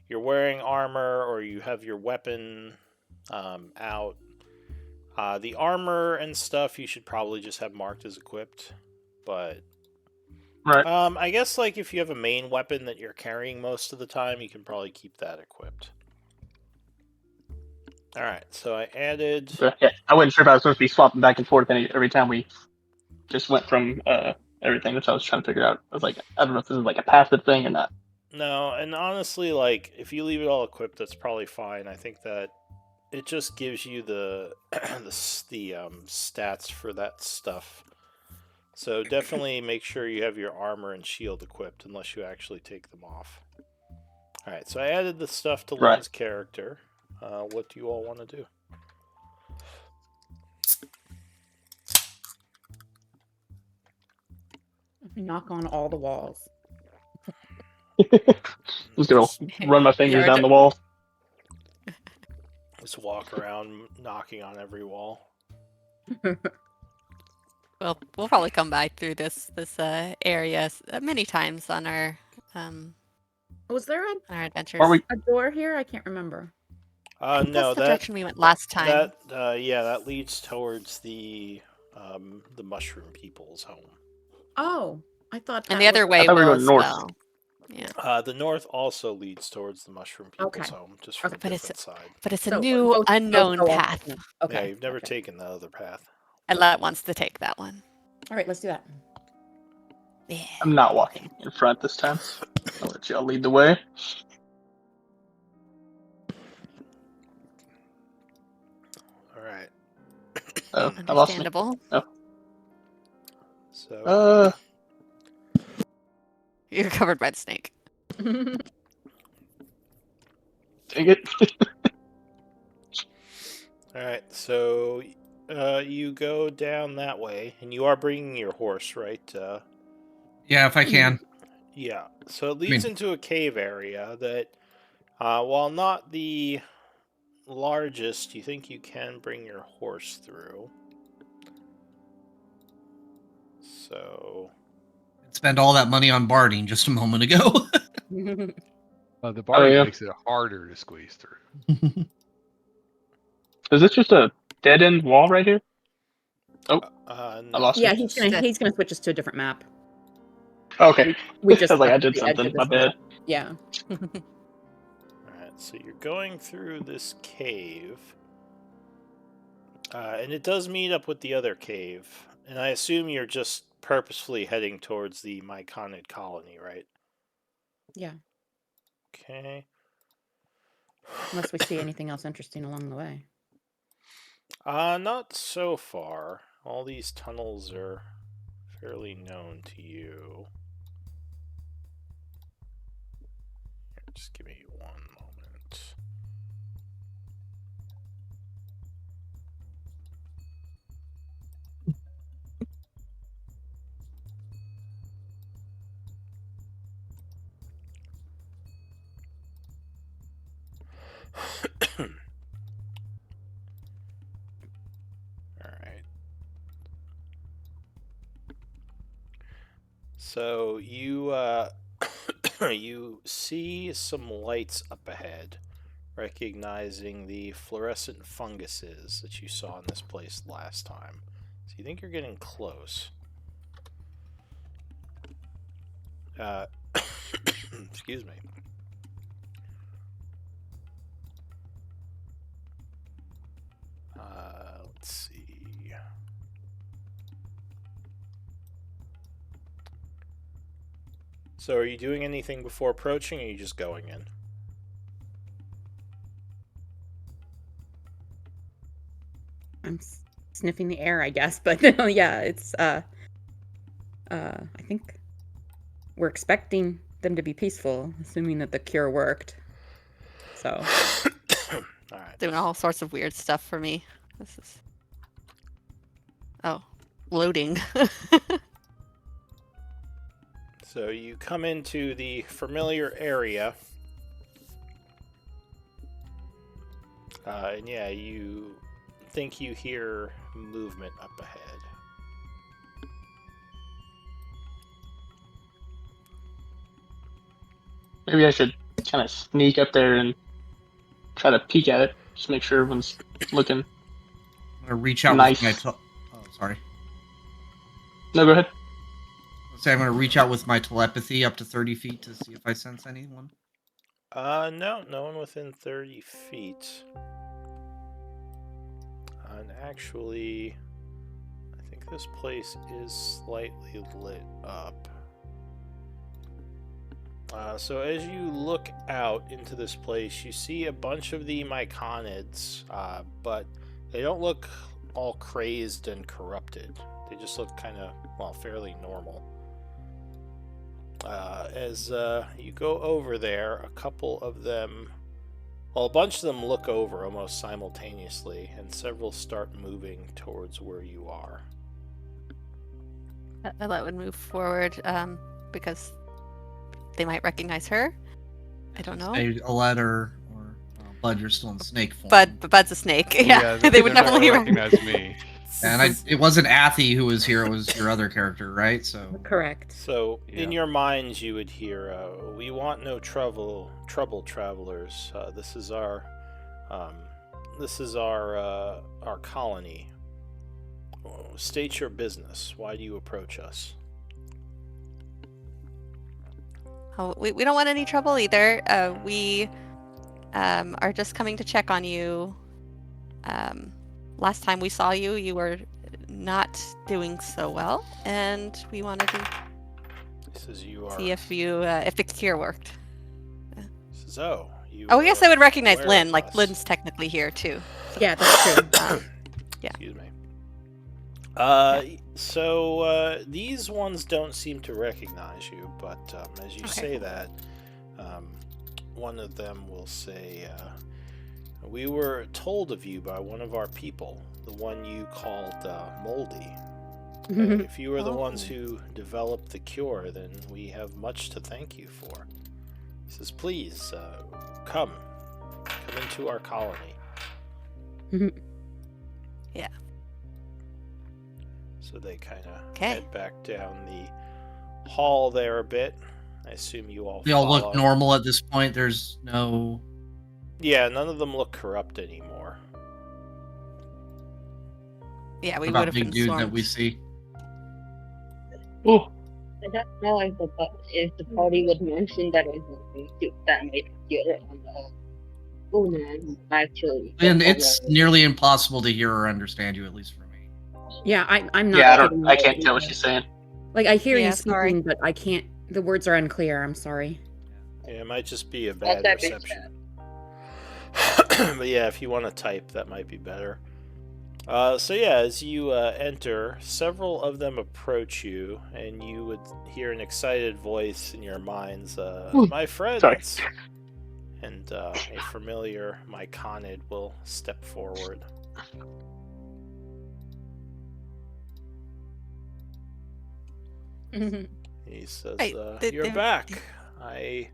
you're wearing armor or you have your weapon out. The armor and stuff you should probably just have marked as equipped. But Right. I guess like if you have a main weapon that you're carrying most of the time, you can probably keep that equipped. Alright, so I added... Yeah, I wasn't sure if I was supposed to be swapping back and forth every time we just went from everything. That's what I was trying to figure out. I was like, I don't know if this is like a passive thing or not. No, and honestly, like if you leave it all equipped, that's probably fine. I think that it just gives you the stats for that stuff. So definitely make sure you have your armor and shield equipped, unless you actually take them off. All right, so I added the stuff to Right. Lynn's character. What do you all want to do? Knock on all the walls. Just gonna run my fingers down the wall. Just walk around knocking on every wall. We'll probably come by through this area many times on our Was there adventures. Are we? a door here? I can't remember. No, That's the direction we went last time. that leads towards the mushroom people's home. Oh, I thought. And that the other was- way thought we were was north. well. Yeah. The north also leads towards the mushroom people's Okay. home, just from Okay. a But it's- different side. But it's a So, new both unknown go off path. the- Yeah, Okay. you've never okay. taken the other path. Ella wants to take that one. All right, let's do that. Yeah. I'm not walking in front this time. I'll let y'all lead the way. All right. Oh, I lost me. Understandable. So You're covered by the snake. Dang it. all right, so you go down that way, and you are bringing your horse, right? Yeah, if I can. Yeah. So it leads into a cave area that, while not the largest, you think you can bring your horse through. So Spend all that money on barding just a moment ago. The barding yeah. makes it harder to squeeze through. Is this just a dead end wall right here? no, I lost Yeah, you. he's gonna switch us to a different map. Okay. We just I was like, I left did the edge something. of My this bad. world. Yeah. Alright, so you're going through this cave. And it does meet up with the other cave. And I assume you're just purposefully heading towards the Myconid colony, right? Yeah. Okay. Unless we see anything else interesting along the way. Not so far. All these tunnels are fairly known to you. Here, just give me one moment. Alright. So you you see some lights up ahead, recognizing the fluorescent funguses that you saw in this place last time. So you think you're getting close. Excuse me. Let's see. So are you doing anything before approaching, or are you just going in? I'm sniffing the air, I guess, but yeah, it's I think we're expecting them to be peaceful, assuming that the cure worked. So Alright. Doing all sorts of weird stuff for me. This is. Oh, loading. So you come into the familiar area. And yeah, you think you hear movement up ahead. Maybe I should kind of sneak up there and try to peek at it. Just make sure everyone's looking. I'm gonna reach out Nice. with my. Oh, sorry. No, go ahead. Let's say I'm gonna reach out with my telepathy up to 30 feet to see if I sense anyone. No one within 30 feet. And actually, I think this place is slightly lit up. So as you look out into this place, you see a bunch of the myconids, but they don't look all crazed and corrupted. They just look kind of, well, fairly normal. As you go over there, a couple of them, well, a bunch of them look over almost simultaneously, and several start moving towards where you are. Ella would move forward because they might recognize her. I don't know. A letter or Bud, you're still in snake form. Bud's a snake. Yeah, they would they're not definitely gonna recognize me. And it wasn't Athy who was here; it was your other character, right? So Correct. So in Yeah. your minds, you would hear, "We want no trouble, travelers. This is our colony. State your business. Why do you approach us?" Oh, we don't want any trouble either. We are just coming to check on you. Last time we saw you, you were not doing so well, and we wanted to He says, "You are." see if the cure worked. He says, "Oh, you." Oh, yes, I would recognize aware Lynn. of Like us." Lynn's technically here too. Yeah, that's true. Yeah. Excuse me. So these ones don't seem to recognize you, but as you Okay. say that, one of them will say, "We were told of you by one of our people, the one you called Moldy. If you were the ones who developed the cure, then we have much to thank you for." He says, "Please, come into our colony." Yeah. So they kind of Okay. head back down the hall there a bit. I assume you all they all follow. look normal at this point. There's no. Yeah, none of them look corrupt anymore. Yeah, we About would have big been dude swarmed. that we see. Ooh, I don't know if the party would mention that it was that made cure on the woman actually. And it's nearly impossible to hear or understand you, at least for me. Yeah, I'm not. yeah, getting I that can't tell what either. she's saying. Like I hear Yeah, you sorry. speaking, but I can't. The words are unclear. I'm sorry. Yeah, it might just be a bad that is reception. But yeah, if you want to type, that might be better. So yeah, as you enter, several of them approach you, and you would hear an excited voice in your minds, "My friends!" Sorry. And a familiar myconid will step forward. He says, Hey, "You're they're- back. I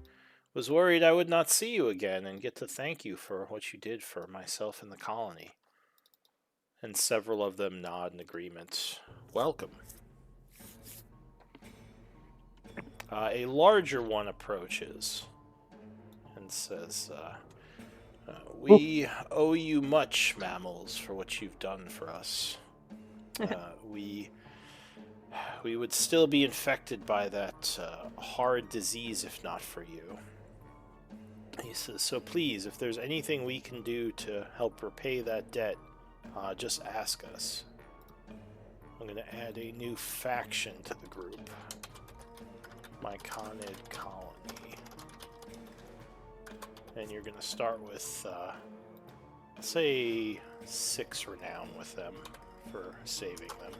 was worried I would not see you again and get to thank you for what you did for myself and the colony." And several of them nod in agreement. "Welcome." A larger one approaches and says, "We owe you much, mammals, for what you've done for us. We would still be infected by that hard disease if not for you." He says, "So please, if there's anything we can do to help repay that debt, just ask us." I'm going to add a new faction to the group. Myconid Colony. And you're going to start with, say, 6 renown with them for saving them.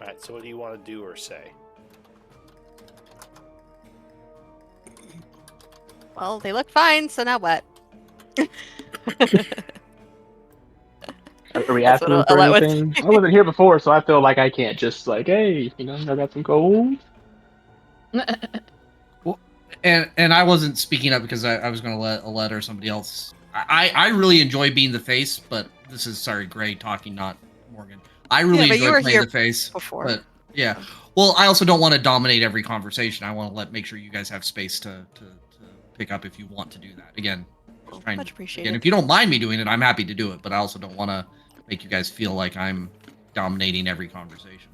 Alright, so what do you want to do or say? Well, they look fine, so now what? Are we That's asking what them for Alette would anything? I wasn't here before, so I feel like I can't just like, hey, I got some gold. And I wasn't speaking up because I was going to let Alette or somebody else. I really enjoy being the face, but this is, sorry, Gray talking, not Morgan. I really but you enjoy were playing here the face. before. But yeah. Well, I also don't want to dominate every conversation. I want to make sure you guys have space to pick up if you want to do that. Again, just trying Much to, appreciated. again, if you don't mind me doing it, I'm happy to do it, but I also don't want to make you guys feel like I'm dominating every conversation.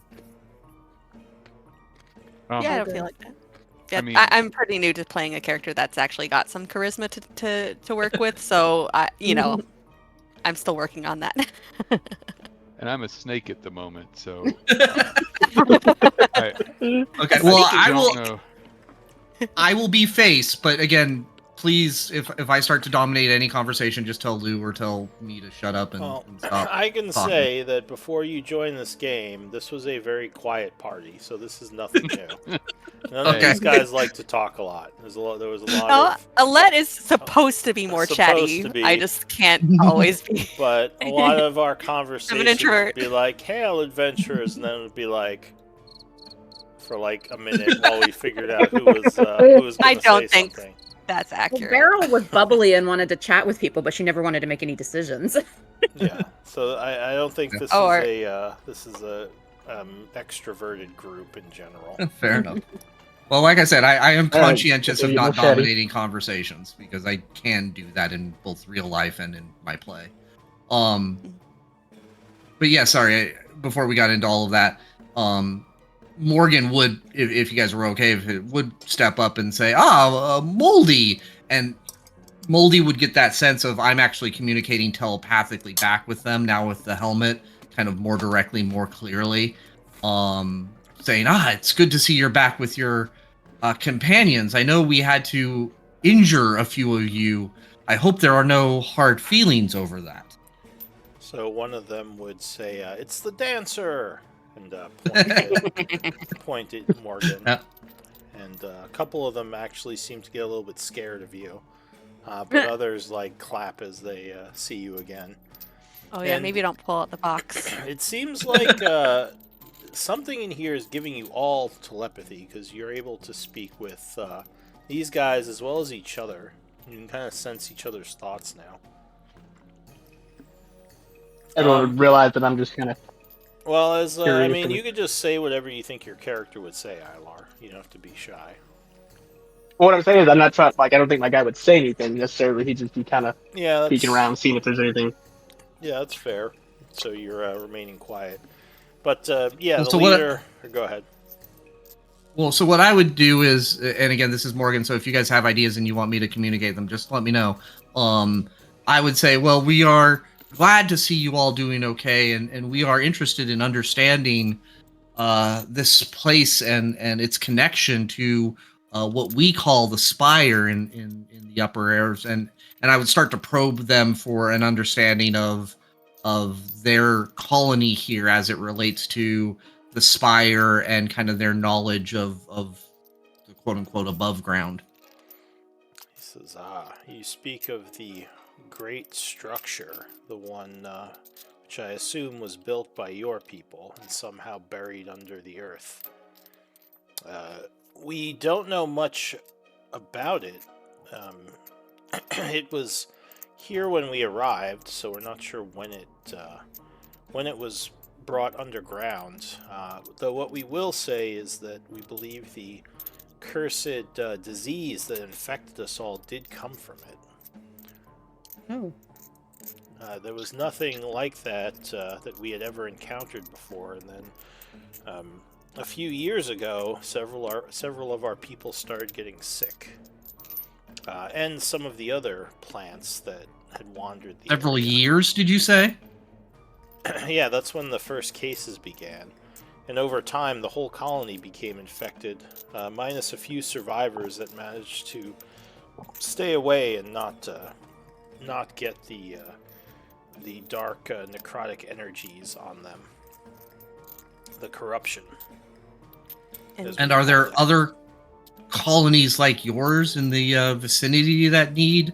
Oh, Yeah, I don't feel like that. Yeah, I mean, I'm pretty new to playing a character that's actually got some charisma to work with, so I'm still working on that. and I'm a snake at the moment, so I Okay, A well, sneaky don't know. I will be face, but again, please, if I start to dominate any conversation, just tell Lou or tell me to shut up and, Well, and stop. I can talking. say that before you joined this game, this was a very quiet party, so this is nothing new. None of Okay. these guys like to talk a lot. There was a lot Oh, of Alette is supposed to be more supposed chatty. to be. I just can't always be. But a lot of our conversations would introvert. be like, "Hail, adventurers," and then it would be like, for like a minute while we figured out who was going I to don't say think something. That's Well, accurate. Beryl was bubbly and wanted to chat with people, but she never wanted to make any decisions. Yeah, so I don't think this Or- is a extroverted group in general. Fair enough. Well, like I said, I am All right, conscientious of you're not more chatty. dominating conversations because I can do that in both real life and in my play. But yeah, sorry. Before we got into all of that, Morgan would, if you guys were okay, if it would step up and say, Moldy, and Moldy would get that sense of I'm actually communicating telepathically back with them now with the helmet, kind of more directly, more clearly, saying, it's good to see you're back with your companions. I know we had to injure a few of you. I hope there are no hard feelings over that. So one of them would say, "It's the dancer," and point at Morgan. And a couple of them actually seem to get a little bit scared of you, but others like clap as they see you again. Oh yeah, And- maybe don't pull out the box. It seems like something in here is giving you all telepathy because you're able to speak with these guys as well as each other. You can kind of sense each other's thoughts now. Everyone would realize that I'm just kind of. Well, I Curious mean, and- you could just say whatever you think your character would say, Ilar. You don't have to be shy. What I'm saying is, I'm not trying. Like, I don't think my guy would say anything necessarily. He'd just be kind of Yeah, that's, peeking around, seeing if there's anything. Yeah, that's fair. So you're remaining quiet. But yeah, Well, the so leader. Go ahead. Well, so what I would do is, and again, this is Morgan, so if you guys have ideas and you want me to communicate them, just let me know. I would say, well, we are glad to see you all doing okay, and we are interested in understanding this place and its connection to what we call the Spire in the upper airs, and I would start to probe them for an understanding of their colony here as it relates to the Spire and kind of their knowledge of the quote unquote above ground. He says, you speak of the great structure, the one which I assume was built by your people and somehow buried under the earth. We don't know much about it. It was here when we arrived, so we're not sure when it was brought underground. Though what we will say is that we believe the cursed disease that infected us all did come from it. Oh. There was nothing like that that we had ever encountered before, and then a few years ago, several of our people started getting sick, and some of the other plants that had wandered the Several area. years, did you say? Yeah, that's when the first cases began. And over time, the whole colony became infected, minus a few survivors that managed to stay away and not get the dark necrotic energies on them. The corruption. as And we are there call it. other colonies like yours in the vicinity that need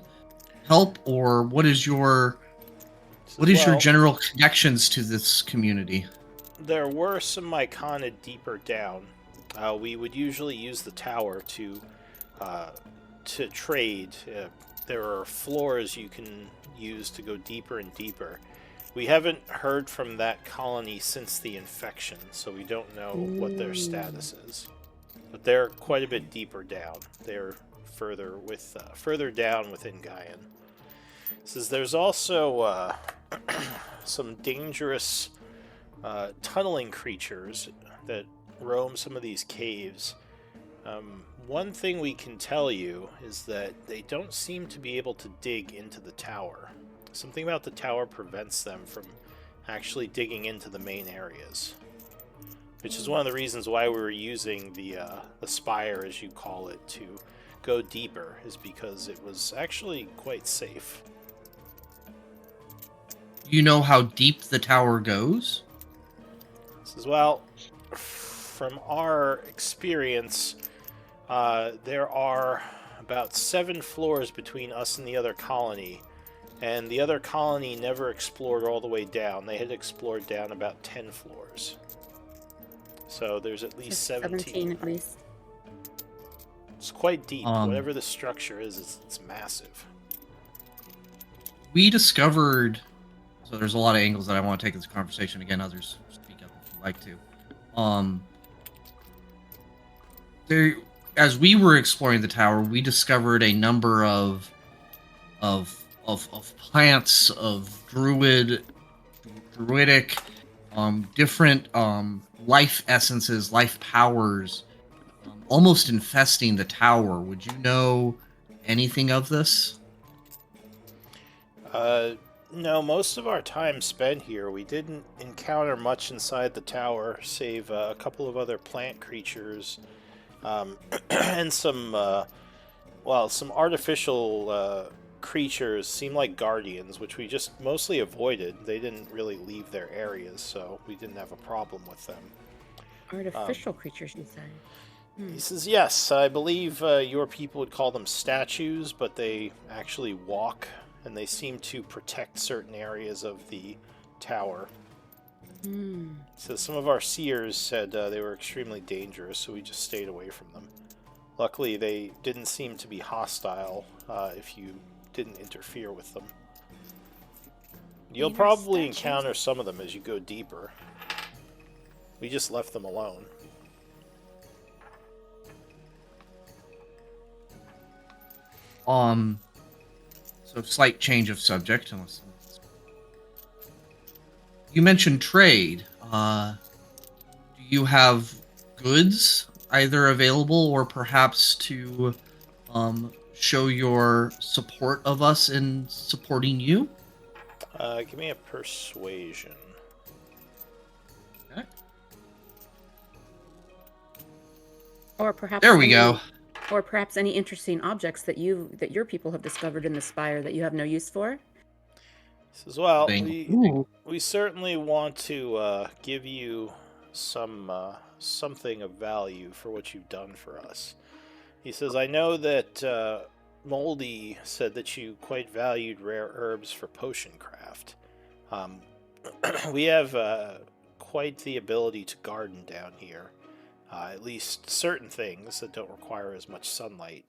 help, or what is your Well, general connections to this community? There were some Mycona deeper down. We would usually use the tower to trade. There are floors you can use to go deeper and deeper. We haven't heard from that colony since the infection, so we don't know what their status is. But they're quite a bit deeper down. They're further down within Gaian. Says there's also some dangerous tunneling creatures that roam some of these caves. One thing we can tell you is that they don't seem to be able to dig into the tower. Something about the tower prevents them from actually digging into the main areas. Which is one of the reasons why we were using the Spire, as you call it, to go deeper, is because it was actually quite safe. You know how deep the tower goes? Says, well, from our experience, there are about 7 floors between us and the other colony, and the other colony never explored all the way down. They had explored down about 10 floors. So there's at least 17 at least. It's quite deep. Whatever the structure is, it's massive. We discovered... So there's a lot of angles that I want to take this conversation. Again, others speak up if you like to. There, as we were exploring the tower, we discovered a number of plants, of druidic, different life essences, life powers, almost infesting the tower. Would you know anything of this? No, most of our time spent here, we didn't encounter much inside the tower, save a couple of other plant creatures, and some artificial creatures, seem like guardians, which we just mostly avoided. They didn't really leave their areas, so we didn't have a problem with them. Artificial creatures, you say? He says, yes, I believe your people would call them statues, but they actually walk, and they seem to protect certain areas of the tower. So some of our seers said they were extremely dangerous, so we just stayed away from them. Luckily, they didn't seem to be hostile if you didn't interfere with them. You'll probably encounter some of them as you go deeper. We just left them alone. So slight change of subject. Unless you mentioned trade. Do you have goods either available or perhaps to show your support of us in supporting you? Give me a persuasion. Okay. Or perhaps There we go. Or perhaps any interesting objects that your people have discovered in the Spire that you have no use for? He says, well, we certainly want to give you something of value for what you've done for us. He says, I know that Moldy said that you quite valued rare herbs for potion craft. We have quite the ability to garden down here. At least certain things that don't require as much sunlight.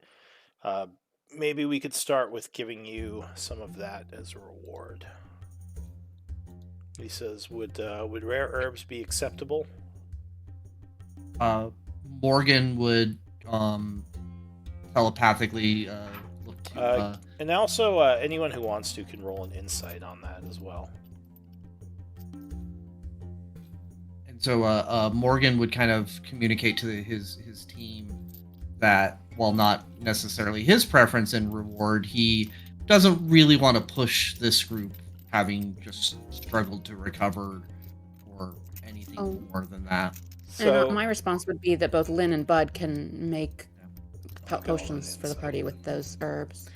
Maybe we could start with giving you some of that as a reward. He says, would rare herbs be acceptable? Morgan would telepathically look to... And also, anyone who wants to can roll an insight on that as well. So Morgan would kind of communicate to his team that, while not necessarily his preference and reward, he doesn't really want to push this group, having just struggled to recover or anything more than that. So, and my response would be that both Lynn and Bud can make potions for the party with those herbs.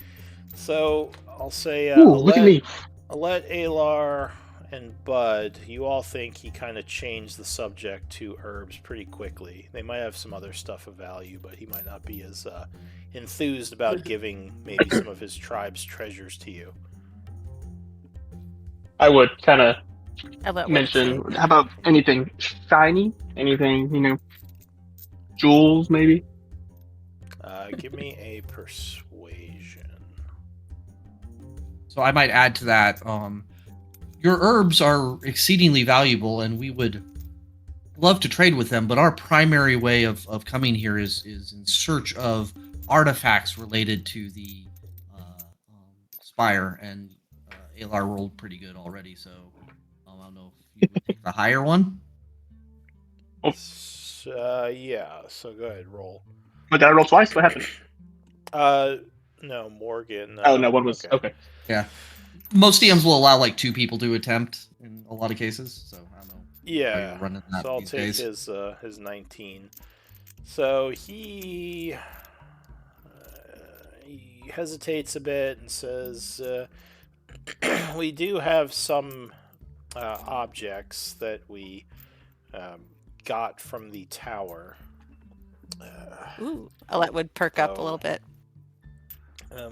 So I'll say, look at me. Alette, Alar, and Bud, you all think he kind of changed the subject to herbs pretty quickly. They might have some other stuff of value, but he might not be as enthused about giving maybe some of his tribe's treasures to you. I would kind of mention, how about anything shiny? Anything, jewels maybe? Give me a persuasion. So I might add to that, your herbs are exceedingly valuable, and we would love to trade with them, but our primary way of coming here is in search of artifacts related to the Spire, and Alar rolled pretty good already, so I don't know if you would take the higher one. Yeah, so go ahead, roll. But did I roll twice? What happened? No, Morgan. Oh no, one was okay. Yeah. Most DMs will allow like 2 people to attempt in a lot of cases, so I don't know. Yeah. Running that So I'll these take days. his 19. So he hesitates a bit and says, "We do have some objects that we got from the tower." Ooh, Alette would perk up a little So- bit.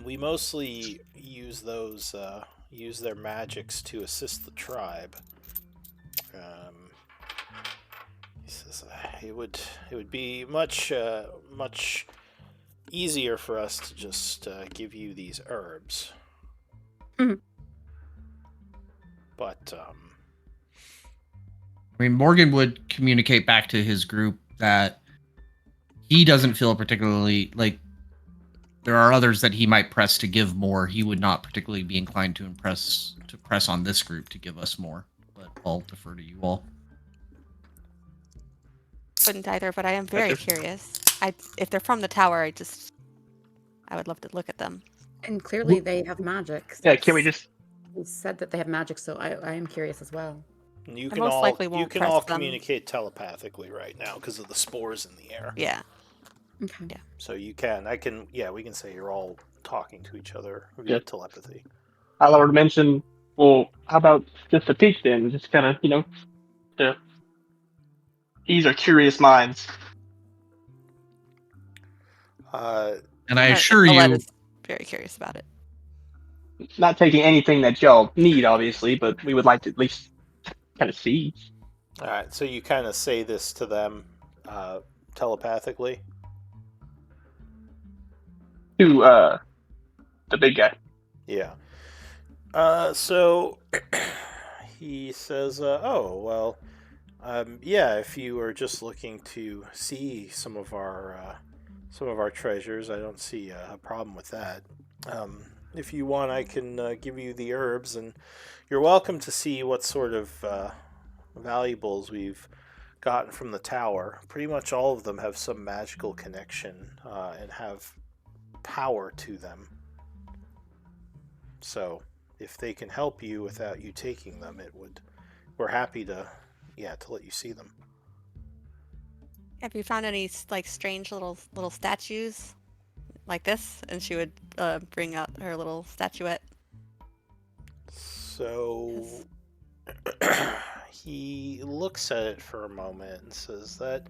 We mostly use those, use their magics to assist the tribe. He says it would be much easier for us to just give you these herbs. Mhm. But I mean, Morgan would communicate back to his group that he doesn't feel particularly like there are others that he might press to give more. He would not particularly be inclined to press on this group to give us more. But I'll defer to you all. Wouldn't either, but I am very curious. If they're from the tower, I would love to look at them. And clearly they have magic. Yeah, can we just? He said that they have magic, so I am curious as well. you I can most all likely you won't can press all them. communicate telepathically right now because of the spores in the air. Yeah. Okay. Yeah. So you can. We can say you're all talking to each other via Yeah. telepathy. I would mention. Well, how about just a peek then? Just kind of, to ease our curious minds. And I assure Alette you, is very curious about it. Not taking anything that y'all need, obviously, but we would like to at least kind of see. All right, so you kind of say this to them telepathically. To the big guy. Yeah. So he says, "Oh well, yeah. If you are just looking to see some of our treasures, I don't see a problem with that. If you want, I can give you the herbs, and you're welcome to see what sort of valuables we've gotten from the tower. Pretty much all of them have some magical connection and have power to them. So if they can help you without you taking them, we're happy to let you see them." Have you found any like strange little statues like this? And she would bring out her little statuette. So he looks at it for a moment and says that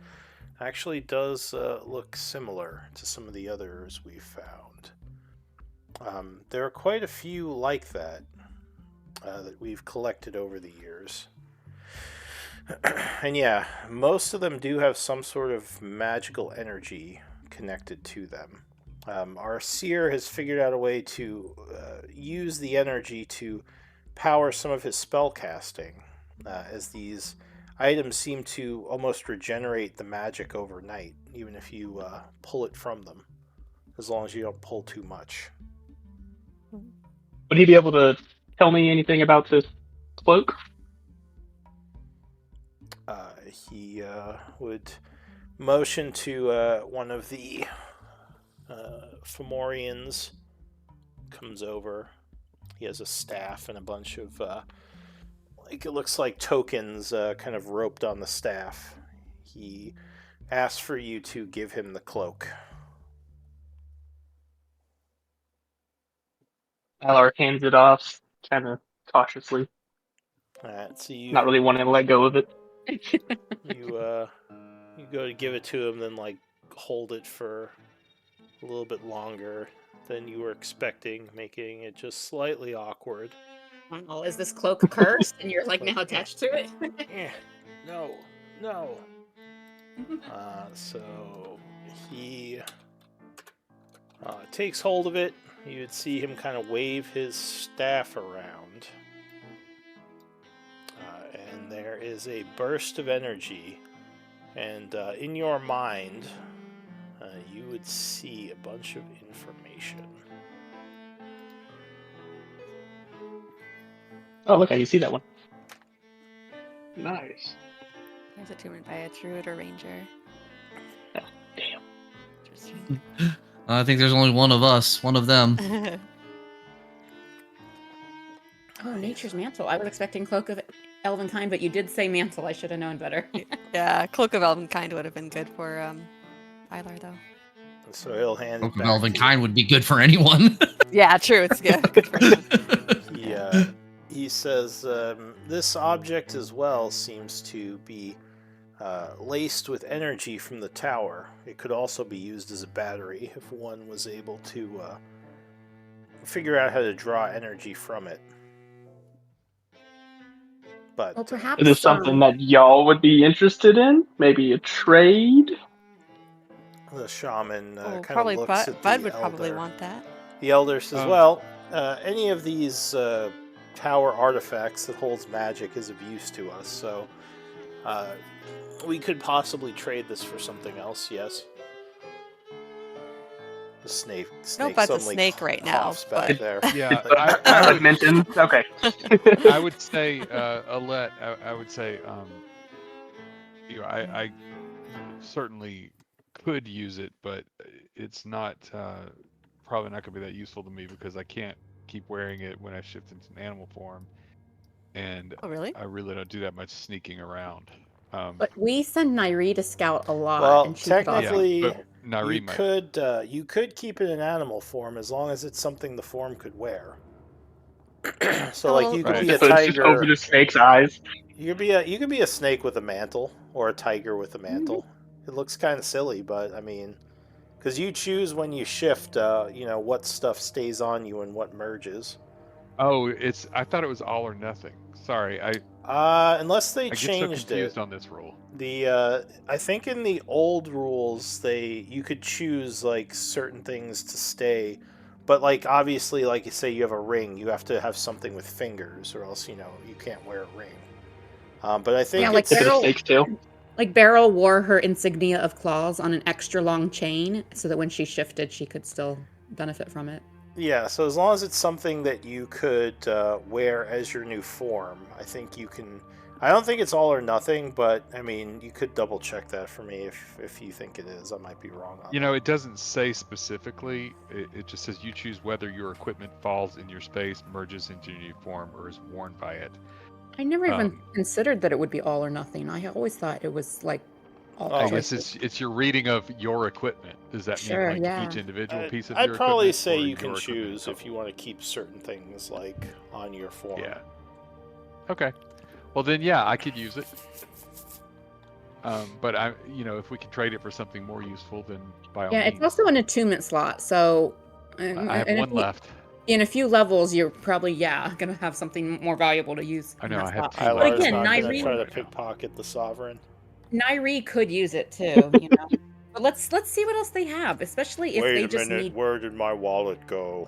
actually does look similar to some of the others we've found. There are quite a few like that that we've collected over the years. And yeah, most of them do have some sort of magical energy connected to them. Our seer has figured out a way to use the energy to power some of his spell casting, as these items seem to almost regenerate the magic overnight, even if you pull it from them, as long as you don't pull too much. Would he be able to tell me anything about this cloak? He would motion to one of the Fomorians. Comes over. He has a staff and a bunch of it looks like tokens kind of roped on the staff. He asks for you to give him the cloak. Alar hands it off, kind of cautiously, Alright, so you not really wanting to let go of it. you go to give it to him, then like hold it for a little bit longer than you were expecting, making it just slightly awkward. Oh, is this cloak cursed and you're like now attached to it? No. So he takes hold of it. You would see him kind of wave his staff around. And there is a burst of energy. And in your mind, you would see a bunch of information. Oh, look, I can see that one. Nice. There's a tuner by a druid or ranger. Oh, damn. question. I think there's only one of us, one of them. Oh, Nature's Mantle. I was expecting Cloak of Elvenkind, but you did say Mantle. I should have known better. Yeah, Cloak of Elvenkind would have been good for Ilar though. So he'll hand Cloak it of back to Elvenkind would be good for anyone. Yeah, true. It's good for anyone. you. He says, this object as well seems to be laced with energy from the tower. It could also be used as a battery if one was able to figure out how to draw energy from it. But Well, perhaps Is this something that y'all would be interested in? Maybe a trade? the shaman Oh, kind of probably looks at Bud the would elder. probably want that. The elder says, well, any of these tower artifacts that holds magic is of use to us, so we could possibly trade this for something else, yes. The snake No, Bud's a suddenly snake right now, coughs back but there. Yeah, I would mention. Okay. I would say, Alette, I would say, I certainly could use it, but it's not probably not going to be that useful to me because I can't keep wearing it when I shift into an animal form, and Oh, really? I really don't do that much sneaking around. But we send Nairi to scout a lot, Well, and she could also- technically, but Nari you might. you could keep it in animal form as long as it's something the form could wear. So, like, you could Right. be a So it's just over tiger. the snake's eyes. You could be a snake with a mantle, or a tiger with a mantle. It looks kind of silly, but I mean, because you choose when you shift, what stuff stays on you and what merges. Oh, I thought it was all or nothing. Sorry, Unless they I get so changed confused it. on this rule. I think in the old rules you could choose like certain things to stay, but like obviously, like you say, you have a ring, you have to have something with fingers, or else you can't wear a ring. But I think Yeah, like it's It's a Beryl, snake's tail. like Beryl wore her insignia of claws on an extra long chain, so that when she shifted, she could still benefit from it. yeah. So as long as it's something that you could wear as your new form, I think you can. I don't think it's all or nothing, but I mean, you could double check that for me if you think it is. I might be wrong on that. It doesn't say specifically. It just says you choose whether your equipment falls in your space, merges into your new form, or is worn by it. I never even considered that it would be all or nothing. I always thought it was like all Oh, I guess choices. it's your reading of your equipment. Does that Sure, mean like yeah. each individual piece of I'd your probably equipment? say or you can your equipment choose itself? if you want to keep certain things like on your form. Yeah. Okay. Well then, yeah, I could use it. But if we can trade it for something more useful, then by all Yeah, means. it's also an attunement slot, so I have one left. In a few levels, you're probably gonna have something more valuable to use. I in know, that I have slot. two But left. Ilar's again, not going to Nairi, try to pickpocket the sovereign. Nairi could use it too, you know. But let's see what else they have, especially if they just need where did my wallet go?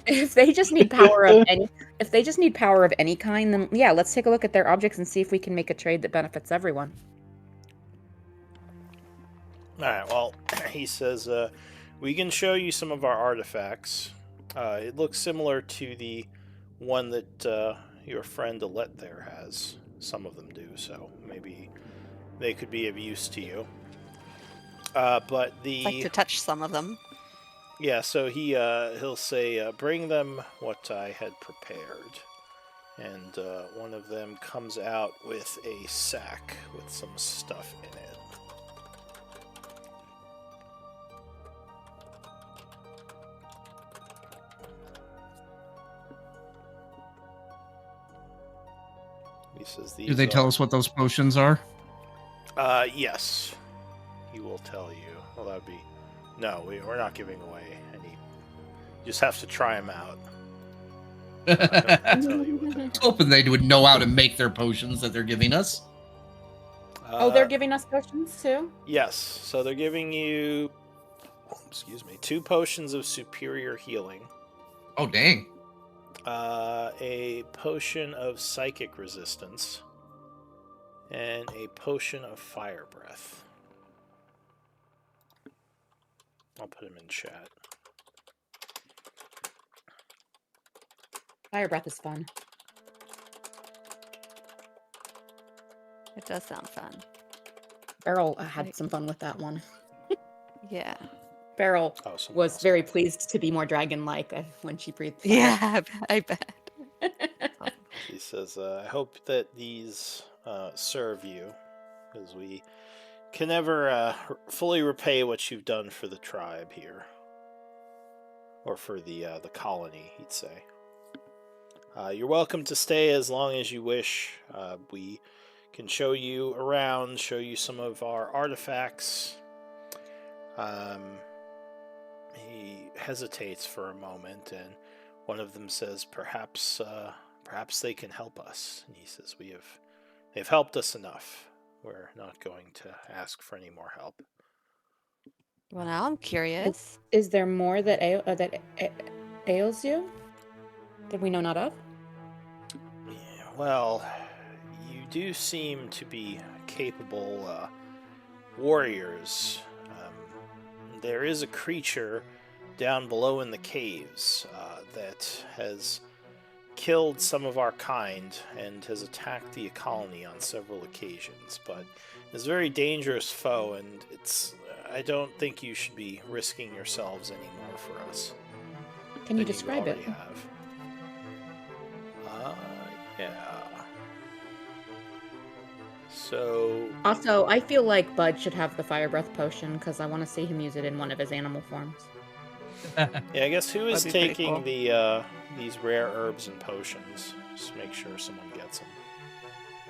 if they just need power of any kind, then yeah, let's take a look at their objects and see if we can make a trade that benefits everyone. Alright, well, he says, we can show you some of our artifacts. It looks similar to the one that your friend Alette there has. Some of them do, so maybe they could be of use to you. But I'd like to touch some of them. yeah, so he'll say, bring them what I had prepared. And one of them comes out with a sack with some stuff in it. He says these Do they tell us what those potions are? Yes. He will tell you. Well, that would be... No, we're not giving away any... You just have to try them out. I don't tell you what they are. Hoping they would know how to make their potions that they're giving us. Oh, they're giving us potions too? Yes. So they're giving you... Excuse me. 2 potions of superior healing. Oh, dang. A potion of psychic resistance. And a potion of fire breath. I'll put them in chat. Fire breath is fun. It does sound fun. Beryl had some fun with that one. Yeah. Beryl Oh, someone was else. very pleased to be more dragon-like when she breathed fire. Yeah, I bet. He says, I hope that these serve you, because we can never fully repay what you've done for the tribe here. Or for the colony, he'd say. You're welcome to stay as long as you wish. We can show you around, show you some of our artifacts. He hesitates for a moment, and one of them says, perhaps they can help us. And he says, they've helped us enough. We're not going to ask for any more help. Well, now I'm curious. Is there more that ails you that we know not of? Yeah, well, you do seem to be capable warriors. There is a creature down below in the caves that has killed some of our kind and has attacked the colony on several occasions, but it's a very dangerous foe, and I don't think you should be risking yourselves anymore for us. Can you than describe it? already have. Yeah. So, Also, I feel like Bud should have the fire breath potion because I want to see him use it in one of his animal forms. yeah, I guess who is That'd be pretty taking cool. these rare herbs and potions? Just make sure someone gets them.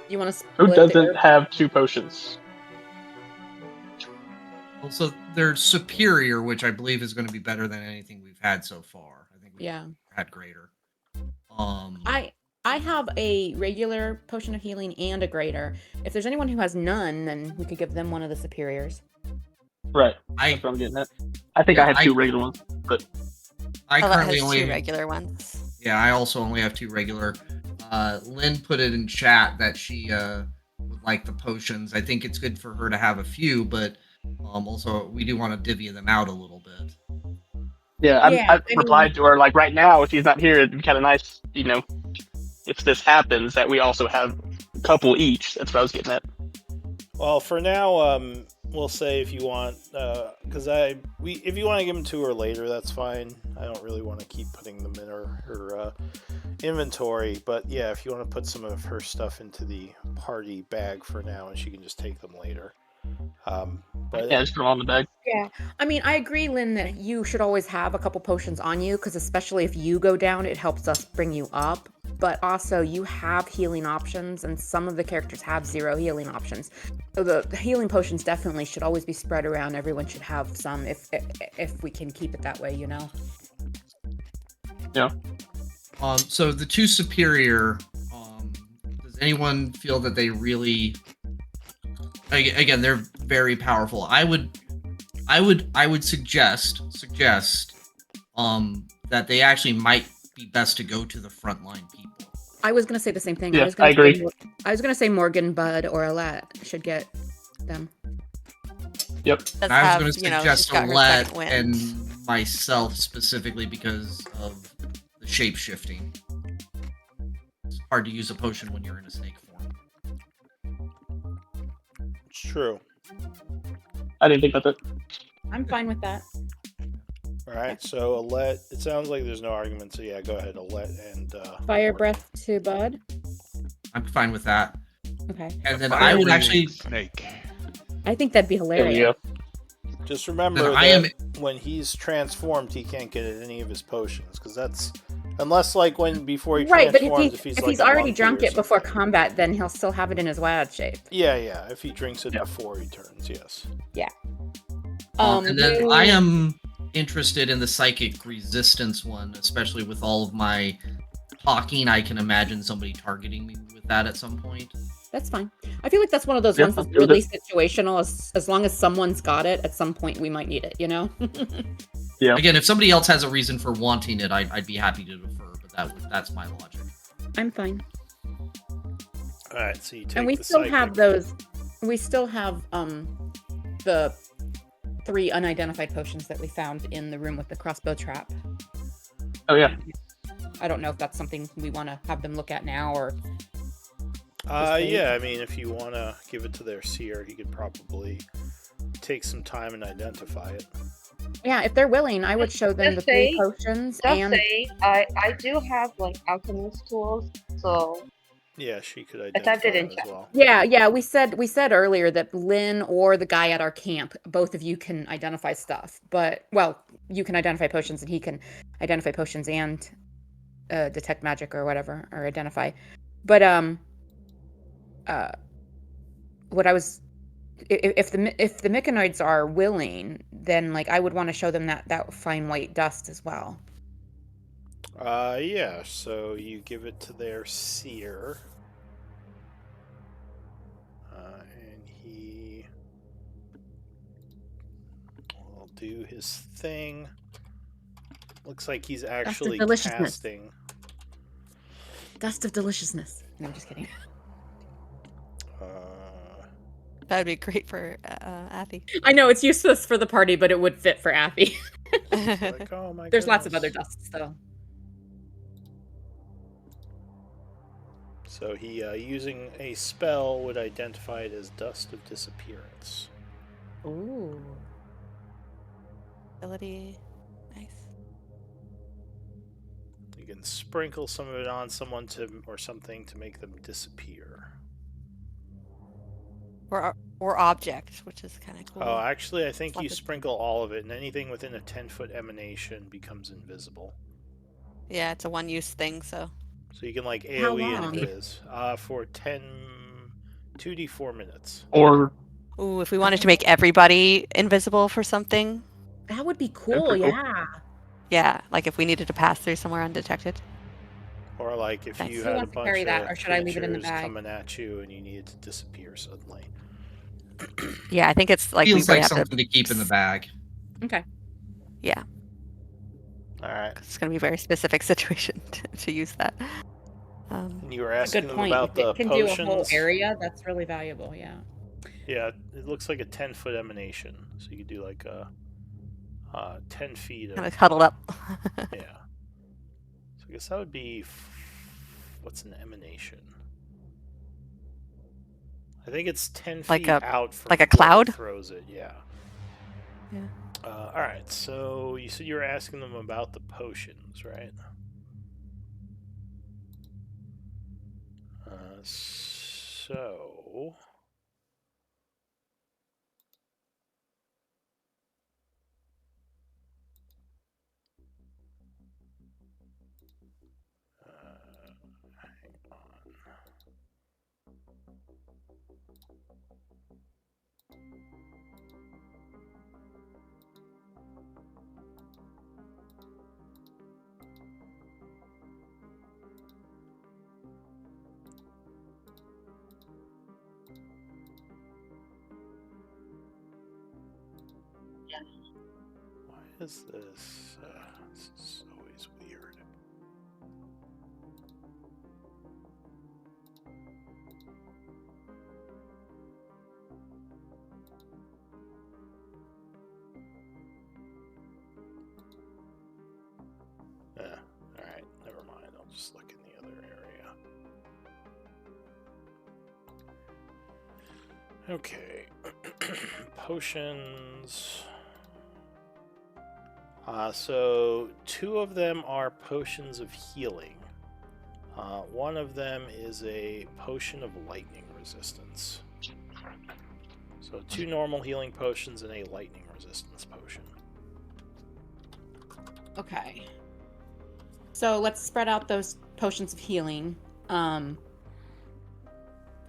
You want to Who split the doesn't herb? have 2 potions? Also, they're superior, which I believe is going to be better than anything we've had so far. I think we've Yeah. had greater. I have a regular potion of healing and a greater. If there's anyone who has none, then we could give them one of the superiors. Right. I That's what I'm getting at. I think Yeah, I have I- 2 regular ones, but I Oh, that currently has only two regular ones. Yeah, I also only have 2 regular. Lynn put it in chat that she would like the potions. I think it's good for her to have a few, but also we do want to divvy them out a little bit. yeah, Yeah, I I mean- replied to her like right now. If he's not here, it'd be kind of nice, if this happens, that we also have a couple each. That's what I was getting at. Well, for now, we'll say if you want, because if you want to give them to her later, that's fine. I don't really want to keep putting them in her inventory, but yeah, if you want to put some of her stuff into the party bag for now, and she can just take them later. But Yeah, just put them on the bag. Yeah, I mean, I agree, Lynn, that you should always have a couple potions on you, because especially if you go down, it helps us bring you up. But also, you have healing options, and some of the characters have 0 healing options. So the healing potions definitely should always be spread around. Everyone should have some, if we can keep it that way, Yeah. So the 2 superior. Does anyone feel that they really? Again, they're very powerful. I would suggest that they actually might be best to go to the frontline people. I was gonna say the same thing. Yeah, was gonna I agree. Say, I was gonna say Morgan, Bud, or Alette should get them. Yep. Does I was have, going to she's suggest got her Alette second wind. and myself specifically because of the shape shifting. It's hard to use a potion when you're in a snake form. it's true. I didn't think about that. I'm fine with that. All right, so Alette, it sounds like there's no argument, so yeah, go ahead, Alette and Fire Morgan. breath to Bud. I'm fine with that. Okay. And then Fire I would breathing actually. snake. I think that'd be There we hilarious. go. Just remember Then that I am- when he's transformed, he can't get any of his potions, because that's unless like before he Right, but transforms, if he's he's like a already monkey drunk or it before something. combat, then he'll still have it in his wild shape. Yeah, if he drinks it Yeah. before he turns, yes. And then you- I am interested in the psychic resistance one, especially with all of my talking. I can imagine somebody targeting me with that at some point. That's fine. I feel like that's one of those Yeah, ones that's I'm good with really situational. As long as someone's got it, at some point we might need it. Yeah. Again, if somebody else has a reason for wanting it, I'd be happy to defer, but that's my logic. I'm fine. All right, so you take And we the still psychic. have those. We still have the 3 unidentified potions that we found in the room with the crossbow trap. Oh yeah. I don't know if that's something we want to have them look at now or. wait. Yeah, I mean, if you want to give it to their seer, he could probably take some time and identify it. Yeah, if they're willing, I would show them the Just 3 say- potions Just and say I do have like alchemist tools, so Yeah, she could I typed identify it in them as chat. well. yeah, we said earlier that Lynn or the guy at our camp, both of you can identify stuff. But well, you can identify potions and he can identify potions and detect magic or whatever, or identify. But what I was if the Myconoids are willing, then like I would want to show them that fine white dust as well. Yeah, so you give it to their seer. And he will do his thing. Looks like he's actually deliciousness. casting. Dust of deliciousness. No, I'm just kidding. That would be great for Athy. I know it's useless for the party, but it would fit for Affy. Like, oh my There's lots of other goodness. dusts though. So he, using a spell, would identify it as Dust of Disappearance. Ooh. Ability. Nice. You can sprinkle some of it on someone or something to make them disappear. Or object, which is kind of cool. Oh, actually, I think you Lots of- sprinkle all of it, and anything within a 10-foot emanation becomes invisible. Yeah, it's a one-use thing, so. So you can, like, How AoE long? invis for 2d4 minutes. Or Ooh, if we wanted to make everybody invisible for something, That would be That'd cool, be cool. yeah. yeah, like if we needed to pass through somewhere undetected. Or, like, if Nice. you Who had a wants to bunch carry that, of or should I leave it in the creatures bag? coming at you and you needed to disappear suddenly. Yeah, I think it's like Feels we like have something to keep in the bag. Okay. Yeah, Alright. it's going to be a very specific situation to use that. And you were That's a asking good them point. about If the it can potions. do a whole area, that's really valuable, yeah. Yeah, it looks like a 10-foot emanation. So you could do like a 10 feet of... Kind of huddled up. Yeah. So I guess that would be... What's an emanation? I think it's 10 Like feet a- out from like a whoever cloud? throws it, yeah. Yeah. Alright, so you said you were asking them about the potions, right? So... hang on. Why is this? This is always weird. Alright, never mind. I'll just look in the other area. Okay. Potions. So 2 of them are potions of healing. One of them is a potion of lightning resistance. So 2 normal healing potions and a lightning resistance potion. Okay. So let's spread out those potions of healing.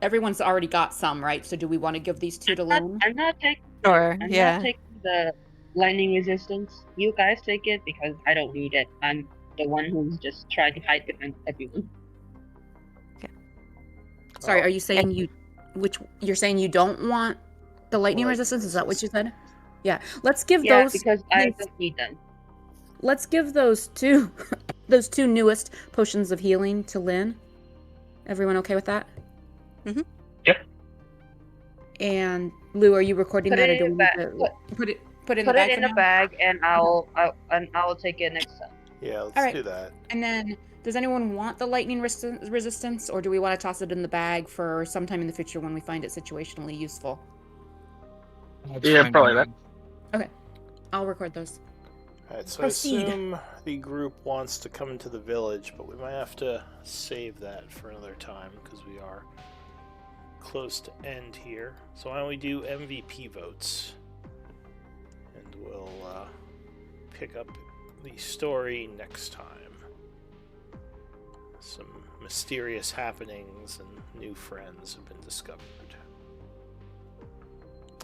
Everyone's already got some, right? So do we want to give these 2 to Lynn? I'm not taking. Sure, I'm yeah. not taking the lightning resistance. You guys take it because I don't need it. I'm the one who's just trying to hide behind everyone. Sorry, are you saying you're saying you don't want the lightning resistance? Is that what you said? Yeah. Let's give Yeah, those because I don't need them. let's give those 2 those 2 newest potions of healing to Lynn. Everyone okay with that? Mhm. Yeah. And Lou, are you recording Put that, it or in do the we need to put it in Put the it bag in for the now? bag, and I'll take it next time. Yeah, let's Alright. do that. And then, does anyone want the lightning resistance, or do we want to toss it in the bag for sometime in the future when we find it situationally useful? Yeah, probably that. I'll record those. Alright, so Proceed. I assume the group wants to come into the village, but we might have to save that for another time because we are close to end here. So why don't we do MVP votes? And we'll pick up the story next time. Some mysterious happenings and new friends have been discovered.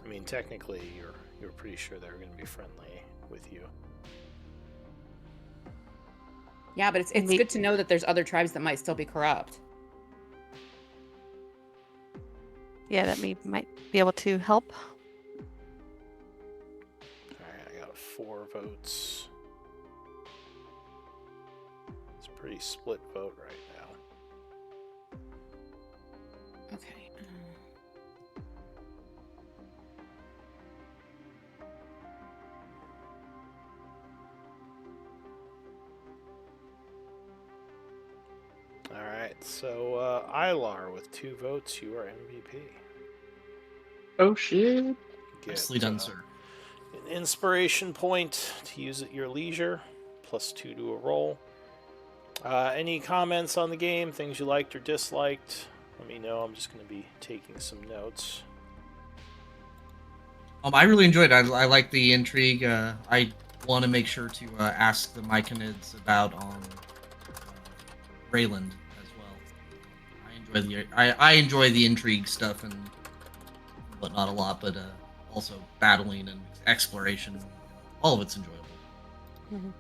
I mean, technically, you're pretty sure they're going to be friendly with you. Yeah, but it's good to know that there's other tribes that might still be corrupt. Yeah, that might be able to help. Alright, I got 4 votes. It's a pretty split vote right now. Okay. Alright, so Ilar with 2 votes, you are MVP. Oh shit. Get, Nicely done, sir. an inspiration point to use at your leisure, plus 2 to a roll. Any comments on the game, things you liked or disliked? Let me know. I'm just going to be taking some notes. I really enjoyed it. I like the intrigue. I want to make sure to ask the Myconids about Rayland as well. I enjoy the intrigue stuff and whatnot a lot, but also battling and exploration. All of it's enjoyable.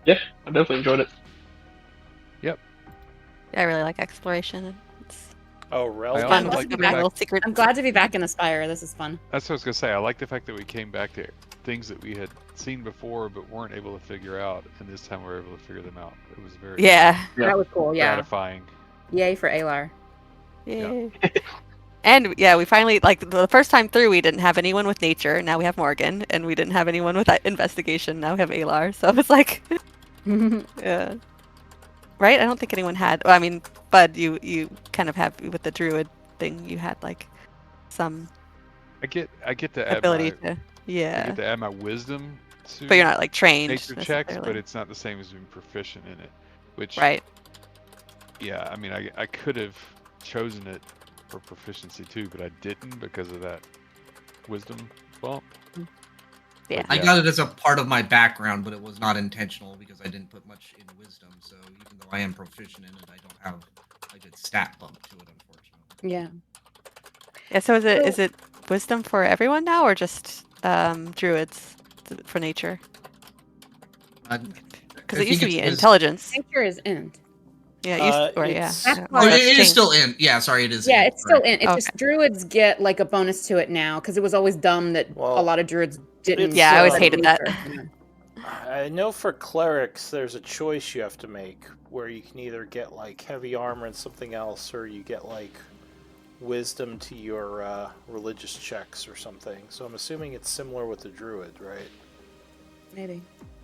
Yeah, I definitely enjoyed it. I really like exploration. It's Oh, I Rel. also fun like the discovering fact- little secrets. I'm glad to be back in Aspire. This is fun. That's what I was gonna say. I like the fact that we came back to things that we had seen before but weren't able to figure out, and this time we were able to figure them out. It was very Yeah. Yeah. That was cool. Yeah. gratifying. Yay for Alar. Yay. And yeah, we finally, like, the first time through, we didn't have anyone with nature. Now we have Morgan, and we didn't have anyone with investigation. Now we have Alar. So it's like, yeah. Right? I don't think anyone had. Well, I mean, Bud, you kind of have with the druid thing. You had like some I get to add ability my to, yeah. I get to add my wisdom to But you're not like trained nature checks, but necessarily. it's not the same as being proficient in it. Which Right. yeah, I mean I could have chosen it for proficiency too, but I didn't because of that wisdom bump. Yeah. But I got it as a part of my background, but it was not intentional because I didn't put much in wisdom. So even though I am proficient in it, I don't have a good stat bump to it, unfortunately. Yeah. Yeah. So is it wisdom for everyone now, or just druids for nature? Because I it used to think be it's intelligence. Nature is in. Yeah, it used or yeah. it's- That's I don't why- know if Oh, that's it is changed. still in. Yeah, sorry, it is. Yeah, in. it's still Sorry. in. It's just druids get like a bonus to it now because it was always dumb that Well, a lot of druids didn't. Yeah, I always hated that. nature. I know for clerics, there's a choice you have to make where you can either get like heavy armor and something else, or you get like wisdom to your religious checks or something. So I'm assuming it's similar with the druid, right? Maybe.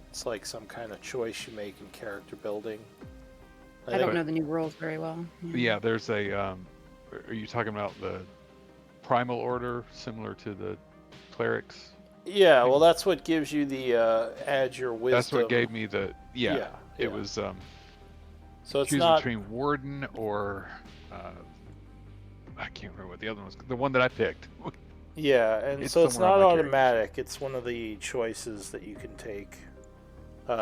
It's like some kind of choice you make in character building. I don't know the new rules very well. Yeah, there's a are you talking about the primal order similar to the clerics? Yeah, well, that's what gives you the add your wisdom. That's what gave me the Yeah, it was so it's choose not. between warden or I can't remember what the other one was. The one that I picked. Yeah, and It's so it's somewhere on not my character automatic. It's one of the choices that you can take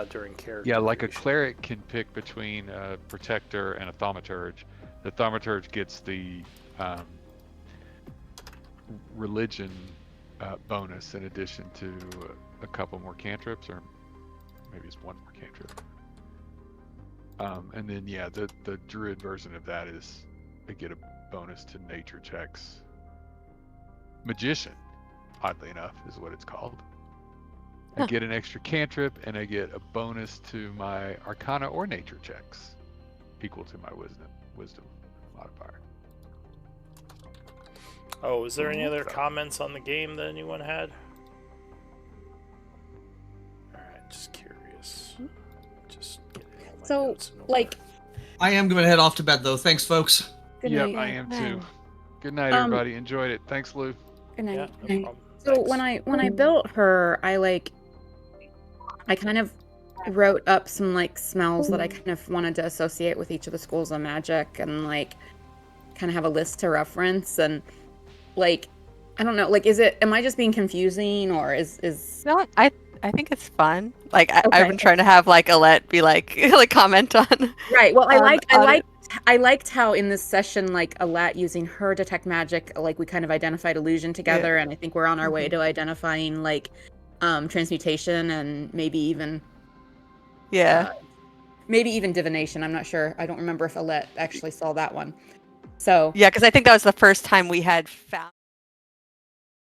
during character. Yeah, like a creation. cleric can pick between a protector and a thaumaturge. The thaumaturge gets the religion bonus in addition to a couple more cantrips, or maybe it's one more cantrip. And then yeah, the druid version of that is they get a bonus to nature checks. Magician, oddly enough, is what it's called. I get an extra cantrip, and I get a bonus to my Arcana or Nature checks, equal to my Wisdom modifier. Oh, is there any other comments on the game that anyone had? Alright, just curious. Just getting all my So, notes in order. like, I am going to head off to bed, though. Thanks, folks. good Yep, night. I am too. Night. Good night, everybody. Enjoyed it. Thanks, Lou. Good night. Yeah, no Night. problem. So Thanks. when I built her, I like I kind of wrote up some like smells that I kind of wanted to associate with each of the schools of magic, and like kind of have a list to reference. And like, I don't know, like, am I just being confusing, or is No, I think it's fun. Like I've Okay. been trying to have like Alette be like like comment on. right? Well, on it. I liked how in this session, like Alat using her detect magic, like we kind of identified illusion together, and I think we're on our way to identifying like transmutation and maybe even Yeah. maybe even divination. I'm not sure. I don't remember if Alette actually saw that one. So Yeah, because I think that was the first time we had found